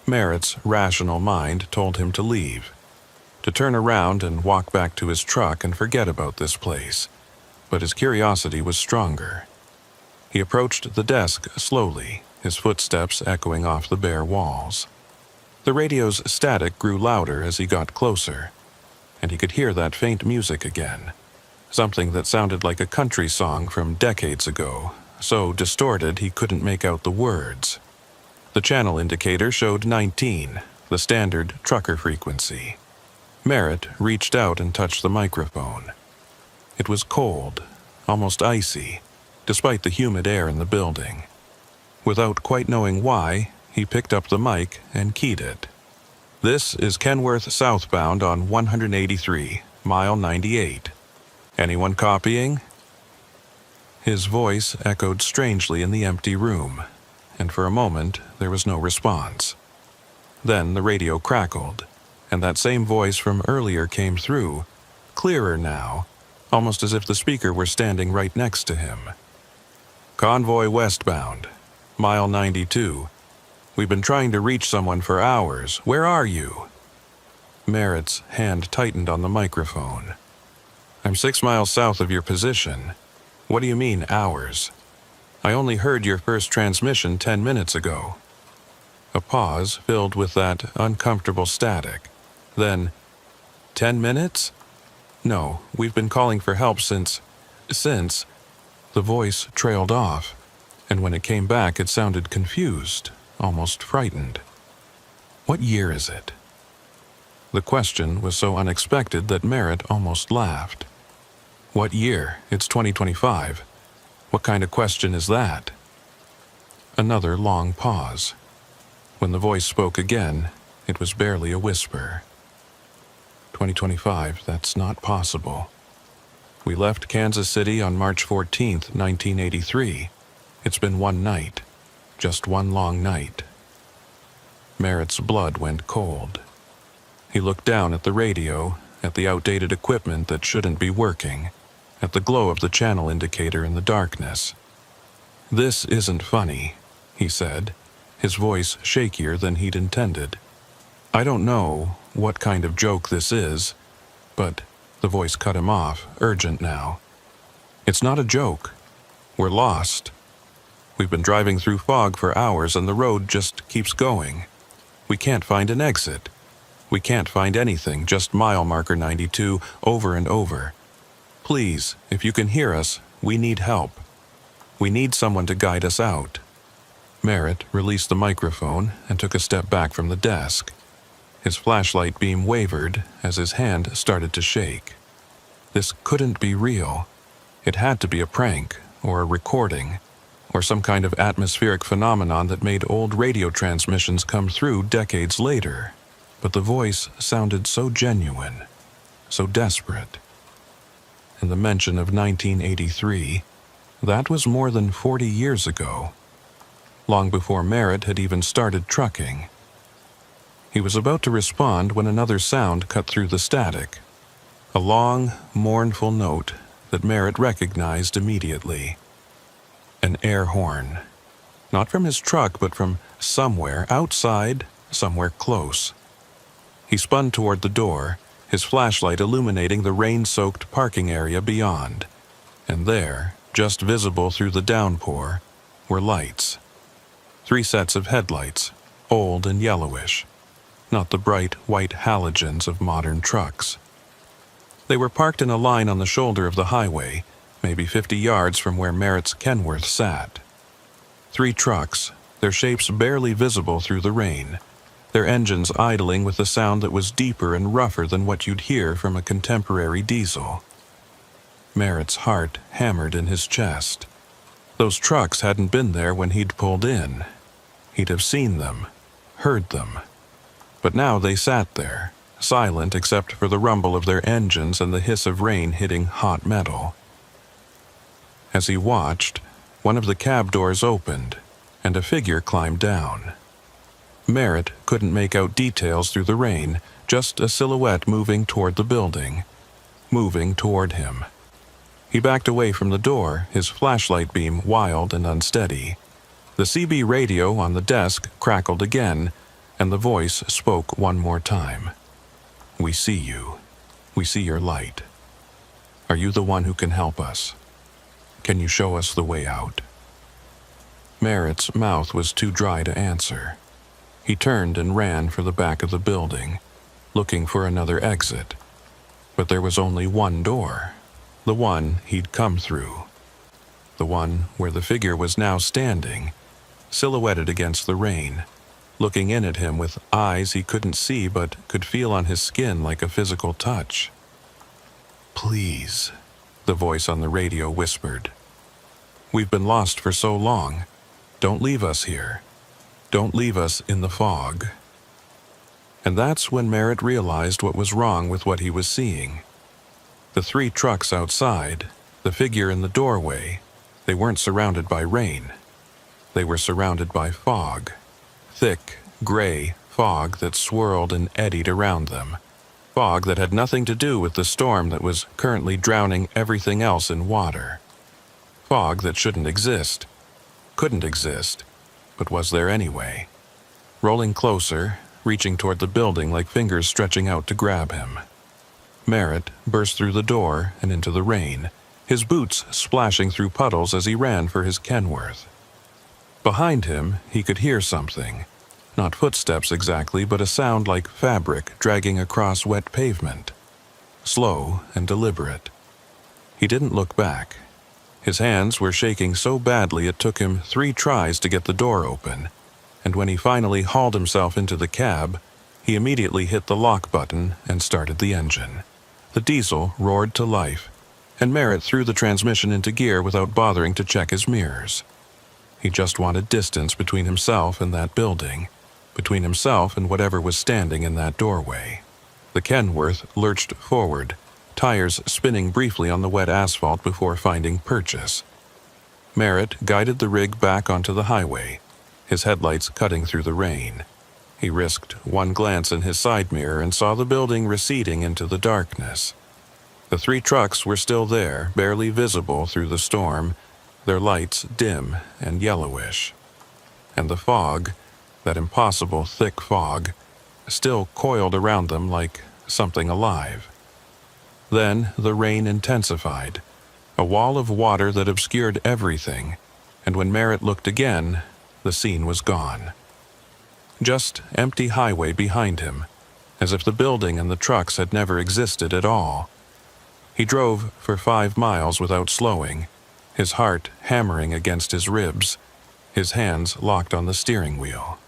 Merritt's rational mind told him to leave, to turn around and walk back to his truck and forget about this place, but his curiosity was stronger. He approached the desk slowly, his footsteps echoing off the bare walls. The radio's static grew louder as he got closer, and he could hear that faint music again, something that sounded like a country song from decades ago, so distorted he couldn't make out the words. The channel indicator showed 19, the standard trucker frequency. Merritt reached out and touched the microphone. It was cold, almost icy, despite the humid air in the building. Without quite knowing why, he picked up the mic and keyed it. "This is Kenworth southbound on 183, mile 98. Anyone copying?" His voice echoed strangely in the empty room, and for a moment there was no response. Then the radio crackled, and that same voice from earlier came through, clearer now, almost as if the speaker were standing right next to him. "Convoy westbound, mile 92. We've been trying to reach someone for hours. Where are you?" Merritt's hand tightened on the microphone. "I'm 6 miles south of your position. What do you mean, hours? I only heard your first transmission 10 minutes ago." A pause filled with that uncomfortable static. Then, 10 minutes? "No, we've been calling for help since... The voice trailed off, and when it came back it sounded confused, almost frightened. "What year is it?" The question was so unexpected that Merritt almost laughed. "What year? It's 2025. What kind of question is that?" Another long pause. When the voice spoke again, it was barely a whisper. 2025, that's not possible. We left Kansas City on March 14th, 1983. It's been one night. Just one long night. Merritt's blood went cold. He looked down at the radio, at the outdated equipment that shouldn't be working, at the glow of the channel indicator in the darkness. "This isn't funny," he said, his voice shakier than he'd intended. "I don't know what kind of joke this is, but..." The voice cut him off, urgent now. "It's not a joke. We're lost. We've been driving through fog for hours and the road just keeps going. We can't find an exit. We can't find anything, just mile marker 92 over and over. Please, if you can hear us, we need help. We need someone to guide us out." Merritt released the microphone and took a step back from the desk. His flashlight beam wavered as his hand started to shake. This couldn't be real. It had to be a prank, or a recording, or some kind of atmospheric phenomenon that made old radio transmissions come through decades later. But the voice sounded so genuine, so desperate. And the mention of 1983, that was more than 40 years ago, long before Merritt had even started trucking. He was about to respond when another sound cut through the static. A long, mournful note that Merritt recognized immediately. An air horn. Not from his truck, but from somewhere outside, somewhere close. He spun toward the door, his flashlight illuminating the rain-soaked parking area beyond. And there, just visible through the downpour, were lights. 3 sets of headlights, old and yellowish. Not the bright white halogens of modern trucks. They were parked in a line on the shoulder of the highway, maybe 50 yards from where Merritt's Kenworth sat. 3 trucks, their shapes barely visible through the rain, their engines idling with a sound that was deeper and rougher than what you'd hear from a contemporary diesel. Merritt's heart hammered in his chest. Those trucks hadn't been there when he'd pulled in. He'd have seen them, heard them. But now they sat there, silent except for the rumble of their engines and the hiss of rain hitting hot metal. As he watched, one of the cab doors opened, and a figure climbed down. Merritt couldn't make out details through the rain, just a silhouette moving toward the building, moving toward him. He backed away from the door, his flashlight beam wild and unsteady. The CB radio on the desk crackled again, and the voice spoke one more time. "We see you. We see your light. Are you the one who can help us? Can you show us the way out?" Merritt's mouth was too dry to answer. He turned and ran for the back of the building, looking for another exit. But there was only one door, the one he'd come through. The one where the figure was now standing, silhouetted against the rain, looking in at him with eyes he couldn't see but could feel on his skin like a physical touch. "Please," the voice on the radio whispered. "We've been lost for so long. Don't leave us here. Don't leave us in the fog." And that's when Merritt realized what was wrong with what he was seeing. The 3 trucks outside, the figure in the doorway, they weren't surrounded by rain. They were surrounded by fog. Thick, gray fog that swirled and eddied around them. Fog that had nothing to do with the storm that was currently drowning everything else in water. Fog that shouldn't exist, couldn't exist, but was there anyway. Rolling closer, reaching toward the building like fingers stretching out to grab him. Merritt burst through the door and into the rain, his boots splashing through puddles as he ran for his Kenworth. Behind him, he could hear something. Not footsteps exactly, but a sound like fabric dragging across wet pavement. Slow and deliberate. He didn't look back. His hands were shaking so badly it took him 3 tries to get the door open, and when he finally hauled himself into the cab, he immediately hit the lock button and started the engine. The diesel roared to life, and Merritt threw the transmission into gear without bothering to check his mirrors. He just wanted distance between himself and that building, between himself and whatever was standing in that doorway. The Kenworth lurched forward, tires spinning briefly on the wet asphalt before finding purchase. Merritt guided the rig back onto the highway, his headlights cutting through the rain. He risked one glance in his side mirror and saw the building receding into the darkness. The 3 trucks were still there, barely visible through the storm, their lights dim and yellowish. And the fog, that impossible thick fog, still coiled around them like something alive. Then the rain intensified, a wall of water that obscured everything, and when Merritt looked again, the scene was gone. Just empty highway behind him, as if the building and the trucks had never existed at all. He drove for 5 miles without slowing, his heart hammering against his ribs, his hands locked on the steering wheel.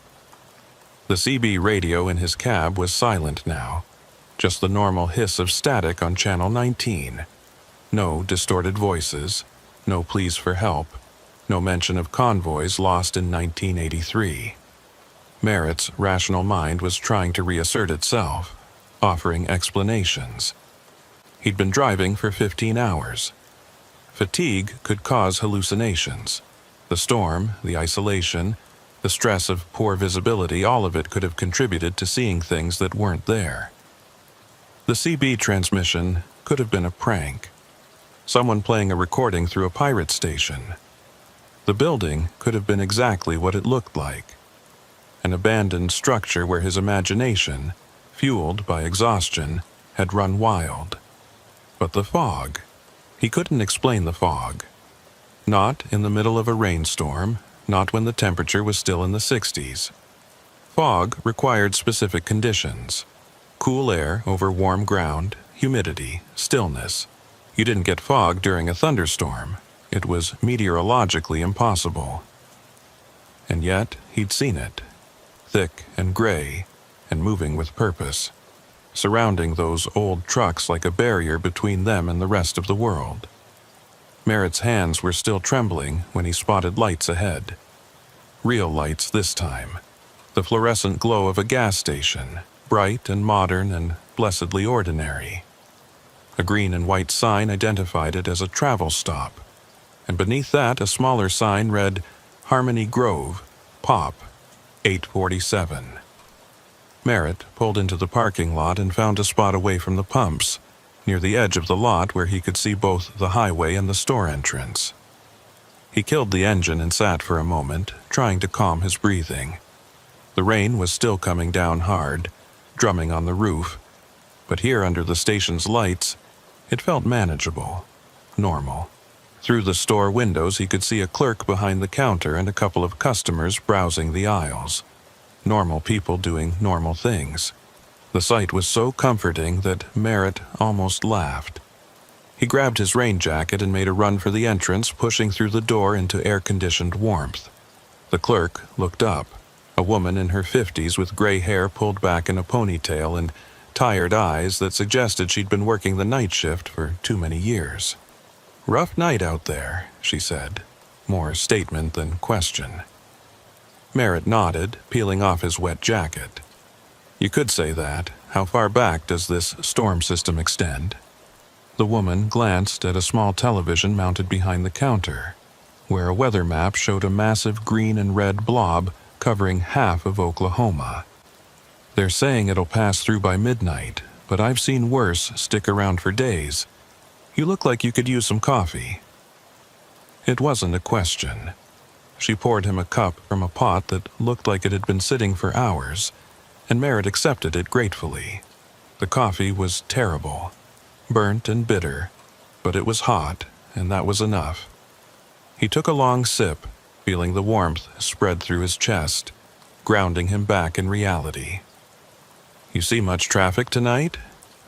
The CB radio in his cab was silent now, just the normal hiss of static on Channel 19. No distorted voices, no pleas for help, no mention of convoys lost in 1983. Merritt's rational mind was trying to reassert itself, offering explanations. He'd been driving for 15 hours. Fatigue could cause hallucinations. The storm, the isolation, the stress of poor visibility, all of it could have contributed to seeing things that weren't there. The CB transmission could have been a prank. Someone playing a recording through a pirate station. The building could have been exactly what it looked like. An abandoned structure where his imagination, fueled by exhaustion, had run wild. But the fog, he couldn't explain the fog. Not in the middle of a rainstorm, not when the temperature was still in the 60s. Fog required specific conditions. Cool air over warm ground, humidity, stillness. You didn't get fog during a thunderstorm. It was meteorologically impossible. And yet, he'd seen it. Thick and gray, and moving with purpose, surrounding those old trucks like a barrier between them and the rest of the world. Merritt's hands were still trembling when he spotted lights ahead. Real lights this time. The fluorescent glow of a gas station, bright and modern and blessedly ordinary. A green and white sign identified it as a travel stop, and beneath that a smaller sign read, Harmony Grove, Pop, 847. Merritt pulled into the parking lot and found a spot away from the pumps, near the edge of the lot where he could see both the highway and the store entrance. He killed the engine and sat for a moment, trying to calm his breathing. The rain was still coming down hard, drumming on the roof, but here under the station's lights, it felt manageable, normal. Through the store windows he could see a clerk behind the counter and a couple of customers browsing the aisles. Normal people doing normal things. The sight was so comforting that Merritt almost laughed. He grabbed his rain jacket and made a run for the entrance, pushing through the door into air-conditioned warmth. The clerk looked up, a woman in her 50s with gray hair pulled back in a ponytail and tired eyes that suggested she'd been working the night shift for too many years. "Rough night out there," she said, more statement than question. Merritt nodded, peeling off his wet jacket. "You could say that. How far back does this storm system extend?" The woman glanced at a small television mounted behind the counter, where a weather map showed a massive green and red blob covering half of Oklahoma. "They're saying it'll pass through by midnight, but I've seen worse stick around for days. You look like you could use some coffee." It wasn't a question. She poured him a cup from a pot that looked like it had been sitting for hours, and Merritt accepted it gratefully. The coffee was terrible, burnt and bitter, but it was hot, and that was enough. He took a long sip, feeling the warmth spread through his chest, grounding him back in reality. "You see much traffic tonight?"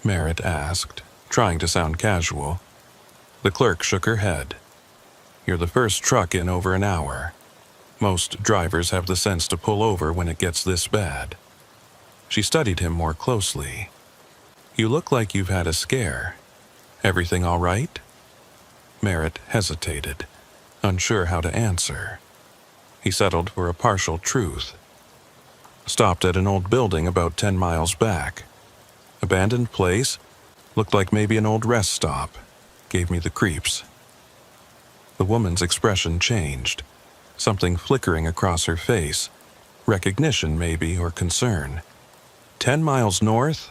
Merritt asked, trying to sound casual. The clerk shook her head. "You're the first truck in over an hour. Most drivers have the sense to pull over when it gets this bad." She studied him more closely. "You look like you've had a scare. Everything all right?" Merritt hesitated, unsure how to answer. He settled for a partial truth. "Stopped at an old building about 10 miles back. Abandoned place, looked like maybe an old rest stop. Gave me the creeps." The woman's expression changed, something flickering across her face, recognition maybe, or concern. 10 miles north?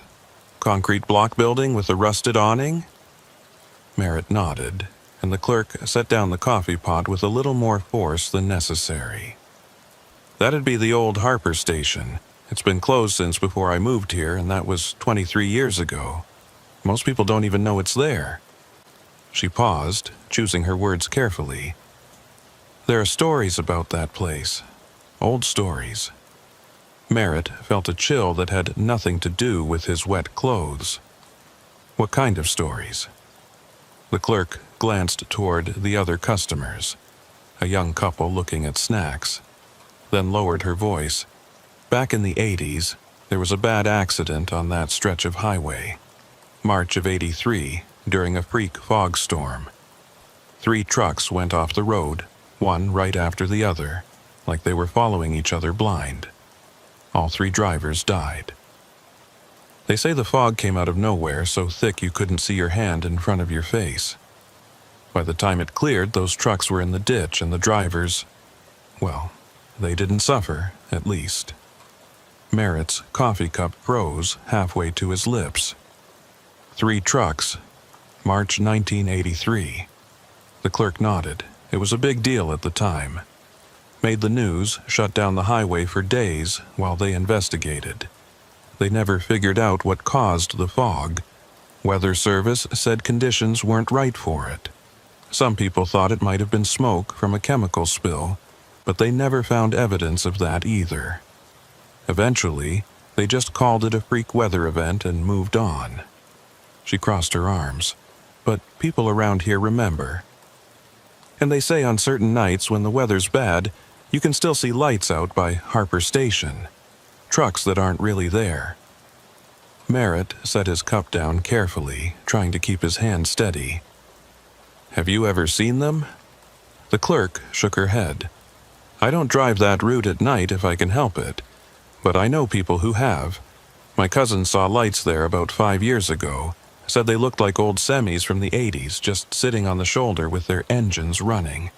Concrete block building with a rusted awning?" Merritt nodded, and the clerk set down the coffee pot with a little more force than necessary. "That'd be the old Harper station. It's been closed since before I moved here, and that was 23 years ago. Most people don't even know it's there." She paused, choosing her words carefully. "There are stories about that place. Old stories." Merritt felt a chill that had nothing to do with his wet clothes. "What kind of stories?" The clerk glanced toward the other customers, a young couple looking at snacks, then lowered her voice. "Back in the 80s, there was a bad accident on that stretch of highway. March of '83, during a freak fog storm. 3 trucks went off the road, one right after the other, like they were following each other blind. All 3 drivers died. They say the fog came out of nowhere so thick you couldn't see your hand in front of your face. By the time it cleared, those trucks were in the ditch and the drivers, well, they didn't suffer, at least." Merritt's coffee cup froze halfway to his lips. 3 trucks, March 1983. The clerk nodded. It was a big deal at the time. Made the news, shut down the highway for days while they investigated. They never figured out what caused the fog. Weather Service said conditions weren't right for it. Some people thought it might have been smoke from a chemical spill, but they never found evidence of that either. Eventually, they just called it a freak weather event and moved on. She crossed her arms. "But people around here remember. And they say on certain nights when the weather's bad, you can still see lights out by Harper Station. Trucks that aren't really there." Merritt set his cup down carefully, trying to keep his hand steady. "Have you ever seen them?" The clerk shook her head. "I don't drive that route at night if I can help it, but I know people who have. My cousin saw lights there about 5 years ago. Said they looked like old semis from the 80s, just sitting on the shoulder with their engines running.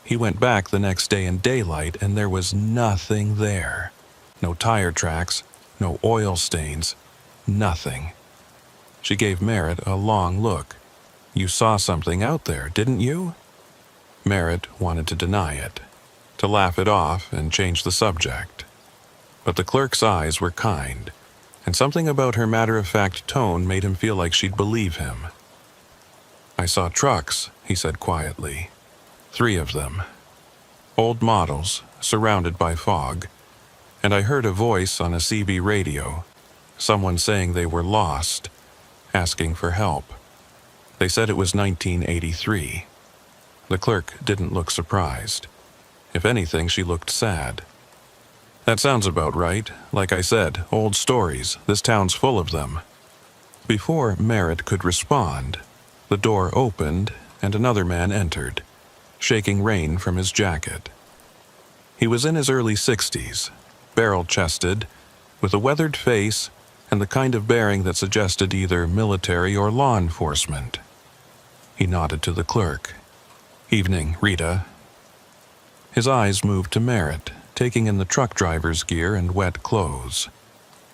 He went back the next day in daylight and there was nothing there. No tire tracks, no oil stains, nothing." She gave Merritt a long look. "You saw something out there, didn't you?" Merritt wanted to deny it, to laugh it off and change the subject. But the clerk's eyes were kind, and something about her matter-of-fact tone made him feel like she'd believe him. "I saw trucks," he said quietly. 3 of them. Old models, surrounded by fog. And I heard a voice on a CB radio, someone saying they were lost, asking for help. They said it was 1983. The clerk didn't look surprised. If anything, she looked sad. "That sounds about right. Like I said, old stories. This town's full of them." Before Merritt could respond, the door opened and another man entered, shaking rain from his jacket. He was in his early 60s, barrel-chested, with a weathered face and the kind of bearing that suggested either military or law enforcement. He nodded to the clerk. "Evening, Rita." His eyes moved to Merritt, taking in the truck driver's gear and wet clothes.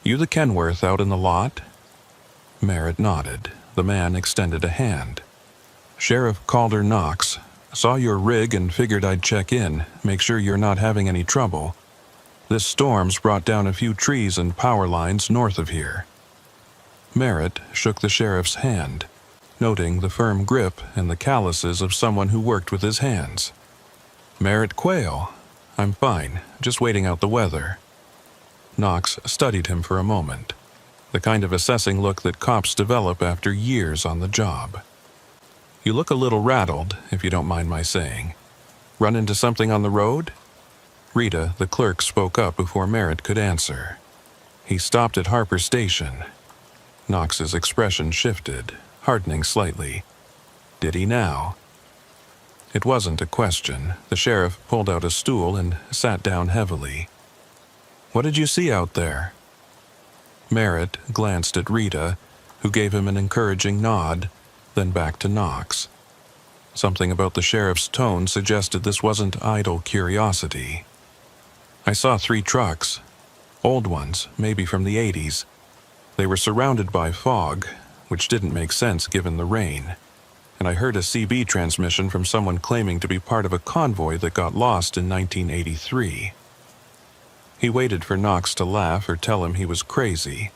"You the Kenworth out in the lot?" Merritt nodded. The man extended a hand. "Sheriff Calder Knox. Saw your rig and figured I'd check in, make sure you're not having any trouble. This storm's brought down a few trees and power lines north of here." Merritt shook the sheriff's hand, noting the firm grip and the calluses of someone who worked with his hands. "Merritt Quayle. I'm fine, just waiting out the weather." Knox studied him for a moment, the kind of assessing look that cops develop after years on the job. "You look a little rattled, if you don't mind my saying. Run into something on the road?" Rita, the clerk, spoke up before Merritt could answer. "He stopped at Harper Station." Knox's expression shifted, hardening slightly. "Did he now?" It wasn't a question. The sheriff pulled out a stool and sat down heavily. "What did you see out there?" Merritt glanced at Rita, who gave him an encouraging nod, then back to Knox. Something about the sheriff's tone suggested this wasn't idle curiosity. "I saw 3 trucks. Old ones, maybe from the 80s. They were surrounded by fog, which didn't make sense given the rain. And I heard a CB transmission from someone claiming to be part of a convoy that got lost in 1983. He waited for Knox to laugh or tell him he was crazy,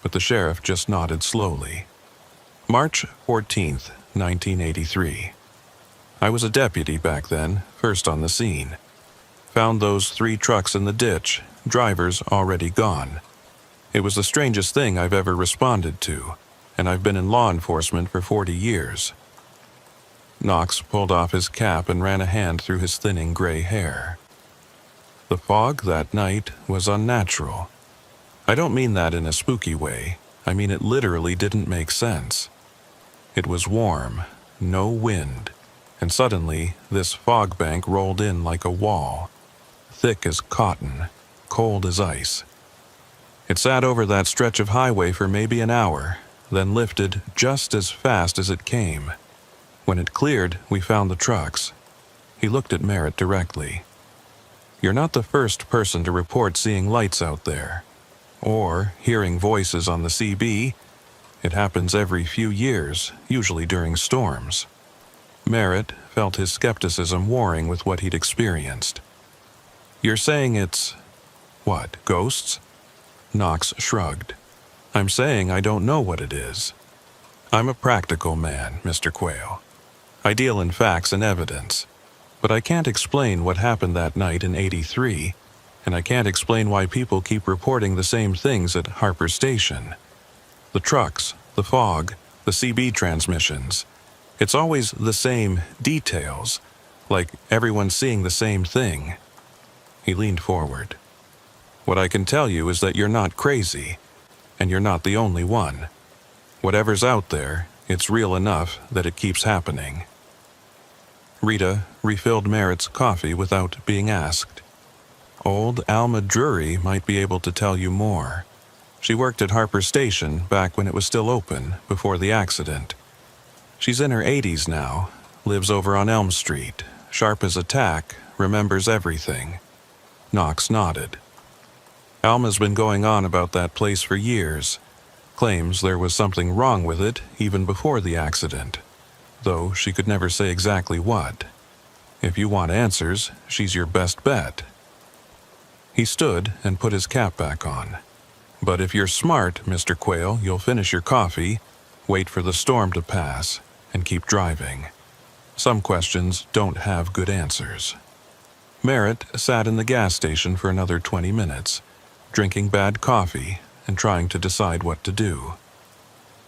but the sheriff just nodded slowly. "March 14th, 1983. I was a deputy back then, first on the scene. Found those 3 trucks in the ditch, drivers already gone. It was the strangest thing I've ever responded to, and I've been in law enforcement for 40 years. Knox pulled off his cap and ran a hand through his thinning gray hair. "The fog that night was unnatural. I don't mean that in a spooky way. I mean it literally didn't make sense. It was warm, no wind, and suddenly this fog bank rolled in like a wall, thick as cotton, cold as ice. It sat over that stretch of highway for maybe an hour, then lifted just as fast as it came. When it cleared, we found the trucks." He looked at Merritt directly. "You're not the first person to report seeing lights out there, or hearing voices on the CB. It happens every few years, usually during storms." Merritt felt his skepticism warring with what he'd experienced. "You're saying it's... what, ghosts?" Knox shrugged. "I'm saying I don't know what it is. I'm a practical man, Mr. Quayle. I deal in facts and evidence. But I can't explain what happened that night in '83, and I can't explain why people keep reporting the same things at Harper Station. The trucks, The fog, the CB transmissions. It's always the same details, like everyone's seeing the same thing. He leaned forward. What I can tell you is that you're not crazy, and you're not the only one. Whatever's out there, it's real enough that it keeps happening. Rita refilled Merritt's coffee without being asked. Old Alma Drury might be able to tell you more. She worked at Harper Station back when it was still open, before the accident. She's in her 80s now, lives over on Elm Street, sharp as a tack, remembers everything. Knox nodded. Alma's been going on about that place for years, claims there was something wrong with it even before the accident, though she could never say exactly what. If you want answers, she's your best bet. He stood and put his cap back on. But if you're smart, Mr. Quayle, you'll finish your coffee, wait for the storm to pass, and keep driving. Some questions don't have good answers. Merritt sat in the gas station for another 20 minutes, drinking bad coffee and trying to decide what to do.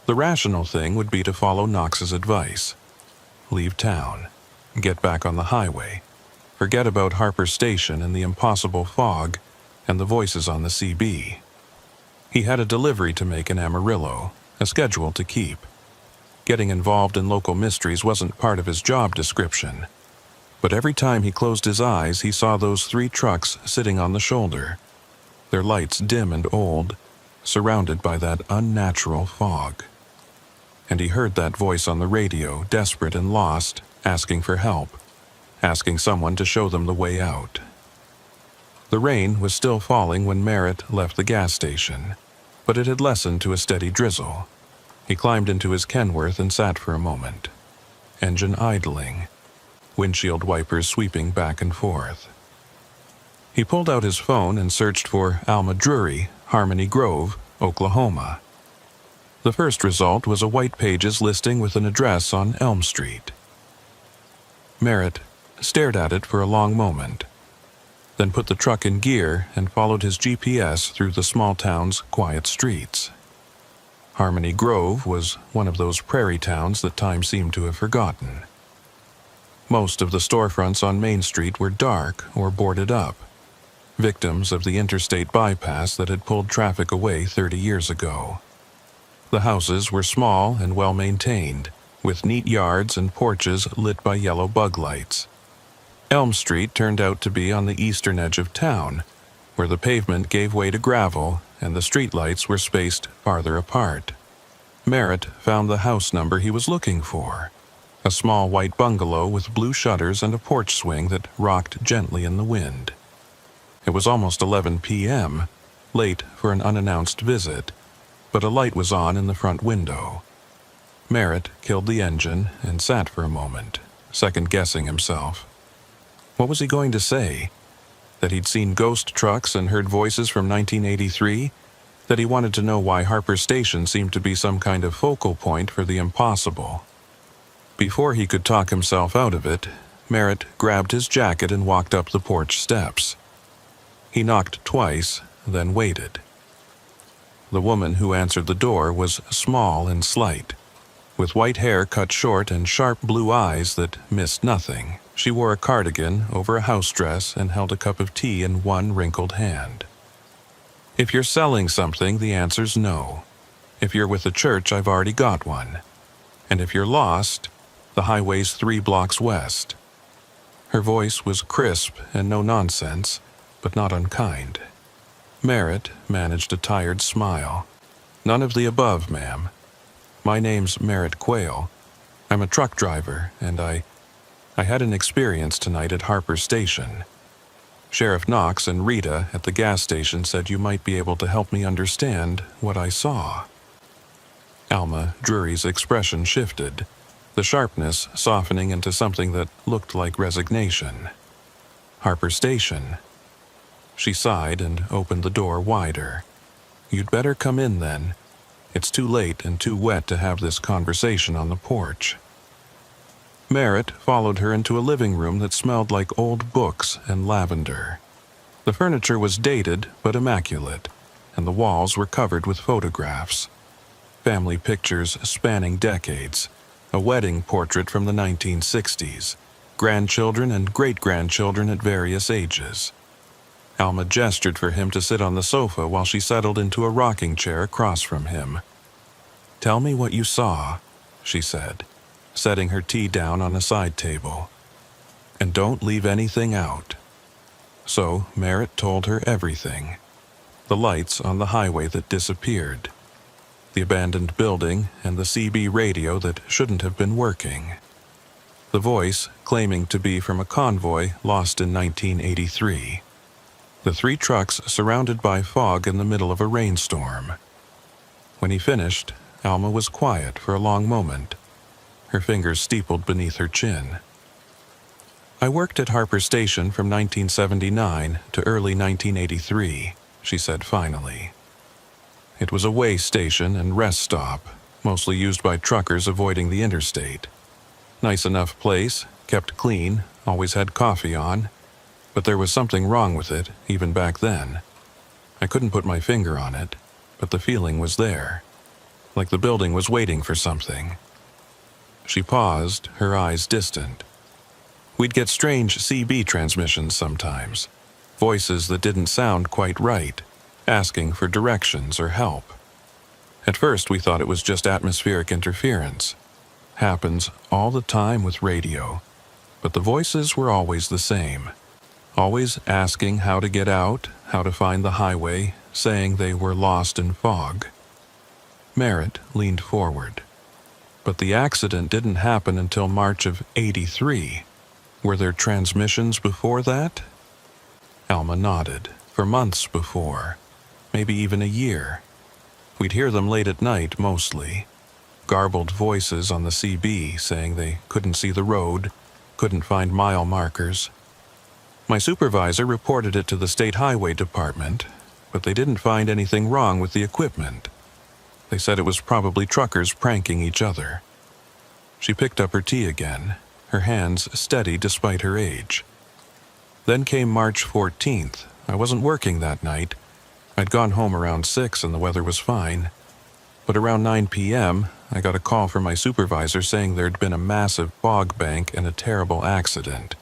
The rational thing would be to follow Knox's advice. Leave town. Get back on the highway. Forget about Harper Station and the impossible fog and the voices on the CB. He had a delivery to make in Amarillo, a schedule to keep. Getting involved in local mysteries wasn't part of his job description. But every time he closed his eyes, he saw those 3 trucks sitting on the shoulder, their lights dim and old, surrounded by that unnatural fog. And he heard that voice on the radio, desperate and lost, asking for help, asking someone to show them the way out. The rain was still falling when Merritt left the gas station, but it had lessened to a steady drizzle. He climbed into his Kenworth and sat for a moment. Engine idling, windshield wipers sweeping back and forth. He pulled out his phone and searched for Alma Drury, Harmony Grove, Oklahoma. The first result was a white pages listing with an address on Elm Street. Merritt stared at it for a long moment, then put the truck in gear and followed his GPS through the small town's quiet streets. Harmony Grove was one of those prairie towns that time seemed to have forgotten. Most of the storefronts on Main Street were dark or boarded up, victims of the interstate bypass that had pulled traffic away 30 years ago. The houses were small and well-maintained, with neat yards and porches lit by yellow bug lights. Elm Street turned out to be on the eastern edge of town, where the pavement gave way to gravel and the streetlights were spaced farther apart. Merritt found the house number he was looking for, a small white bungalow with blue shutters and a porch swing that rocked gently in the wind. It was almost 11 p.m., late for an unannounced visit, but a light was on in the front window. Merritt killed the engine and sat for a moment, second-guessing himself. What was he going to say? That he'd seen ghost trucks and heard voices from 1983? That he wanted to know why Harper Station seemed to be some kind of focal point for the impossible? Before he could talk himself out of it, Merritt grabbed his jacket and walked up the porch steps. He knocked twice, then waited. The woman who answered the door was small and slight. With white hair cut short and sharp blue eyes that missed nothing, she wore a cardigan over a house dress and held a cup of tea in one wrinkled hand. If you're selling something, the answer's no. If you're with the church, I've already got one. And if you're lost, the highway's 3 blocks west. Her voice was crisp and no nonsense, but not unkind. Merritt managed a tired smile. None of the above, ma'am. My name's Merritt Quayle. I'm a truck driver, and I had an experience tonight at Harper Station. Sheriff Knox and Rita at the gas station said you might be able to help me understand what I saw. Alma Drury's expression shifted, the sharpness softening into something that looked like resignation. Harper Station. She sighed and opened the door wider. You'd better come in then. It's too late and too wet to have this conversation on the porch. Merritt followed her into a living room that smelled like old books and lavender. The furniture was dated but immaculate, and the walls were covered with photographs. family pictures spanning decades, a wedding portrait from the 1960s, grandchildren and great-grandchildren at various ages. Alma gestured for him to sit on the sofa while she settled into a rocking chair across from him. "Tell me what you saw," she said, setting her tea down on a side table. "And don't leave anything out." So Merritt told her everything. The lights on the highway that disappeared, the abandoned building, and the CB radio that shouldn't have been working. The voice claiming to be from a convoy lost in 1983. The 3 trucks surrounded by fog in the middle of a rainstorm. When he finished, Alma was quiet for a long moment, her fingers steepled beneath her chin. "I worked at Harper Station from 1979 to early 1983, she said finally. It was a way station and rest stop, mostly used by truckers avoiding the interstate. Nice enough place, kept clean, always had coffee on, but there was something wrong with it, even back then. I couldn't put my finger on it, but the feeling was there, like the building was waiting for something." She paused, her eyes distant. "We'd get strange CB transmissions sometimes, voices that didn't sound quite right, asking for directions or help. At first we thought it was just atmospheric interference. Happens all the time with radio, but the voices were always the same. Always asking how to get out, how to find the highway, saying they were lost in fog." Merritt leaned forward. "But the accident didn't happen until March of '83. Were there transmissions before that?" Alma nodded. "For months before. Maybe even a year. We'd hear them late at night, mostly. Garbled voices on the CB saying they couldn't see the road, couldn't find mile markers. My supervisor reported it to the State Highway Department, but they didn't find anything wrong with the equipment. They said it was probably truckers pranking each other." She picked up her tea again, her hands steady despite her age. "Then came March 14th. I wasn't working that night. I'd gone home around 6 and the weather was fine. But around 9 p.m., I got a call from my supervisor saying there'd been a massive fog bank and a terrible accident.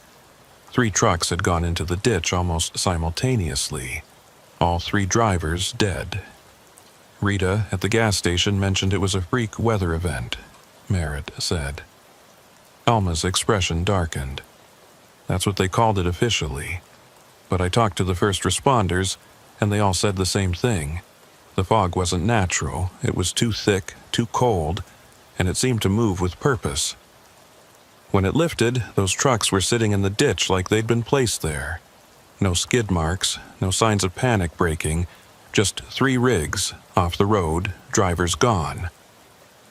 3 trucks had gone into the ditch almost simultaneously. All 3 drivers dead. Rita at the gas station mentioned it was a freak weather event," Merritt said. Alma's expression darkened. "That's what they called it officially. But I talked to the first responders, and they all said the same thing. The fog wasn't natural, it was too thick, too cold, and it seemed to move with purpose. When it lifted, those trucks were sitting in the ditch like they'd been placed there. No skid marks, no signs of panic braking, just 3 rigs, off the road, drivers gone."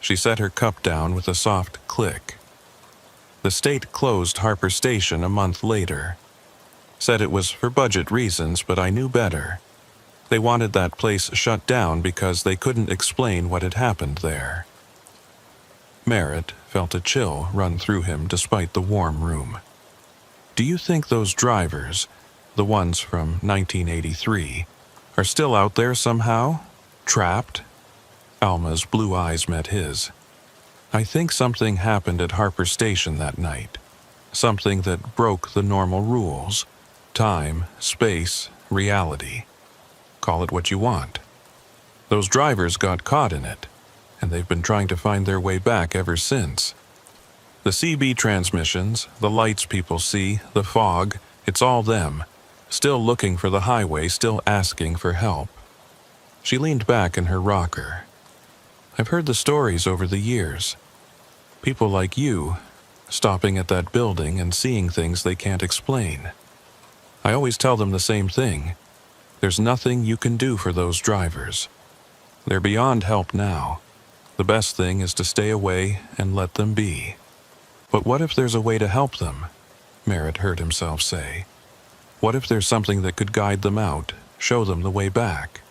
She set her cup down with a soft click. "The state closed Harper Station a month later. Said it was for budget reasons, but I knew better. They wanted that place shut down because they couldn't explain what had happened there." Merritt felt a chill run through him despite the warm room. "Do you think those drivers, the ones from 1983, are still out there somehow? Trapped?" Alma's blue eyes met his. "I think something happened at Harper Station that night. Something that broke the normal rules. Time, space, reality. Call it what you want. Those drivers got caught in it, and they've been trying to find their way back ever since. The CB transmissions, the lights people see, the fog, it's all them. Still looking for the highway, still asking for help." She leaned back in her rocker. "I've heard the stories over the years. People like you, stopping at that building and seeing things they can't explain. I always tell them the same thing. There's nothing you can do for those drivers. They're beyond help now. The best thing is to stay away and let them be." "But what if there's a way to help them?" Merritt heard himself say. "What if there's something that could guide them out, show them the way back?"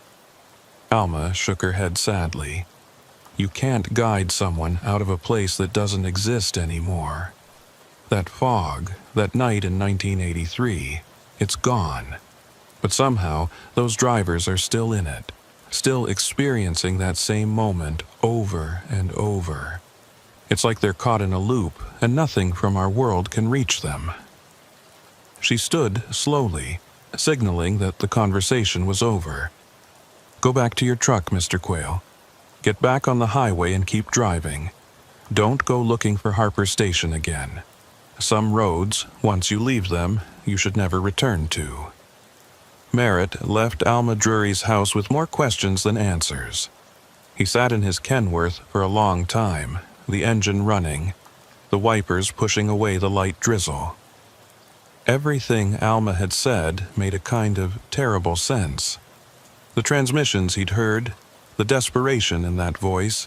Alma shook her head sadly. "You can't guide someone out of a place that doesn't exist anymore. That fog, that night in 1983, it's gone. But somehow, those drivers are still in it, still experiencing that same moment over and over. It's like they're caught in a loop, and nothing from our world can reach them. She stood slowly, signaling that the conversation was over. Go back to your truck, Mr. Quayle. Get back on the highway and keep driving. Don't go looking for Harper Station again. Some roads, once you leave them, you should never return to. Merritt left Alma Drury's house with more questions than answers. He sat in his Kenworth for a long time, the engine running, the wipers pushing away the light drizzle. Everything Alma had said made a kind of terrible sense. The transmissions he'd heard, the desperation in that voice,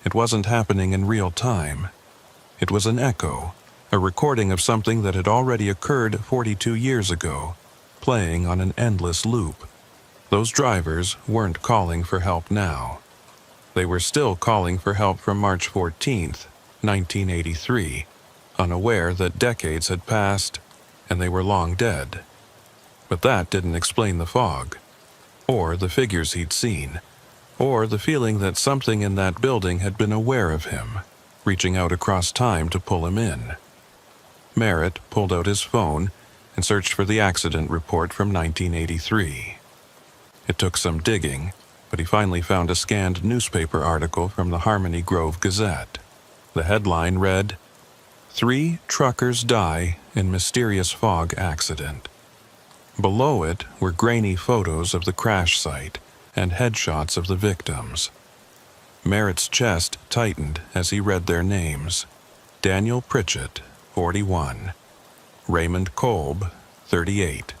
it wasn't happening in real time. It was an echo, a recording of something that had already occurred 42 years ago, playing on an endless loop. Those drivers weren't calling for help now. They were still calling for help from March 14th, 1983, unaware that decades had passed and they were long dead. But that didn't explain the fog, or the figures he'd seen, or the feeling that something in that building had been aware of him, reaching out across time to pull him in. Merritt pulled out his phone and searched for the accident report from 1983. It took some digging, but he finally found a scanned newspaper article from the Harmony Grove Gazette. The headline read, "3 truckers die in mysterious fog accident." Below it were grainy photos of the crash site and headshots of the victims. Merritt's chest tightened as he read their names. Daniel Pritchett, 41. Raymond Kolb, 38.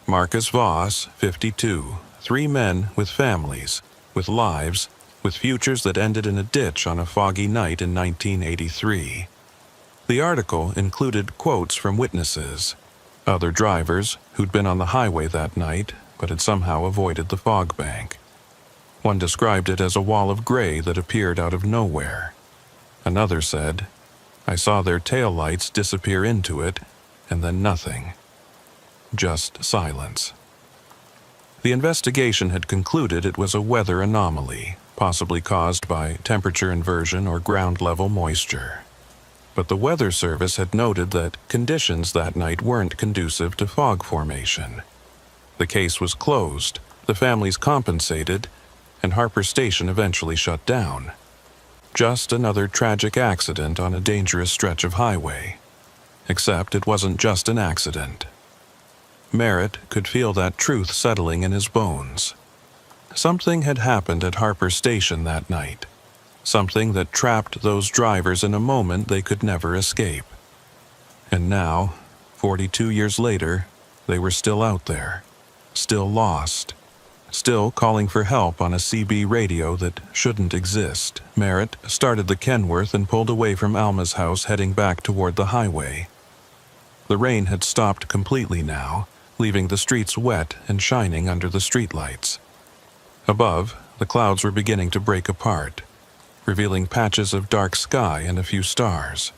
Marcus Voss, 52. 3 men with families, with lives, with futures that ended in a ditch on a foggy night in 1983. The article included quotes from witnesses, other drivers who'd been on the highway that night but had somehow avoided the fog bank. One described it as a wall of gray that appeared out of nowhere. Another said, "I saw their taillights disappear into it, and then nothing. Just silence." The investigation had concluded it was a weather anomaly, possibly caused by temperature inversion or ground-level moisture. But the Weather Service had noted that conditions that night weren't conducive to fog formation. The case was closed, the families compensated, and Harper Station eventually shut down. Just another tragic accident on a dangerous stretch of highway. Except it wasn't just an accident. Merritt could feel that truth settling in his bones. Something had happened at Harper Station that night. Something that trapped those drivers in a moment they could never escape. And now, 42 years later, they were still out there, still lost, still calling for help on a CB radio that shouldn't exist. Merritt started the Kenworth and pulled away from Alma's house, heading back toward the highway. The rain had stopped completely now, leaving the streets wet and shining under the streetlights. Above, the clouds were beginning to break apart, revealing patches of dark sky and a few stars.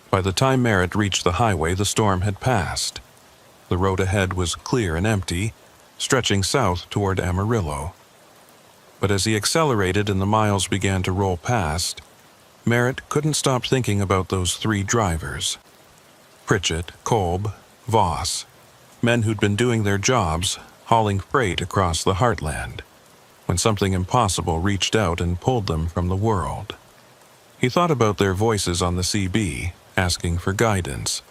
By the time Merritt reached the highway, the storm had passed. The road ahead was clear and empty, stretching south toward Amarillo. But as he accelerated and the miles began to roll past, Merritt couldn't stop thinking about those 3 drivers. Pritchett, Kolb, Voss, men who'd been doing their jobs, hauling freight across the heartland, when something impossible reached out and pulled them from the world. He thought about their voices on the CB, asking for guidance,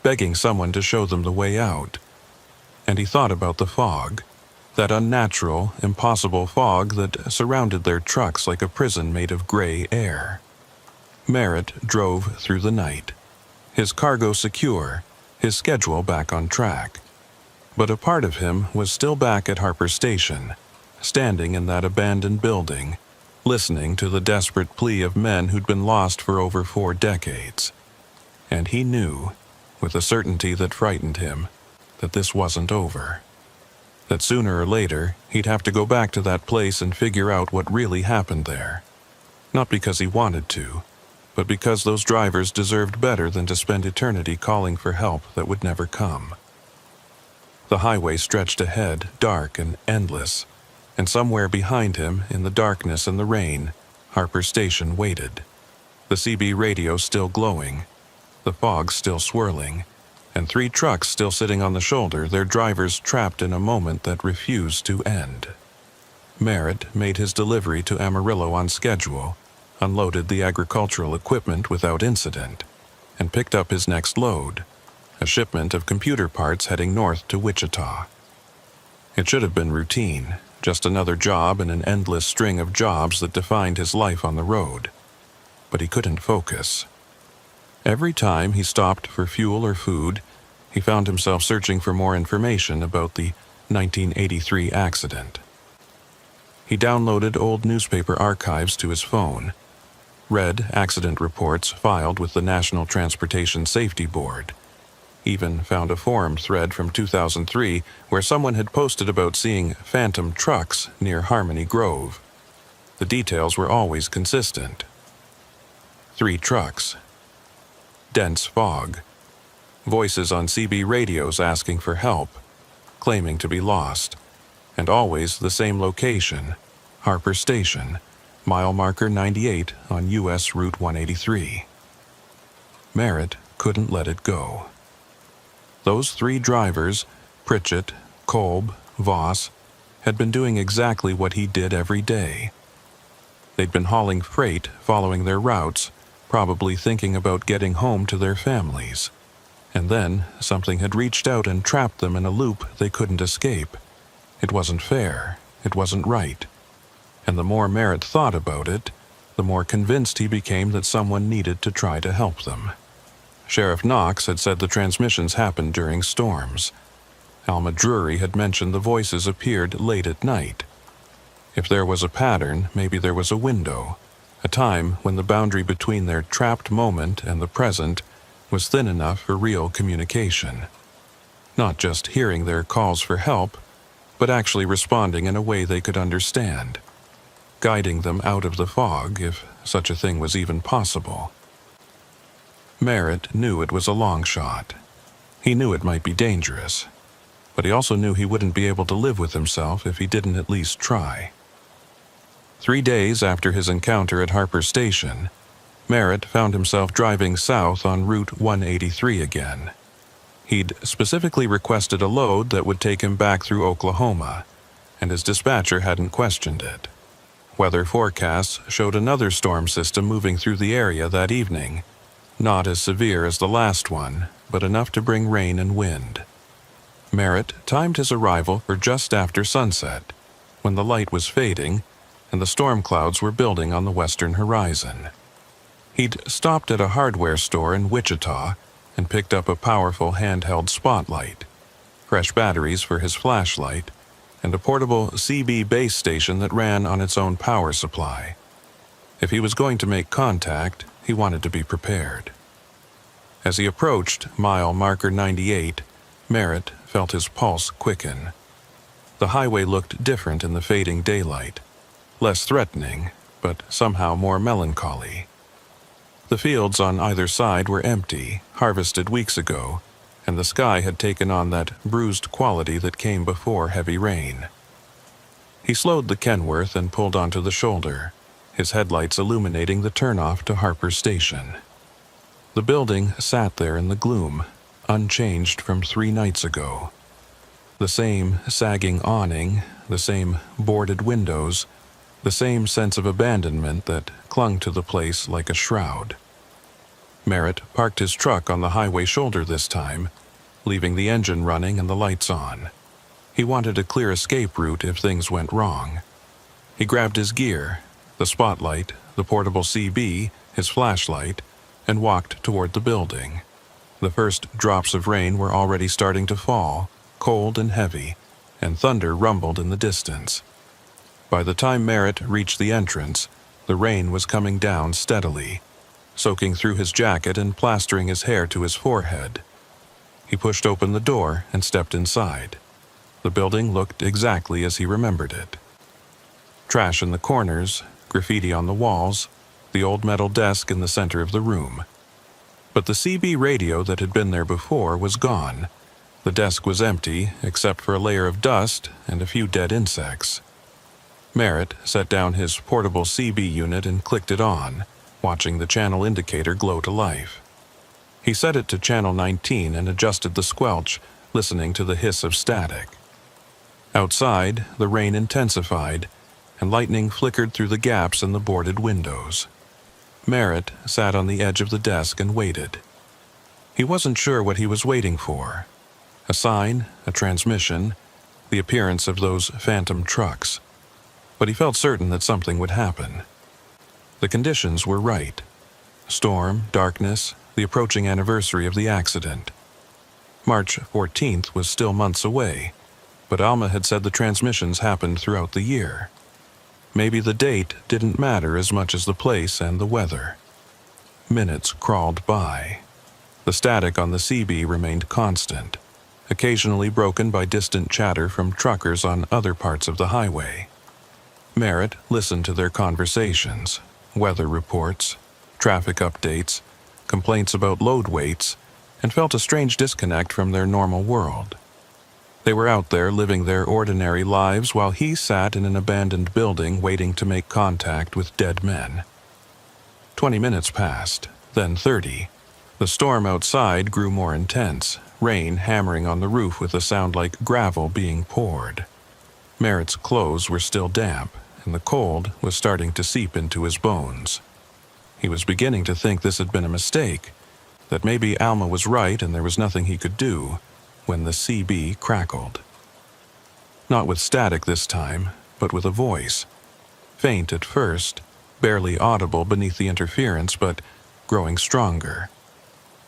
begging someone to show them the way out. And he thought about the fog, that unnatural, impossible fog that surrounded their trucks like a prison made of gray air. Merritt drove through the night, his cargo secure, his schedule back on track. But a part of him was still back at Harper Station, standing in that abandoned building, listening to the desperate plea of men who'd been lost for over 4 decades. And he knew, with a certainty that frightened him, that this wasn't over. That sooner or later, he'd have to go back to that place and figure out what really happened there. Not because he wanted to, but because those drivers deserved better than to spend eternity calling for help that would never come. The highway stretched ahead, dark and endless. and somewhere behind him, in the darkness and the rain, Harper Station waited. The CB radio still glowing, the fog still swirling, and 3 trucks still sitting on the shoulder, their drivers trapped in a moment that refused to end. Merritt made his delivery to Amarillo on schedule, unloaded the agricultural equipment without incident, and picked up his next load, a shipment of computer parts heading north to Wichita. It should have been routine, just another job in an endless string of jobs that defined his life on the road. But he couldn't focus. Every time he stopped for fuel or food, he found himself searching for more information about the 1983 accident. He downloaded old newspaper archives to his phone, read accident reports filed with the National Transportation Safety Board, even found a forum thread from 2003 where someone had posted about seeing phantom trucks near Harmony Grove. The details were always consistent. 3 trucks. Dense fog. Voices on CB radios asking for help, claiming to be lost, and always the same location, Harper Station, mile marker 98 on US Route 183. Merritt couldn't let it go. Those 3 drivers, Pritchett, Kolb, Voss, had been doing exactly what he did every day. They'd been hauling freight, following their routes, probably thinking about getting home to their families. And then something had reached out and trapped them in a loop they couldn't escape. It wasn't fair. It wasn't right. And the more Merritt thought about it, the more convinced he became that someone needed to try to help them. Sheriff Knox had said the transmissions happened during storms. Alma Drury had mentioned the voices appeared late at night. If there was a pattern, maybe there was a window, a time when the boundary between their trapped moment and the present was thin enough for real communication. Not just hearing their calls for help, but actually responding in a way they could understand, guiding them out of the fog if such a thing was even possible. Merritt knew it was a long shot. He knew it might be dangerous, but he also knew he wouldn't be able to live with himself if he didn't at least try. 3 days after his encounter at Harper Station, Merritt found himself driving south on Route 183 again. He'd specifically requested a load that would take him back through Oklahoma, and his dispatcher hadn't questioned it. Weather forecasts showed another storm system moving through the area that evening, not as severe as the last one, but enough to bring rain and wind. Merritt timed his arrival for just after sunset, when the light was fading and the storm clouds were building on the western horizon. He'd stopped at a hardware store in Wichita and picked up a powerful handheld spotlight, fresh batteries for his flashlight, and a portable CB base station that ran on its own power supply. If he was going to make contact, he wanted to be prepared. As he approached mile marker 98, Merritt felt his pulse quicken. The highway looked different in the fading daylight, less threatening, but somehow more melancholy. The fields on either side were empty, harvested weeks ago, and the sky had taken on that bruised quality that came before heavy rain. He slowed the Kenworth and pulled onto the shoulder, his headlights illuminating the turnoff to Harper Station. The building sat there in the gloom, unchanged from 3 nights ago. The same sagging awning, the same boarded windows, the same sense of abandonment that clung to the place like a shroud. Merritt parked his truck on the highway shoulder this time, leaving the engine running and the lights on. He wanted a clear escape route if things went wrong. He grabbed his gear, the spotlight, the portable CB, his flashlight, and walked toward the building. The first drops of rain were already starting to fall, cold and heavy, and thunder rumbled in the distance. By the time Merritt reached the entrance, the rain was coming down steadily, soaking through his jacket and plastering his hair to his forehead. He pushed open the door and stepped inside. The building looked exactly as he remembered it. Trash in the corners, graffiti on the walls, the old metal desk in the center of the room. But the CB radio that had been there before was gone. The desk was empty, except for a layer of dust and a few dead insects. Merritt set down his portable CB unit and clicked it on, watching the channel indicator glow to life. He set it to channel 19 and adjusted the squelch, listening to the hiss of static. Outside, the rain intensified, and lightning flickered through the gaps in the boarded windows. Merritt sat on the edge of the desk and waited. He wasn't sure what he was waiting for. A sign, a transmission, the appearance of those phantom trucks. But he felt certain that something would happen. The conditions were right. Storm, darkness, the approaching anniversary of the accident. March 14th was still months away, but Alma had said the transmissions happened throughout the year. Maybe the date didn't matter as much as the place and the weather. Minutes crawled by. The static on the CB remained constant, occasionally broken by distant chatter from truckers on other parts of the highway. Merritt listened to their conversations, weather reports, traffic updates, complaints about load weights, and felt a strange disconnect from their normal world. They were out there living their ordinary lives while he sat in an abandoned building waiting to make contact with dead men. 20 minutes passed, then 30. The storm outside grew more intense, rain hammering on the roof with a sound like gravel being poured. Merritt's clothes were still damp, and the cold was starting to seep into his bones. He was beginning to think this had been a mistake, that maybe Alma was right and there was nothing he could do, when the CB crackled. Not with static this time, but with a voice. Faint at first, barely audible beneath the interference, but growing stronger.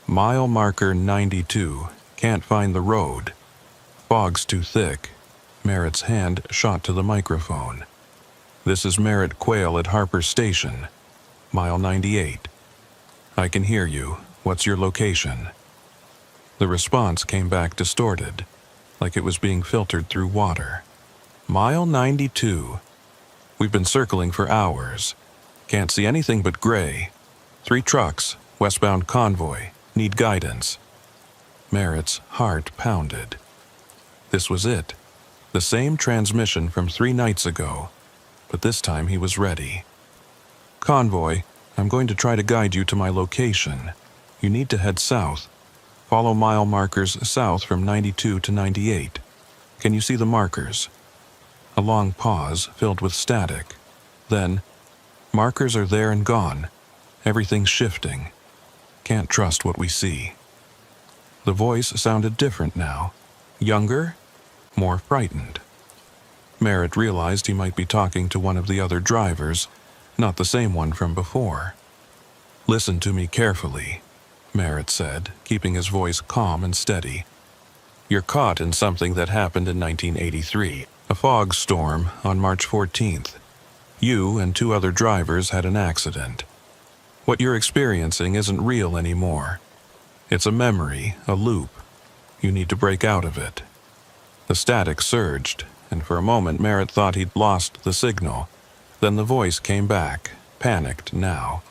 Mile marker 92, can't find the road. Fog's too thick. Merritt's hand shot to the microphone. This is Merritt Quayle at Harper Station. Mile 98. I can hear you. What's your location? The response came back distorted, like it was being filtered through water. Mile 92. We've been circling for hours. Can't see anything but gray. 3 trucks, westbound convoy. Need guidance. Merritt's heart pounded. This was it. The same transmission from 3 nights ago, but this time he was ready. Convoy, I'm going to try to guide you to my location. You need to head south. Follow mile markers south from 92 to 98. Can you see the markers? A long pause filled with static. Then, markers are there and gone. Everything's shifting. Can't trust what we see. The voice sounded different now. Younger? More frightened. Merritt realized he might be talking to one of the other drivers, not the same one from before. Listen to me carefully, Merritt said, keeping his voice calm and steady. You're caught in something that happened in 1983, a fog storm on March 14th. You and 2 other drivers had an accident. What you're experiencing isn't real anymore. It's a memory, a loop. You need to break out of it. The static surged, and for a moment Merritt thought he'd lost the signal. Then the voice came back, panicked now.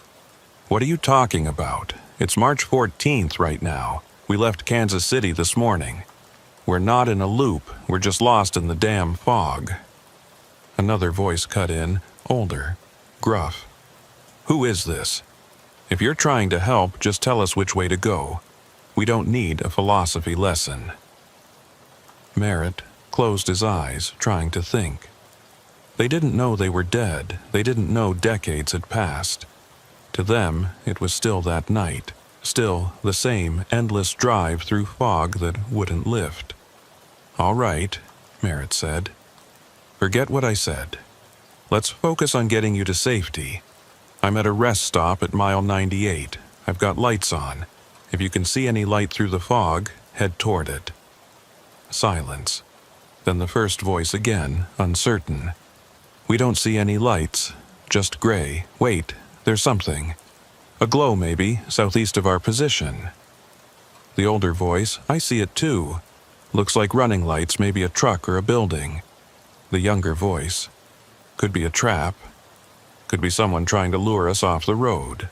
What are you talking about? It's March 14th right now. We left Kansas City this morning. We're not in a loop, we're just lost in the damn fog. Another voice cut in, older, gruff. Who is this? If you're trying to help, just tell us which way to go. We don't need a philosophy lesson. Merritt closed his eyes, trying to think. They didn't know they were dead. They didn't know decades had passed. To them, it was still that night, still the same endless drive through fog that wouldn't lift. All right, Merritt said. Forget what I said. Let's focus on getting you to safety. I'm at a rest stop at mile 98. I've got lights on. If you can see any light through the fog, head toward it. Silence. Then the first voice again, uncertain. We don't see any lights, just gray. Wait, there's something. A glow maybe, southeast of our position. The older voice, I see it too. Looks like running lights, maybe a truck or a building. The younger voice, could be a trap. Could be someone trying to lure us off the road.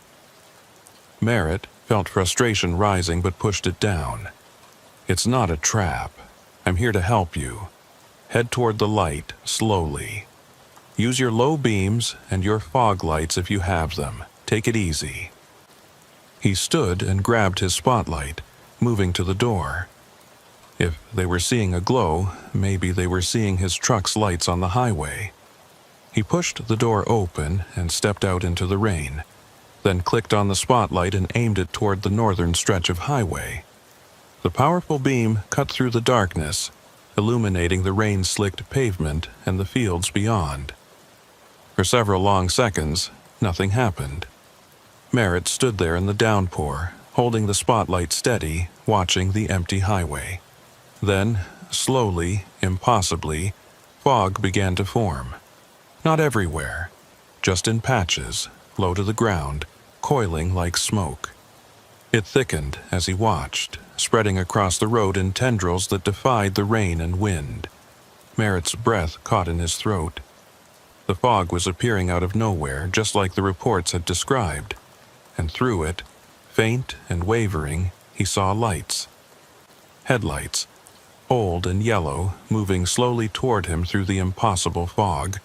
Merritt felt frustration rising but pushed it down. It's not a trap. I'm here to help you. Head toward the light, slowly. Use your low beams and your fog lights if you have them. Take it easy." He stood and grabbed his spotlight, moving to the door. If they were seeing a glow, maybe they were seeing his truck's lights on the highway. He pushed the door open and stepped out into the rain, then clicked on the spotlight and aimed it toward the northern stretch of highway. The powerful beam cut through the darkness, illuminating the rain-slicked pavement and the fields beyond. For several long seconds, nothing happened. Merritt stood there in the downpour, holding the spotlight steady, watching the empty highway. Then, slowly, impossibly, fog began to form. Not everywhere, just in patches, low to the ground, coiling like smoke. It thickened as he watched, spreading across the road in tendrils that defied the rain and wind. Merritt's breath caught in his throat. The fog was appearing out of nowhere, just like the reports had described, and through it, faint and wavering, he saw lights. Headlights, old and yellow, moving slowly toward him through the impossible fog.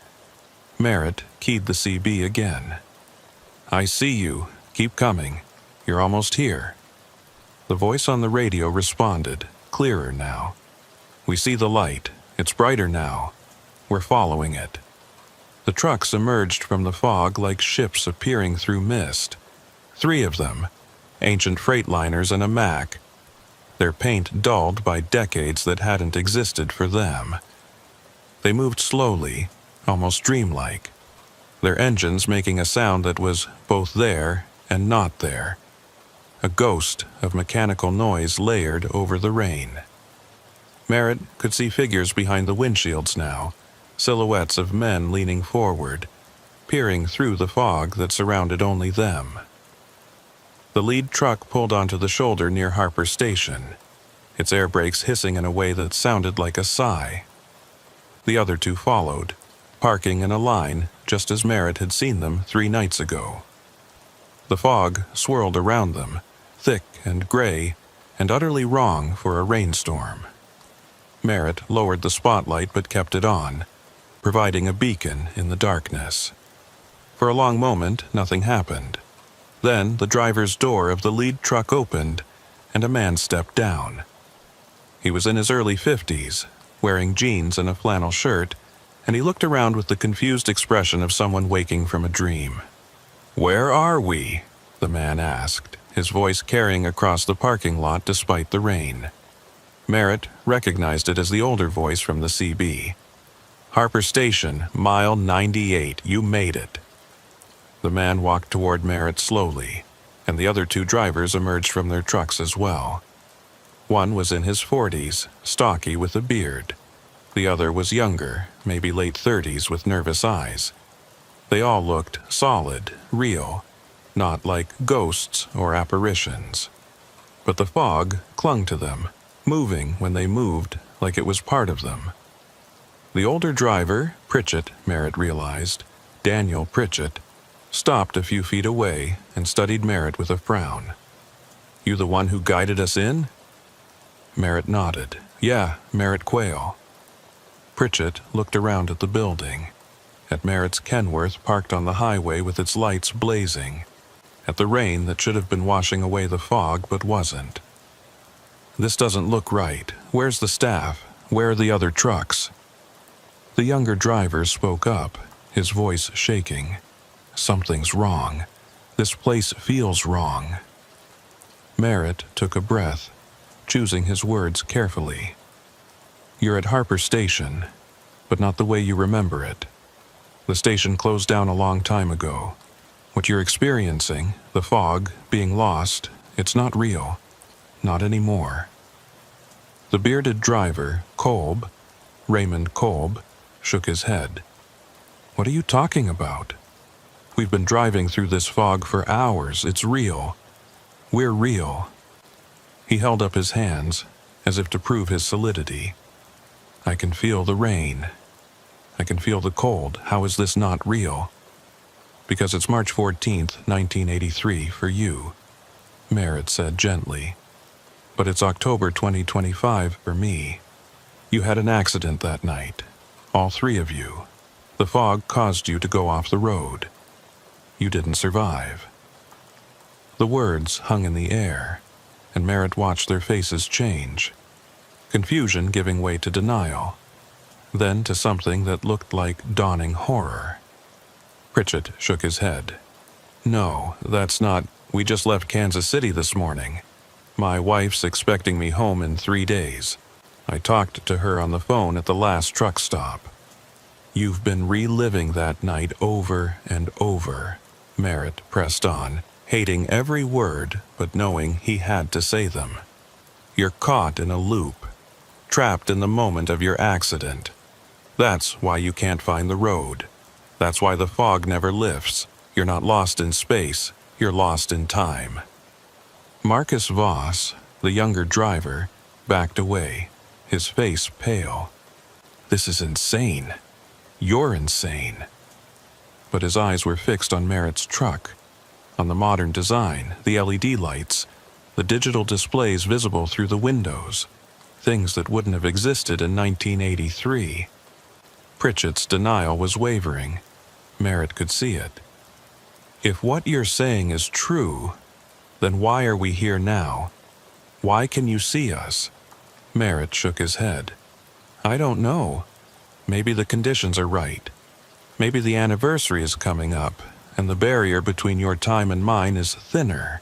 Merritt keyed the CB again. "I see you. Keep coming. You're almost here." The voice on the radio responded, clearer now. "We see the light. It's brighter now. We're following it." The trucks emerged from the fog like ships appearing through mist. 3 of them, ancient freightliners and a Mack, their paint dulled by decades that hadn't existed for them. They moved slowly, almost dreamlike, their engines making a sound that was both there and not there, a ghost of mechanical noise layered over the rain. Merritt could see figures behind the windshields now, silhouettes of men leaning forward, peering through the fog that surrounded only them. The lead truck pulled onto the shoulder near Harper Station, its air brakes hissing in a way that sounded like a sigh. The other 2 followed, parking in a line just as Merritt had seen them 3 nights ago. The fog swirled around them, thick and gray, and utterly wrong for a rainstorm. Merritt lowered the spotlight but kept it on, providing a beacon in the darkness. For a long moment, nothing happened. Then the driver's door of the lead truck opened, and a man stepped down. He was in his early 50s, wearing jeans and a flannel shirt, and he looked around with the confused expression of someone waking from a dream. "Where are we?" the man asked, his voice carrying across the parking lot despite the rain. Merritt recognized it as the older voice from the CB. "Harper Station, mile 98, you made it." The man walked toward Merritt slowly, and the other 2 drivers emerged from their trucks as well. One was in his 40s, stocky with a beard. The other was younger, maybe late 30s, with nervous eyes. They all looked solid, real, not like ghosts or apparitions. But the fog clung to them, moving when they moved like it was part of them. The older driver, Pritchett, Merritt realized, Daniel Pritchett, stopped a few feet away and studied Merritt with a frown. "You the one who guided us in?" Merritt nodded. "Yeah, Merritt Quayle." Pritchett looked around at the building, at Merritt's Kenworth parked on the highway with its lights blazing, at the rain that should have been washing away the fog but wasn't. "This doesn't look right. Where's the staff? Where are the other trucks?" The younger driver spoke up, his voice shaking. "Something's wrong. This place feels wrong." Merritt took a breath, choosing his words carefully. "You're at Harper Station, but not the way you remember it. The station closed down a long time ago. What you're experiencing, the fog, being lost, it's not real. Not anymore." The bearded driver, Kolb, Raymond Kolb, shook his head. "What are you talking about? We've been driving through this fog for hours. It's real. We're real." He held up his hands, as if to prove his solidity. "I can feel the rain. I can feel the cold. How is this not real?" "Because it's March 14th, 1983 for you," Merritt said gently. "But it's October 2025 for me. You had an accident that night. All 3 of you. The fog caused you to go off the road. You didn't survive." The words hung in the air, and Merritt watched their faces change. Confusion giving way to denial, then to something that looked like dawning horror. Pritchett shook his head. "No, that's not. We just left Kansas City this morning. My wife's expecting me home in 3 days. I talked to her on the phone at the last truck stop." "You've been reliving that night over and over," Merritt pressed on, hating every word but knowing he had to say them. "You're caught in a loop, trapped in the moment of your accident. That's why you can't find the road. That's why the fog never lifts. You're not lost in space, you're lost in time." Marcus Voss, the younger driver, backed away, his face pale. "This is insane. You're insane." But his eyes were fixed on Merritt's truck, on the modern design, the LED lights, the digital displays visible through the windows, things that wouldn't have existed in 1983. Pritchett's denial was wavering. Merritt could see it. "If what you're saying is true, then why are we here now? Why can you see us?" Merritt shook his head. "I don't know. Maybe the conditions are right. Maybe the anniversary is coming up, and the barrier between your time and mine is thinner.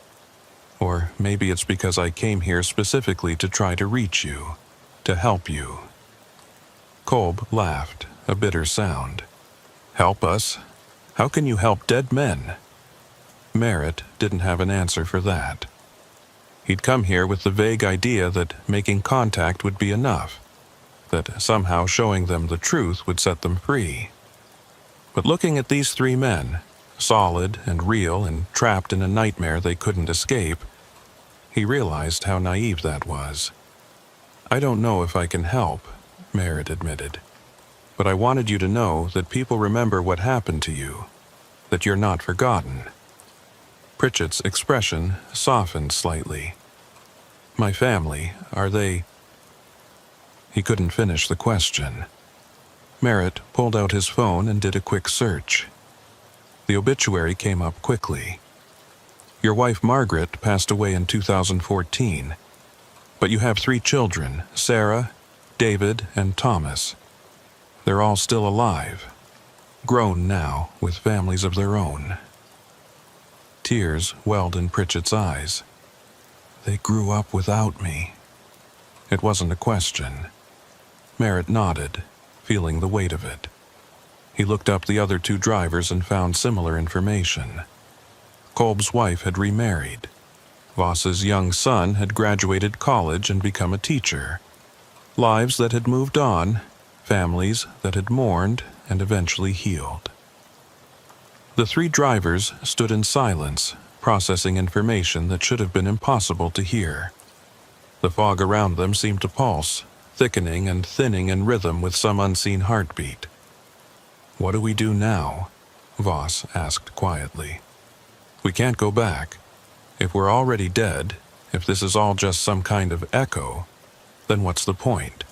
Or maybe it's because I came here specifically to try to reach you, to help you." Kolb laughed, a bitter sound. "Help us? How can you help dead men?" Merritt didn't have an answer for that. He'd come here with the vague idea that making contact would be enough, that somehow showing them the truth would set them free. But looking at these 3 men, solid and real and trapped in a nightmare they couldn't escape, he realized how naive that was. "I don't know if I can help," Merritt admitted, "but I wanted you to know that people remember what happened to you, that you're not forgotten." Pritchett's expression softened slightly. "My family, are they—" He couldn't finish the question. Merritt pulled out his phone and did a quick search. The obituary came up quickly. "Your wife Margaret passed away in 2014, but you have 3 children, Sarah, David, and Thomas. They're all still alive, grown now with families of their own." Tears welled in Pritchett's eyes. "They grew up without me." It wasn't a question. Merritt nodded, feeling the weight of it. He looked up the other 2 drivers and found similar information. Kolb's wife had remarried. Voss's young son had graduated college and become a teacher. Lives that had moved on, families that had mourned and eventually healed. The 3 drivers stood in silence, processing information that should have been impossible to hear. The fog around them seemed to pulse, thickening and thinning in rhythm with some unseen heartbeat. "What do we do now?" Voss asked quietly. "We can't go back. If we're already dead, if this is all just some kind of echo, then what's the point?"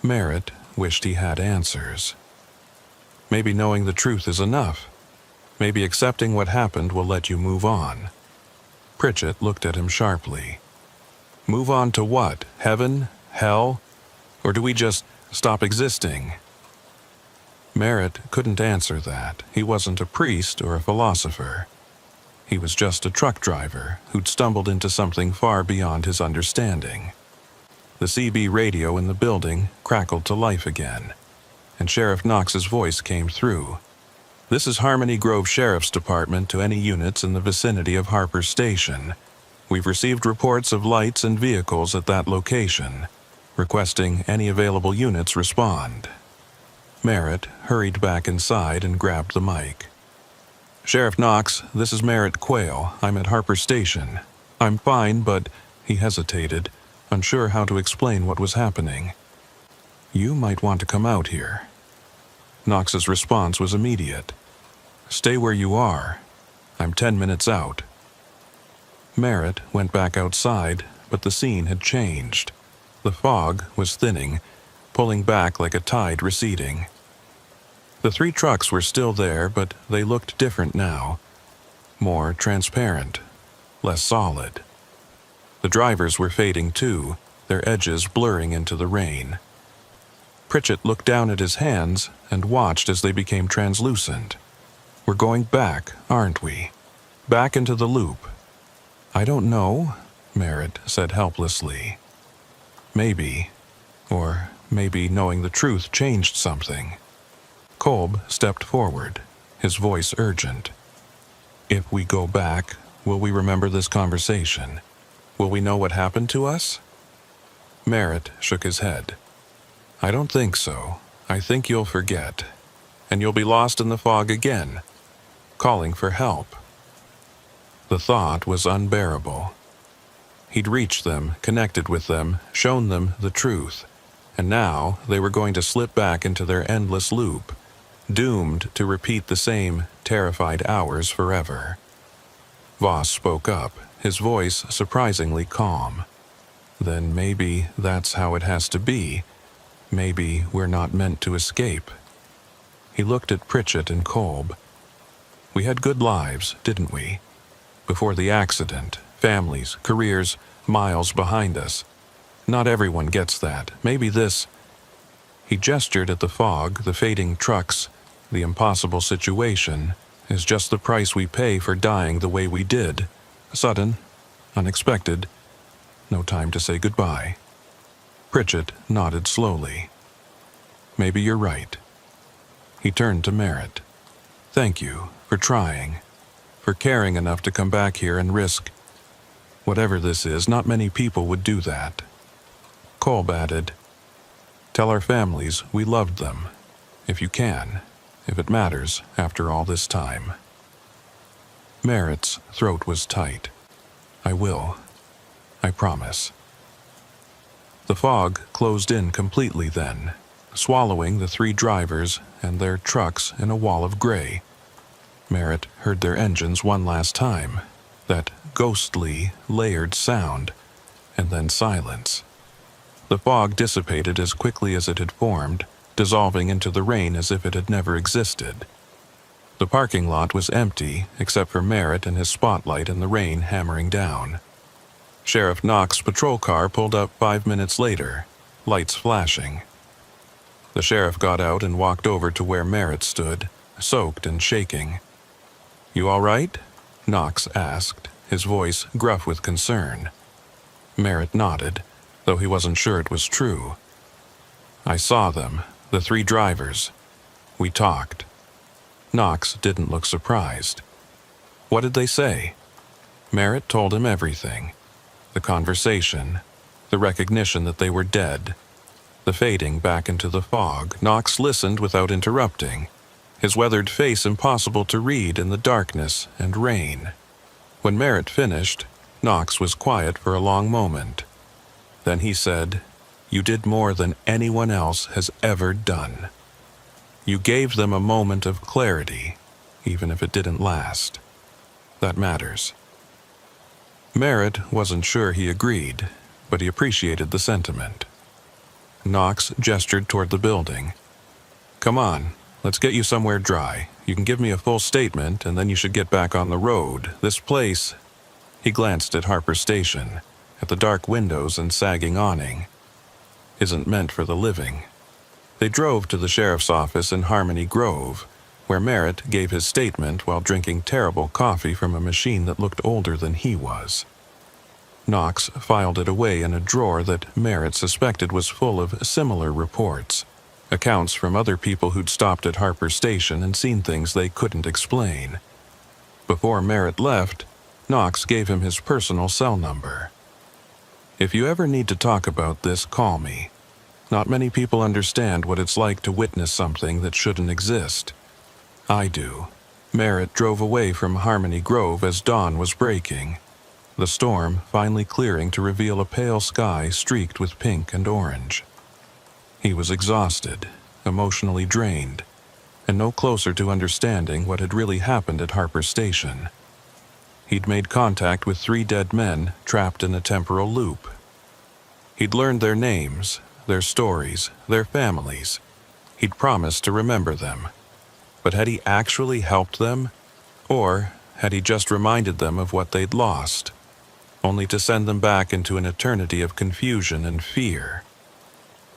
Merritt wished he had answers. Maybe knowing the truth is enough. Maybe accepting what happened will let you move on. Pritchett looked at him sharply. "Move on to what? Heaven? Hell? Or do we just stop existing?" Merritt couldn't answer that. He wasn't a priest or a philosopher. He was just a truck driver who'd stumbled into something far beyond his understanding. The CB radio in the building crackled to life again, and Sheriff Knox's voice came through. "This is Harmony Grove Sheriff's Department to any units in the vicinity of Harper Station. We've received reports of lights and vehicles at that location. Requesting any available units respond." Merritt hurried back inside and grabbed the mic. "Sheriff Knox, this is Merritt Quayle. I'm at Harper Station. I'm fine, but—" he hesitated, unsure how to explain what was happening. "You might want to come out here." Knox's response was immediate. "Stay where you are. I'm 10 minutes out." Merritt went back outside, but the scene had changed. The fog was thinning, pulling back like a tide receding. The 3 trucks were still there, but they looked different now. More transparent, less solid. The drivers were fading too, their edges blurring into the rain. Pritchett looked down at his hands and watched as they became translucent. We're going back, aren't we? Back into the loop. I don't know, Merritt said helplessly. Maybe. Or maybe knowing the truth changed something. Kolb stepped forward, his voice urgent. If we go back, will we remember this conversation? Will we know what happened to us? Merritt shook his head. I don't think so. I think you'll forget. And you'll be lost in the fog again, calling for help. The thought was unbearable. He'd reached them, connected with them, shown them the truth, and now they were going to slip back into their endless loop, doomed to repeat the same terrified hours forever. Voss spoke up, his voice surprisingly calm. Then maybe that's how it has to be. Maybe we're not meant to escape. He looked at Pritchett and Kolb. We had good lives, didn't we? Before the accident, families, careers, miles behind us. Not everyone gets that. Maybe this... He gestured at the fog, the fading trucks. The impossible situation is just the price we pay for dying the way we did. Sudden, unexpected, no time to say goodbye. Pritchett nodded slowly. Maybe you're right. He turned to Merritt. Thank you for trying, for caring enough to come back here and risk. Whatever this is, not many people would do that. Kolb added, tell our families we loved them, if you can, if it matters after all this time. Merritt's throat was tight. I will. I promise. The fog closed in completely then, swallowing the 3 drivers and their trucks in a wall of gray. Merritt heard their engines one last time, that ghostly, layered sound, and then silence. The fog dissipated as quickly as it had formed, dissolving into the rain as if it had never existed. The parking lot was empty, except for Merritt and his spotlight in the rain hammering down. Sheriff Knox's patrol car pulled up 5 minutes later, lights flashing. The sheriff got out and walked over to where Merritt stood, soaked and shaking. You all right? Knox asked, his voice gruff with concern. Merritt nodded, though he wasn't sure it was true. I saw them, the 3 drivers. We talked. Knox didn't look surprised. What did they say? Merritt told him everything. The conversation, the recognition that they were dead, the fading back into the fog. Knox listened without interrupting, his weathered face impossible to read in the darkness and rain. When Merritt finished, Knox was quiet for a long moment. Then he said, You did more than anyone else has ever done. You gave them a moment of clarity, even if it didn't last. That matters. Merritt wasn't sure he agreed, but he appreciated the sentiment. Knox gestured toward the building. Come on, let's get you somewhere dry. You can give me a full statement, and then you should get back on the road. This place... He glanced at Harper Station, at the dark windows and sagging awning. Isn't meant for the living. They drove to the sheriff's office in Harmony Grove, where Merritt gave his statement while drinking terrible coffee from a machine that looked older than he was. Knox filed it away in a drawer that Merritt suspected was full of similar reports, accounts from other people who'd stopped at Harper Station and seen things they couldn't explain. Before Merritt left, Knox gave him his personal cell number. If you ever need to talk about this, call me. Not many people understand what it's like to witness something that shouldn't exist. I do. Merritt drove away from Harmony Grove as dawn was breaking, the storm finally clearing to reveal a pale sky streaked with pink and orange. He was exhausted, emotionally drained, and no closer to understanding what had really happened at Harper Station. He'd made contact with 3 dead men trapped in a temporal loop. He'd learned their names, their stories, their families. He'd promised to remember them, But had he actually helped them? Or had he just reminded them of what they'd lost, only to send them back into an eternity of confusion and fear?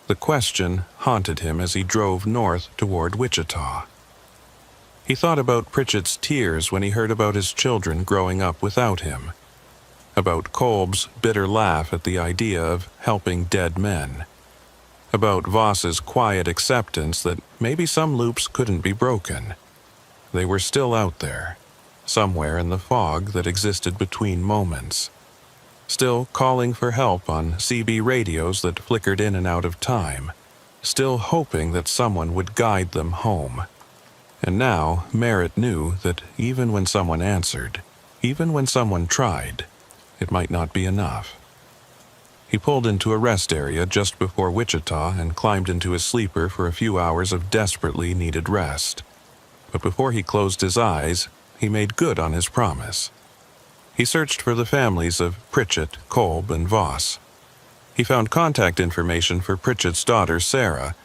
The question haunted him as he drove north toward Wichita. He thought about Pritchett's tears when he heard about his children growing up without him, about Kolb's bitter laugh at the idea of helping dead men, about Voss's quiet acceptance that maybe some loops couldn't be broken. They were still out there, somewhere in the fog that existed between moments, still calling for help on CB radios that flickered in and out of time, still hoping that someone would guide them home. And now Merritt knew that even when someone answered, even when someone tried, it might not be enough. He pulled into a rest area just before Wichita and climbed into his sleeper for a few hours of desperately needed rest. But before he closed his eyes, he made good on his promise. He searched for the families of Pritchett, Kolb, and Voss. He found contact information for Pritchett's daughter, Sarah,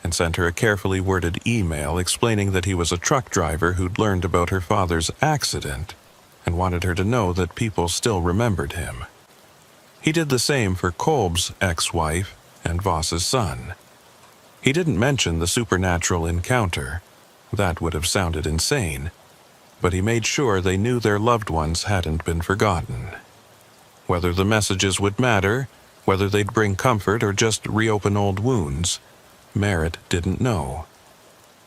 and sent her a carefully worded email explaining that he was a truck driver who'd learned about her father's accident and wanted her to know that people still remembered him. He did the same for Kolb's ex-wife and Voss's son. He didn't mention the supernatural encounter. That would have sounded insane, but he made sure they knew their loved ones hadn't been forgotten. Whether the messages would matter, whether they'd bring comfort or just reopen old wounds, Merritt didn't know.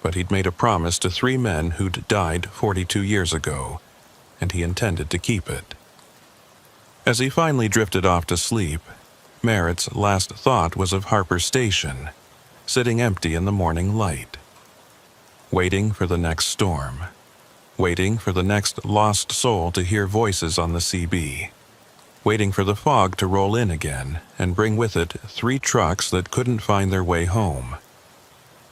But he'd made a promise to 3 men who'd died 42 years ago, and he intended to keep it. As he finally drifted off to sleep, Merritt's last thought was of Harper Station, sitting empty in the morning light, waiting for the next storm, waiting for the next lost soul to hear voices on the CB, waiting for the fog to roll in again and bring with it 3 trucks that couldn't find their way home.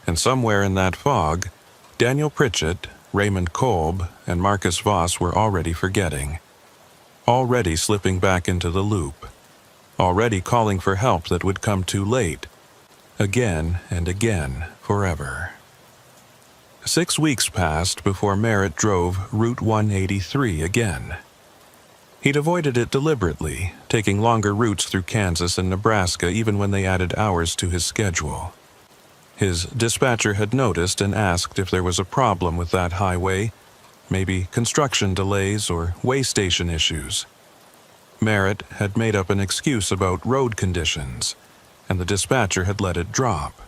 And somewhere in that fog, Daniel Pritchett, Raymond Kolb, and Marcus Voss were already forgetting, already slipping back into the loop, already calling for help that would come too late, again and again, forever. 6 weeks passed before Merritt drove Route 183 again. He'd avoided it deliberately, taking longer routes through Kansas and Nebraska even when they added hours to his schedule. His dispatcher had noticed and asked if there was a problem with that highway, maybe construction delays or way station issues. Merritt had made up an excuse about road conditions, and the dispatcher had let it drop.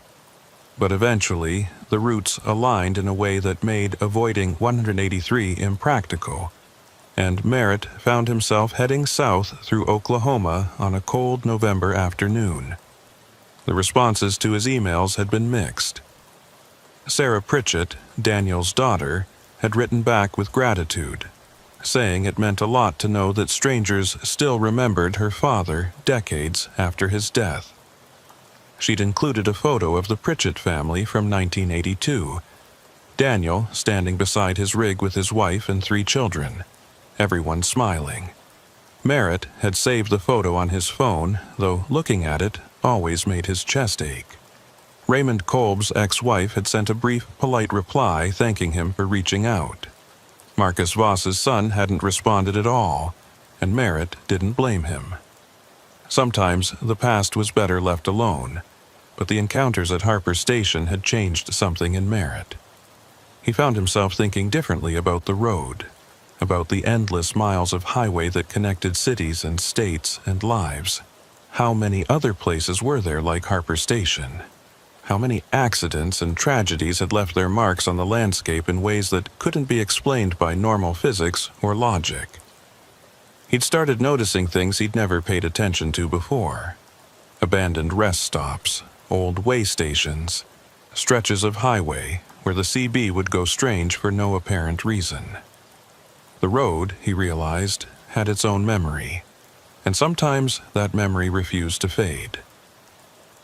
But eventually, the routes aligned in a way that made avoiding 183 impractical, and Merritt found himself heading south through Oklahoma on a cold November afternoon. The responses to his emails had been mixed. Sarah Pritchett, Daniel's daughter, had written back with gratitude, saying it meant a lot to know that strangers still remembered her father decades after his death. She'd included a photo of the Pritchett family from 1982, Daniel standing beside his rig with his wife and 3 children, everyone smiling. Merritt had saved the photo on his phone, though looking at it always made his chest ache. Raymond Kolb's ex-wife had sent a brief, polite reply thanking him for reaching out. Marcus Voss's son hadn't responded at all, and Merritt didn't blame him. Sometimes the past was better left alone, but the encounters at Harper Station had changed something in Merritt. He found himself thinking differently about the road, about the endless miles of highway that connected cities and states and lives. How many other places were there like Harper Station? How many accidents and tragedies had left their marks on the landscape in ways that couldn't be explained by normal physics or logic? He'd started noticing things he'd never paid attention to before. Abandoned rest stops, old way stations, stretches of highway where the CB would go strange for no apparent reason. The road, he realized, had its own memory, and sometimes that memory refused to fade.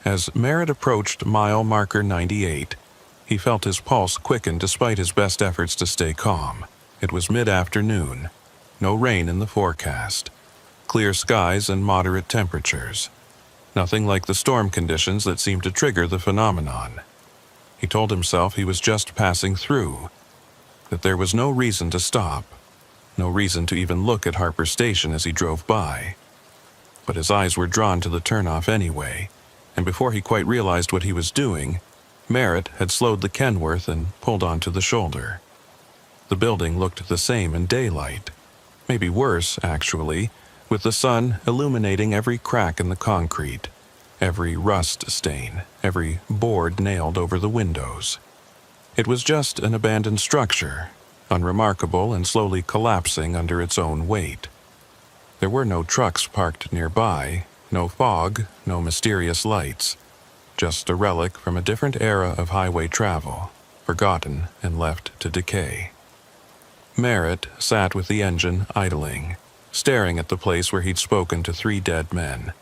As Merritt approached mile marker 98, he felt his pulse quicken despite his best efforts to stay calm. It was mid-afternoon, no rain in the forecast, clear skies and moderate temperatures. Nothing like the storm conditions that seemed to trigger the phenomenon. He told himself he was just passing through, that there was no reason to stop, no reason to even look at Harper Station as he drove by. But his eyes were drawn to the turnoff anyway, and before he quite realized what he was doing, Merritt had slowed the Kenworth and pulled onto the shoulder. The building looked the same in daylight, maybe worse, actually, with the sun illuminating every crack in the concrete, every rust stain, every board nailed over the windows. It was just an abandoned structure, unremarkable and slowly collapsing under its own weight. There were no trucks parked nearby, no fog, no mysterious lights, just a relic from a different era of highway travel, forgotten and left to decay. Merritt sat with the engine idling, staring at the place where he'd spoken to 3 dead men.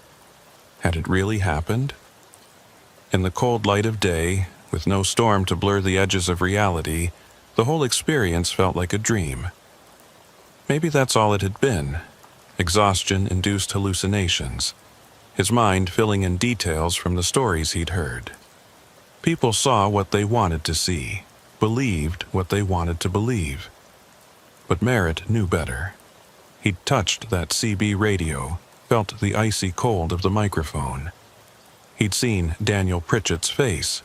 Had it really happened? In the cold light of day, with no storm to blur the edges of reality, the whole experience felt like a dream. Maybe that's all it had been. Exhaustion-induced hallucinations, his mind filling in details from the stories he'd heard. People saw what they wanted to see, believed what they wanted to believe. But Merritt knew better. He'd touched that CB radio, felt the icy cold of the microphone. He'd seen Daniel Pritchett's face,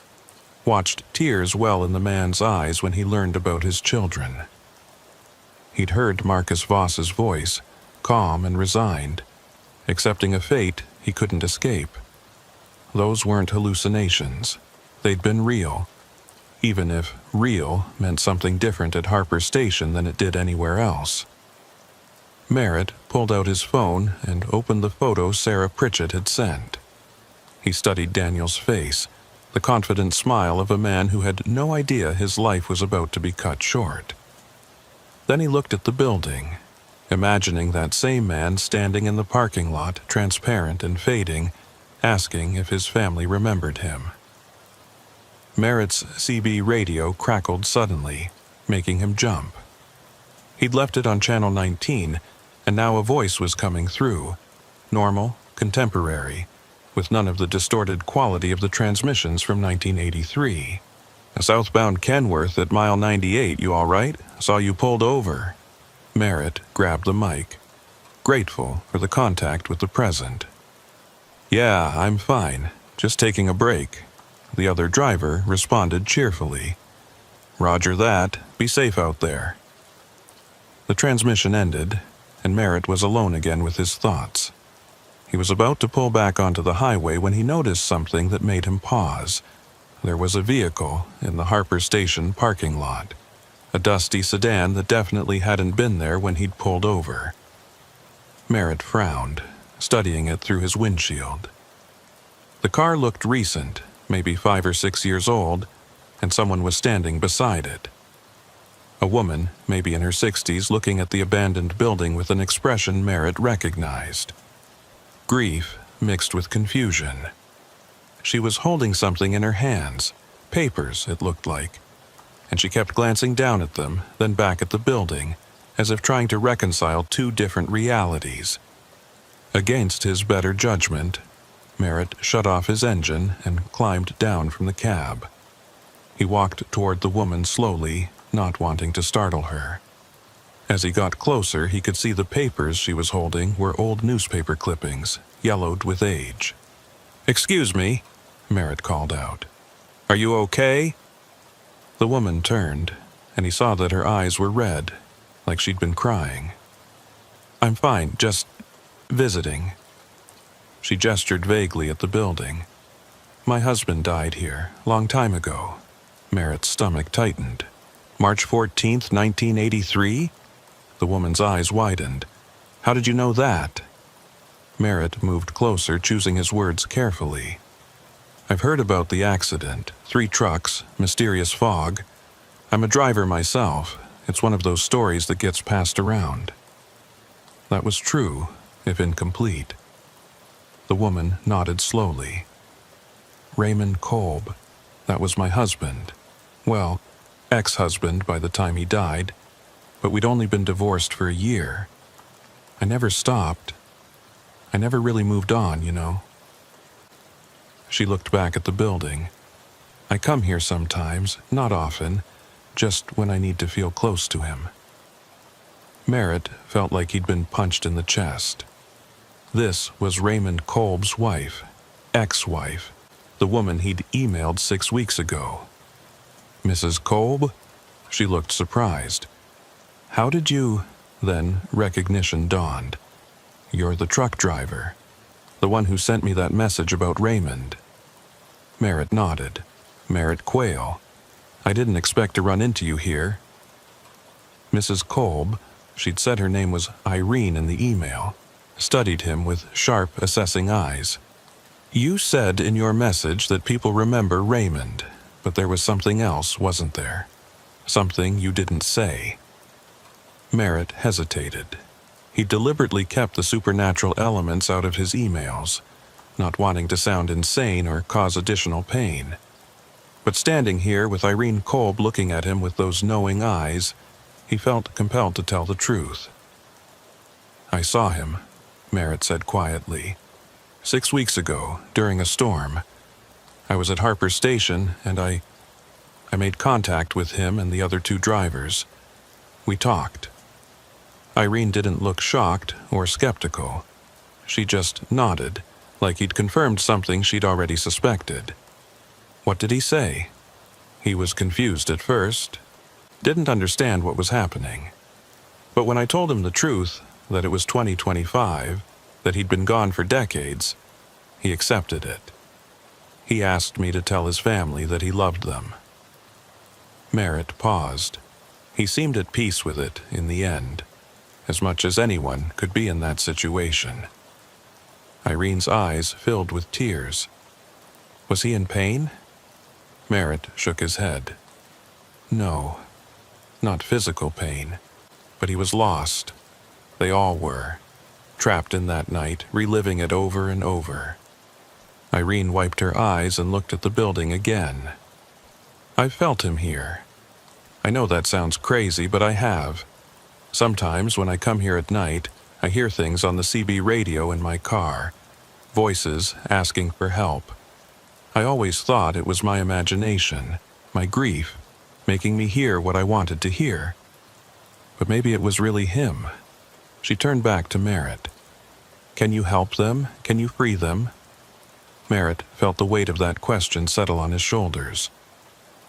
watched tears well in the man's eyes when he learned about his children. He'd heard Marcus Voss's voice, calm and resigned, accepting a fate he couldn't escape. Those weren't hallucinations. They'd been real, even if real meant something different at Harper Station than it did anywhere else. Merritt pulled out his phone and opened the photo Sarah Pritchett had sent. He studied Daniel's face, the confident smile of a man who had no idea his life was about to be cut short. Then he looked at the building, imagining that same man standing in the parking lot, transparent and fading, asking if his family remembered him. Merritt's CB radio crackled suddenly, making him jump. He'd left it on channel 19, and now a voice was coming through, normal, contemporary, with none of the distorted quality of the transmissions from 1983. "A southbound Kenworth at mile 98, you all right? Saw you pulled over." Merritt grabbed the mic, grateful for the contact with the present. "Yeah, I'm fine. Just taking a break." The other driver responded cheerfully. "Roger that. Be safe out there." The transmission ended, and Merritt was alone again with his thoughts. He was about to pull back onto the highway when he noticed something that made him pause. There was a vehicle in the Harper Station parking lot, a dusty sedan that definitely hadn't been there when he'd pulled over. Merritt frowned, studying it through his windshield. The car looked recent, maybe 5 or 6 years old, and someone was standing beside it. A woman, maybe in her 60s, looking at the abandoned building with an expression Merritt recognized. Grief mixed with confusion. She was holding something in her hands, papers, it looked like, and she kept glancing down at them, then back at the building, as if trying to reconcile 2 different realities. Against his better judgment, Merritt shut off his engine and climbed down from the cab. He walked toward the woman slowly, not wanting to startle her. As he got closer, he could see the papers she was holding were old newspaper clippings, yellowed with age. "Excuse me," Merritt called out. "Are you okay?" The woman turned, and he saw that her eyes were red, like she'd been crying. "I'm fine, just visiting." She gestured vaguely at the building. "My husband died here, long time ago." Merritt's stomach tightened. "March 14th, 1983? The woman's eyes widened. "How did you know that?" Merritt moved closer, choosing his words carefully. "I've heard about the accident. 3 trucks, mysterious fog. I'm a driver myself. It's one of those stories that gets passed around." That was true, if incomplete. The woman nodded slowly. "Raymond Kolb. That was my husband. Well, ex-husband by the time he died, but we'd only been divorced for a year. I never stopped. I never really moved on, you know." She looked back at the building. "I come here sometimes, not often, just when I need to feel close to him. Merritt felt like he'd been punched in the chest. This was Raymond Kolb's wife, ex-wife, the woman he'd emailed 6 weeks ago. Mrs. Kolb? She looked surprised. How did you... Then recognition dawned. You're the truck driver, the one who sent me that message about Raymond. Merritt nodded. Merritt Quayle. I didn't expect to run into you here. Mrs. Kolb, she'd said her name was Irene in the email, studied him with sharp, assessing eyes. You said in your message that people remember Raymond, but there was something else, wasn't there? Something you didn't say. Merritt hesitated. He deliberately kept the supernatural elements out of his emails, not wanting to sound insane or cause additional pain. But standing here with Irene Kolb looking at him with those knowing eyes, he felt compelled to tell the truth. I saw him, Merritt said quietly. 6 weeks ago, during a storm. I was at Harper Station, and I made contact with him and the other 2 drivers. We talked. Irene didn't look shocked or skeptical. She just nodded, like he'd confirmed something she'd already suspected. What did he say? He was confused at first, didn't understand what was happening. But when I told him the truth, that it was 2025, that he'd been gone for decades, he accepted it. He asked me to tell his family that he loved them. Merritt paused. He seemed at peace with it in the end, as much as anyone could be in that situation. Irene's eyes filled with tears. Was he in pain? Merritt shook his head. No, not physical pain, but he was lost. They all were, trapped in that night, reliving it over and over. Irene wiped her eyes and looked at the building again. I've felt him here. I know that sounds crazy, but I have. Sometimes when I come here at night, I hear things on the CB radio in my car, voices asking for help. I always thought it was my imagination, my grief, making me hear what I wanted to hear. But maybe it was really him. She turned back to Merritt. Can you help them? Can you free them? Merritt felt the weight of that question settle on his shoulders.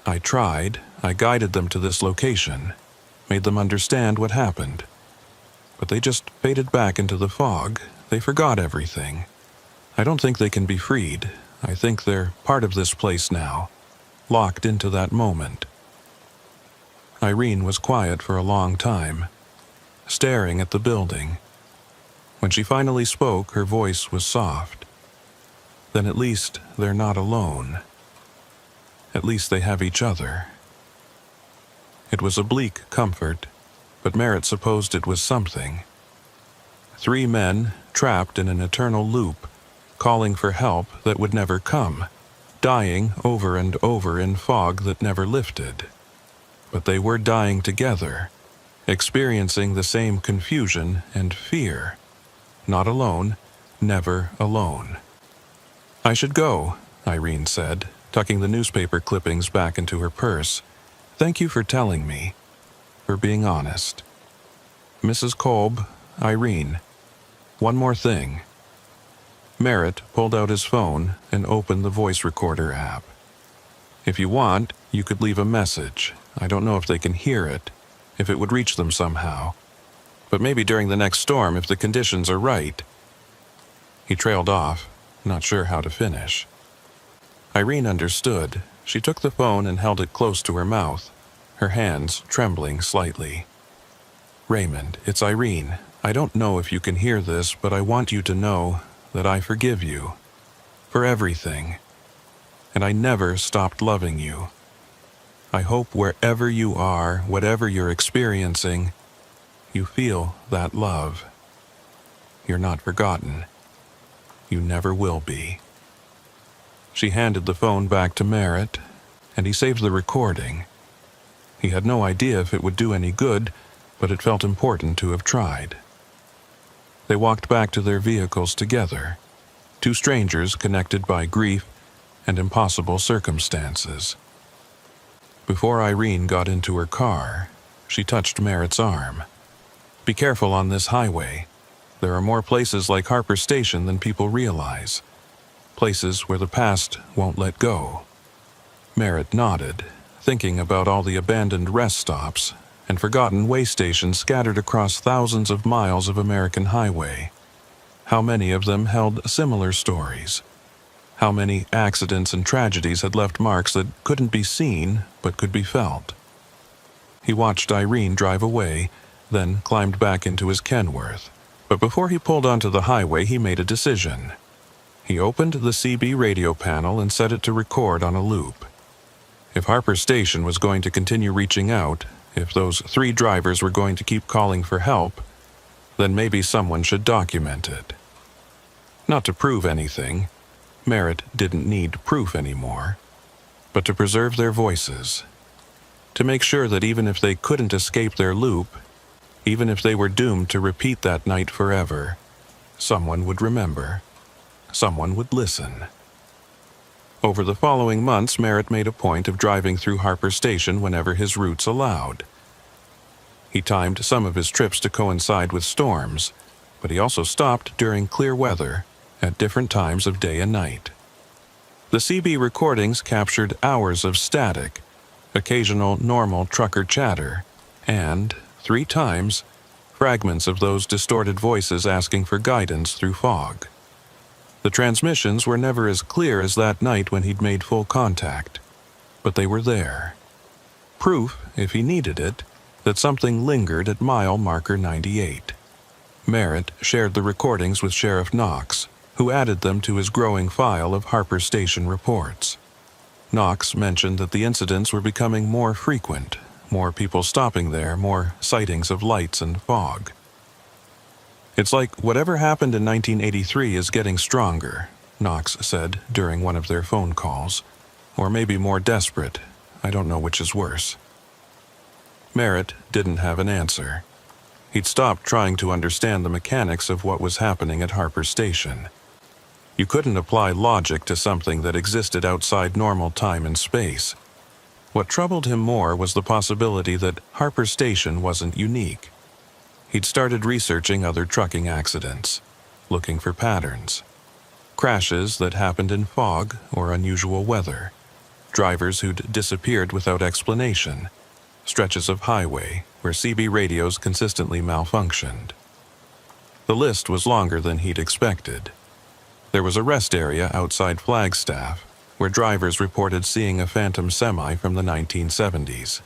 I tried. I guided them to this location, made them understand what happened. But they just faded back into the fog. They forgot everything. I don't think they can be freed. I think they're part of this place now, locked into that moment. Irene was quiet for a long time, staring at the building. When she finally spoke, her voice was soft. Then at least they're not alone. At least they have each other. It was a bleak comfort, but Merritt supposed it was something. 3 men trapped in an eternal loop, calling for help that would never come, dying over and over in fog that never lifted. But they were dying together, experiencing the same confusion and fear. Not alone, never alone. I should go, Irene said, tucking the newspaper clippings back into her purse. Thank you for telling me, for being honest. Mrs. Kolb, Irene, one more thing. Merritt pulled out his phone and opened the voice recorder app. If you want, you could leave a message. I don't know if they can hear it, if it would reach them somehow. But maybe during the next storm if the conditions are right. He trailed off, not sure how to finish. Irene understood. She took the phone and held it close to her mouth, her hands trembling slightly. Raymond, it's Irene. I don't know if you can hear this, but I want you to know that I forgive you. For everything. And I never stopped loving you. I hope wherever you are, whatever you're experiencing, you feel that love. You're not forgotten. You never will be. She handed the phone back to Merritt, and he saved the recording. He had no idea if it would do any good, but it felt important to have tried. They walked back to their vehicles together, 2 strangers connected by grief and impossible circumstances. Before Irene got into her car, she touched Merritt's arm. "Be careful on this highway. There are more places like Harper Station than people realize. Places where the past won't let go." Merritt nodded, thinking about all the abandoned rest stops and forgotten way stations scattered across thousands of miles of American highway. How many of them held similar stories? How many accidents and tragedies had left marks that couldn't be seen but could be felt? He watched Irene drive away, then climbed back into his Kenworth. But before he pulled onto the highway, he made a decision. He opened the CB radio panel and set it to record on a loop. If Harper Station was going to continue reaching out, if those 3 drivers were going to keep calling for help, then maybe someone should document it. Not to prove anything. Merritt didn't need proof anymore, but to preserve their voices. To make sure that even if they couldn't escape their loop, even if they were doomed to repeat that night forever, someone would remember. Someone would listen. Over the following months, Merritt made a point of driving through Harper Station whenever his routes allowed. He timed some of his trips to coincide with storms, but he also stopped during clear weather at different times of day and night. The CB recordings captured hours of static, occasional normal trucker chatter, and, 3 times, fragments of those distorted voices asking for guidance through fog. The transmissions were never as clear as that night when he'd made full contact, but they were there. Proof, if he needed it, that something lingered at mile marker 98. Merritt shared the recordings with Sheriff Knox, who added them to his growing file of Harper Station reports. Knox mentioned that the incidents were becoming more frequent, more people stopping there, more sightings of lights and fog. "It's like whatever happened in 1983 is getting stronger," Knox said during one of their phone calls. "Or maybe more desperate. I don't know which is worse." Merritt didn't have an answer. He'd stopped trying to understand the mechanics of what was happening at Harper Station. You couldn't apply logic to something that existed outside normal time and space. What troubled him more was the possibility that Harper Station wasn't unique. He'd started researching other trucking accidents, looking for patterns. Crashes that happened in fog or unusual weather. Drivers who'd disappeared without explanation. Stretches of highway where CB radios consistently malfunctioned. The list was longer than he'd expected. There was a rest area outside Flagstaff where drivers reported seeing a phantom semi from the 1970s.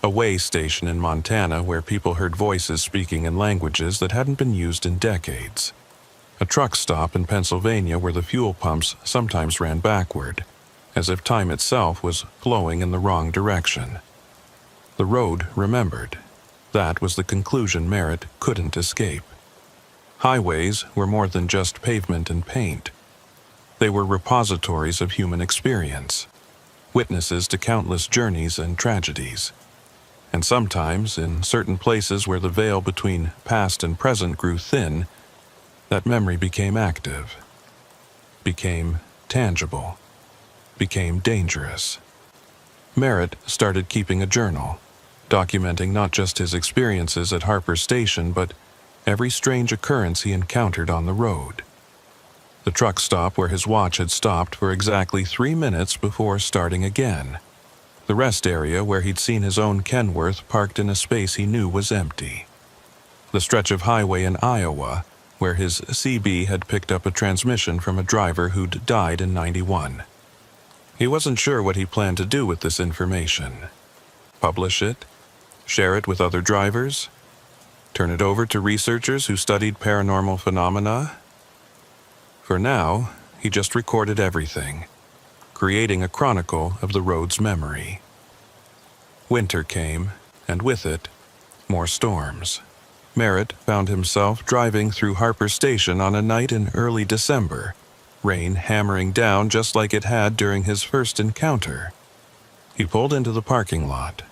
A way station in Montana where people heard voices speaking in languages that hadn't been used in decades. A truck stop in Pennsylvania where the fuel pumps sometimes ran backward, as if time itself was flowing in the wrong direction. The road remembered. That was the conclusion Merritt couldn't escape. Highways were more than just pavement and paint. They were repositories of human experience, witnesses to countless journeys and tragedies. And sometimes, in certain places where the veil between past and present grew thin, that memory became active, became tangible, became dangerous. Merritt started keeping a journal, documenting not just his experiences at Harper Station, but every strange occurrence he encountered on the road. The truck stop where his watch had stopped for exactly 3 minutes before starting again. The rest area where he'd seen his own Kenworth parked in a space he knew was empty. The stretch of highway in Iowa where his CB had picked up a transmission from a driver who'd died in '91. He wasn't sure what he planned to do with this information. Publish it? Share it with other drivers? Turn it over to researchers who studied paranormal phenomena? For now, he just recorded everything, creating a chronicle of the road's memory. Winter came, and with it, more storms. Merritt found himself driving through Harper Station on a night in early December, rain hammering down just like it had during his first encounter. He pulled into the parking lot,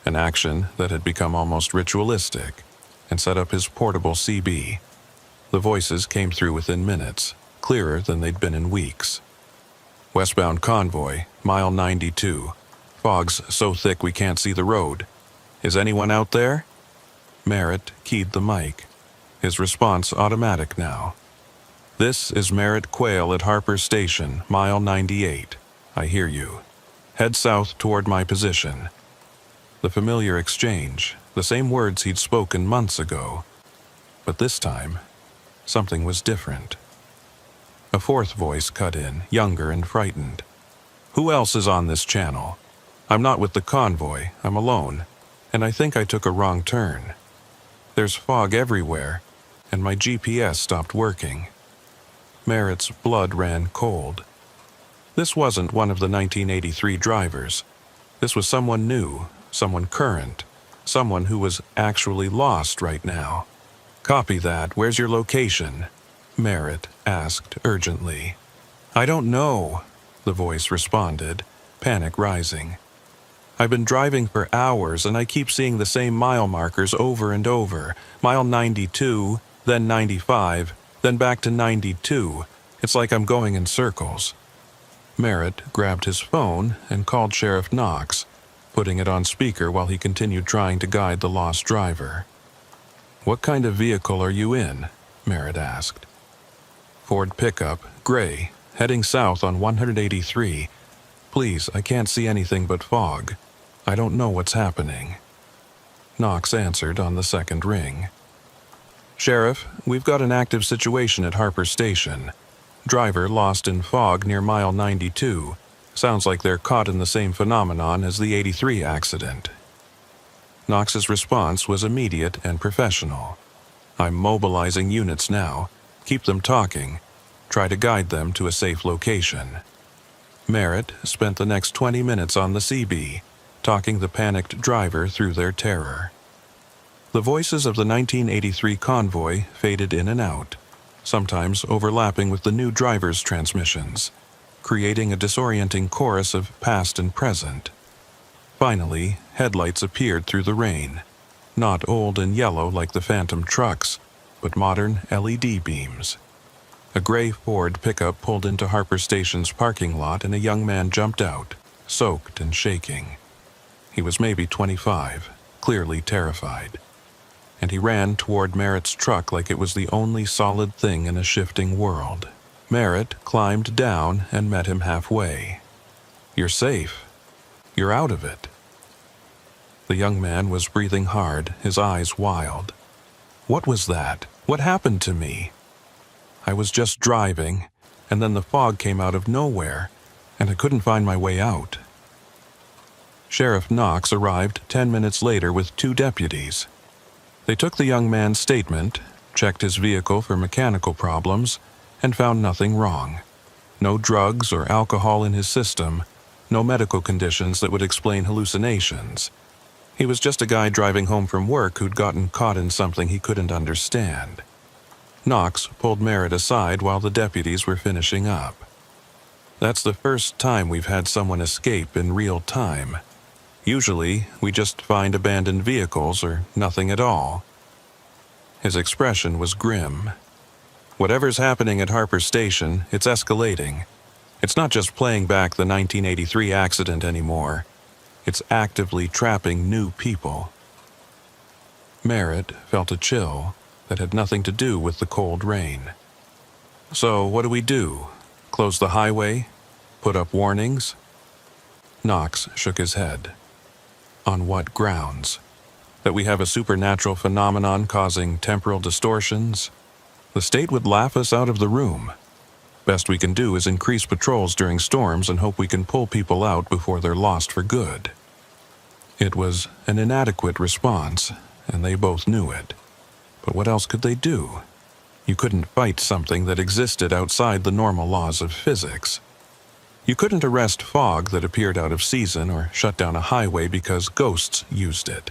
an action that had become almost ritualistic, and set up his portable CB. The voices came through within minutes, clearer than they'd been in weeks. "Westbound convoy, mile 92. Fog's so thick we can't see the road. Is anyone out there? Merritt keyed the mic. His response automatic now. This is Merritt Quayle at Harper Station, mile 98. I hear you. Head south toward my position. The familiar exchange, the same words he'd spoken months ago. But this time, something was different. A fourth voice cut in, younger and frightened. Who else is on this channel? I'm not with the convoy, I'm alone, and I think I took a wrong turn. There's fog everywhere, and my GPS stopped working. Merritt's blood ran cold. This wasn't one of the 1983 drivers. This was someone new, someone current, someone who was actually lost right now. Copy that. Where's your location? Merritt asked urgently. I don't know, the voice responded, panic rising. I've been driving for hours and I keep seeing the same mile markers over and over. Mile 92, then 95, then back to 92. It's like I'm going in circles. Merritt grabbed his phone and called Sheriff Knox, putting it on speaker while he continued trying to guide the lost driver. What kind of vehicle are you in? Merritt asked. Ford pickup, gray, heading south on 183. Please, I can't see anything but fog. I don't know what's happening. Knox answered on the second ring. Sheriff, we've got an active situation at Harper Station. Driver lost in fog near mile 92. Sounds like they're caught in the same phenomenon as the 83 accident. Knox's response was immediate and professional. I'm mobilizing units now. Keep them talking. Try to guide them to a safe location. Merritt spent the next 20 minutes on the CB, talking the panicked driver through their terror. The voices of the 1983 convoy faded in and out, sometimes overlapping with the new driver's transmissions, creating a disorienting chorus of past and present. Finally, headlights appeared through the rain, not old and yellow like the Phantom trucks, but modern LED beams. A gray Ford pickup pulled into Harper Station's parking lot and a young man jumped out, soaked and shaking. He was maybe 25, clearly terrified. And he ran toward Merritt's truck like it was the only solid thing in a shifting world. Merritt climbed down and met him halfway. You're safe. You're out of it. The young man was breathing hard, his eyes wild. What was that? What happened to me? I was just driving, and then the fog came out of nowhere, and I couldn't find my way out. Sheriff Knox arrived 10 minutes later with 2 deputies. They took the young man's statement, checked his vehicle for mechanical problems, and found nothing wrong. No drugs or alcohol in his system, no medical conditions that would explain hallucinations. He was just a guy driving home from work who'd gotten caught in something he couldn't understand. Knox pulled Merritt aside while the deputies were finishing up. That's the first time we've had someone escape in real time. Usually, we just find abandoned vehicles or nothing at all. His expression was grim. Whatever's happening at Harper Station, it's escalating. It's not just playing back the 1983 accident anymore. It's actively trapping new people. Merritt felt a chill that had nothing to do with the cold rain. So what do we do? Close the highway? Put up warnings? Knox shook his head. On what grounds? That we have a supernatural phenomenon causing temporal distortions? The state would laugh us out of the room. Best we can do is increase patrols during storms and hope we can pull people out before they're lost for good. It was an inadequate response, and they both knew it. But what else could they do? You couldn't fight something that existed outside the normal laws of physics. You couldn't arrest fog that appeared out of season or shut down a highway because ghosts used it.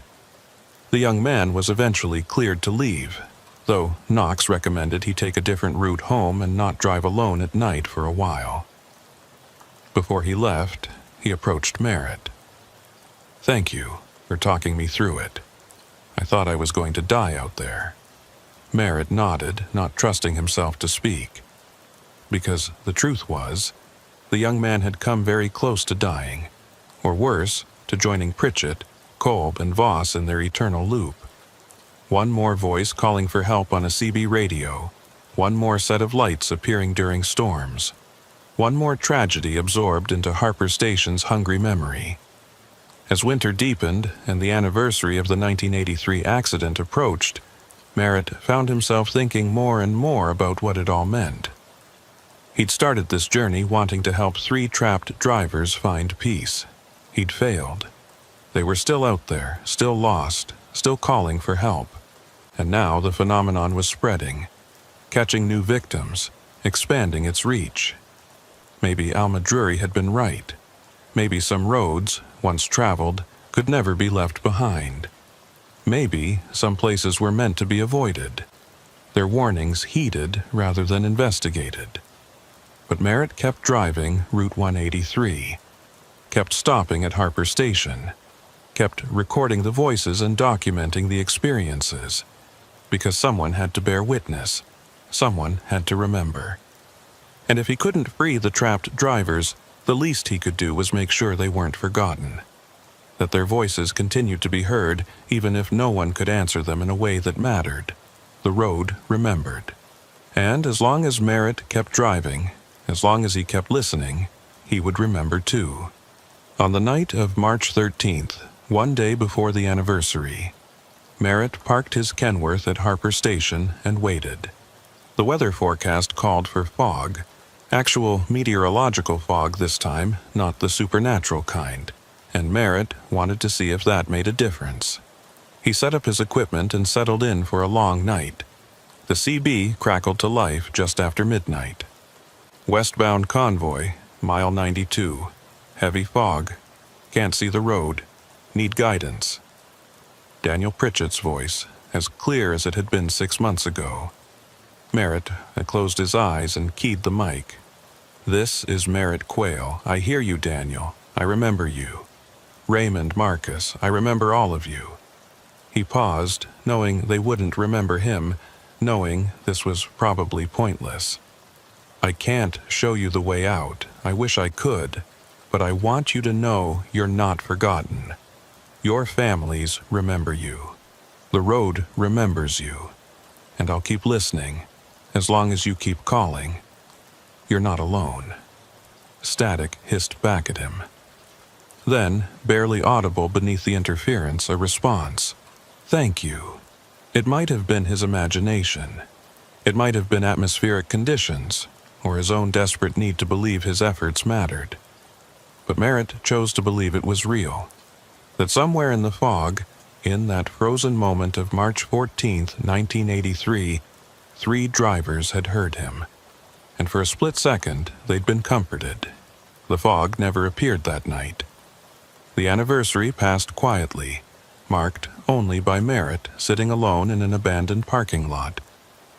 The young man was eventually cleared to leave, though Knox recommended he take a different route home and not drive alone at night for a while. Before he left, he approached Merritt. Thank you for talking me through it. I thought I was going to die out there. Merritt nodded, not trusting himself to speak. Because the truth was, the young man had come very close to dying. or worse, to joining Pritchett, Kolb, and Voss in their eternal loop. One more voice calling for help on a CB radio, one more set of lights appearing during storms, one more tragedy absorbed into Harper Station's hungry memory. As winter deepened and the anniversary of the 1983 accident approached, Merritt found himself thinking more and more about what it all meant. He'd started this journey wanting to help 3 trapped drivers find peace. He'd failed. They were still out there, still lost, still calling for help. And now the phenomenon was spreading, catching new victims, expanding its reach. Maybe Alma Drury had been right. Maybe some roads, once traveled, could never be left behind. Maybe some places were meant to be avoided, their warnings heeded rather than investigated. But Merritt kept driving Route 183, kept stopping at Harper Station, kept recording the voices and documenting the experiences, because someone had to bear witness, someone had to remember. And if he couldn't free the trapped drivers, the least he could do was make sure they weren't forgotten, that their voices continued to be heard even if no one could answer them in a way that mattered. The road remembered. And as long as Merritt kept driving, as long as he kept listening, he would remember too. On the night of March 13th, one day before the anniversary, Merritt parked his Kenworth at Harper Station and waited. The weather forecast called for fog, actual meteorological fog this time, not the supernatural kind, and Merritt wanted to see if that made a difference. He set up his equipment and settled in for a long night. The CB crackled to life just after midnight. Westbound convoy, mile 92. Heavy fog. Can't see the road. Need guidance. Daniel Pritchett's voice, as clear as it had been 6 months ago. Merritt had closed his eyes and keyed the mic. "This is Merritt Quayle. I hear you, Daniel. I remember you. Raymond, Marcus, I remember all of you." He paused, knowing they wouldn't remember him, knowing this was probably pointless. "I can't show you the way out. I wish I could. But I want you to know you're not forgotten. Your families remember you. The road remembers you. And I'll keep listening, as long as you keep calling. You're not alone." Static hissed back at him. Then, barely audible beneath the interference, a response. "Thank you." It might have been his imagination. It might have been atmospheric conditions, or his own desperate need to believe his efforts mattered. But Merritt chose to believe it was real. That somewhere in the fog, in that frozen moment of March 14th, 1983, 3 drivers had heard him. And for a split second, they'd been comforted. The fog never appeared that night. The anniversary passed quietly, marked only by Merritt sitting alone in an abandoned parking lot,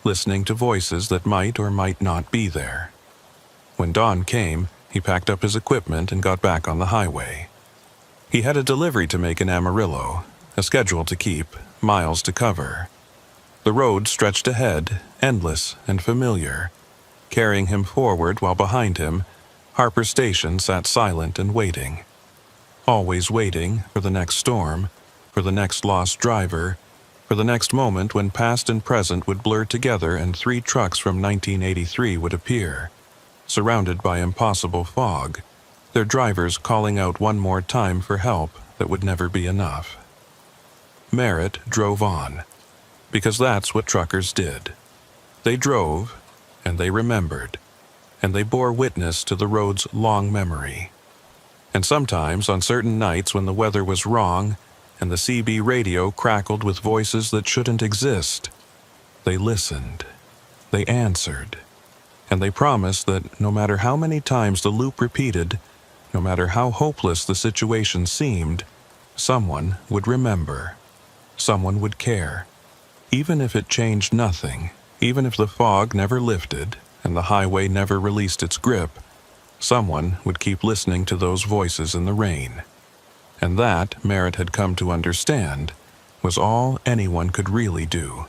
listening to voices that might or might not be there. When dawn came, he packed up his equipment and got back on the highway. He had a delivery to make in Amarillo, a schedule to keep, miles to cover. The road stretched ahead, endless and familiar, carrying him forward while behind him, Harper Station sat silent and waiting. Always waiting for the next storm, for the next lost driver, for the next moment when past and present would blur together and 3 trucks from 1983 would appear, surrounded by impossible fog, their drivers calling out one more time for help that would never be enough. Merritt drove on, because that's what truckers did. They drove, and they remembered, and they bore witness to the road's long memory. And sometimes, on certain nights when the weather was wrong and the CB radio crackled with voices that shouldn't exist, they listened, they answered, and they promised that no matter how many times the loop repeated, no matter how hopeless the situation seemed, someone would remember, someone would care. Even if it changed nothing, even if the fog never lifted and the highway never released its grip, someone would keep listening to those voices in the rain. And that, Merritt had come to understand, was all anyone could really do.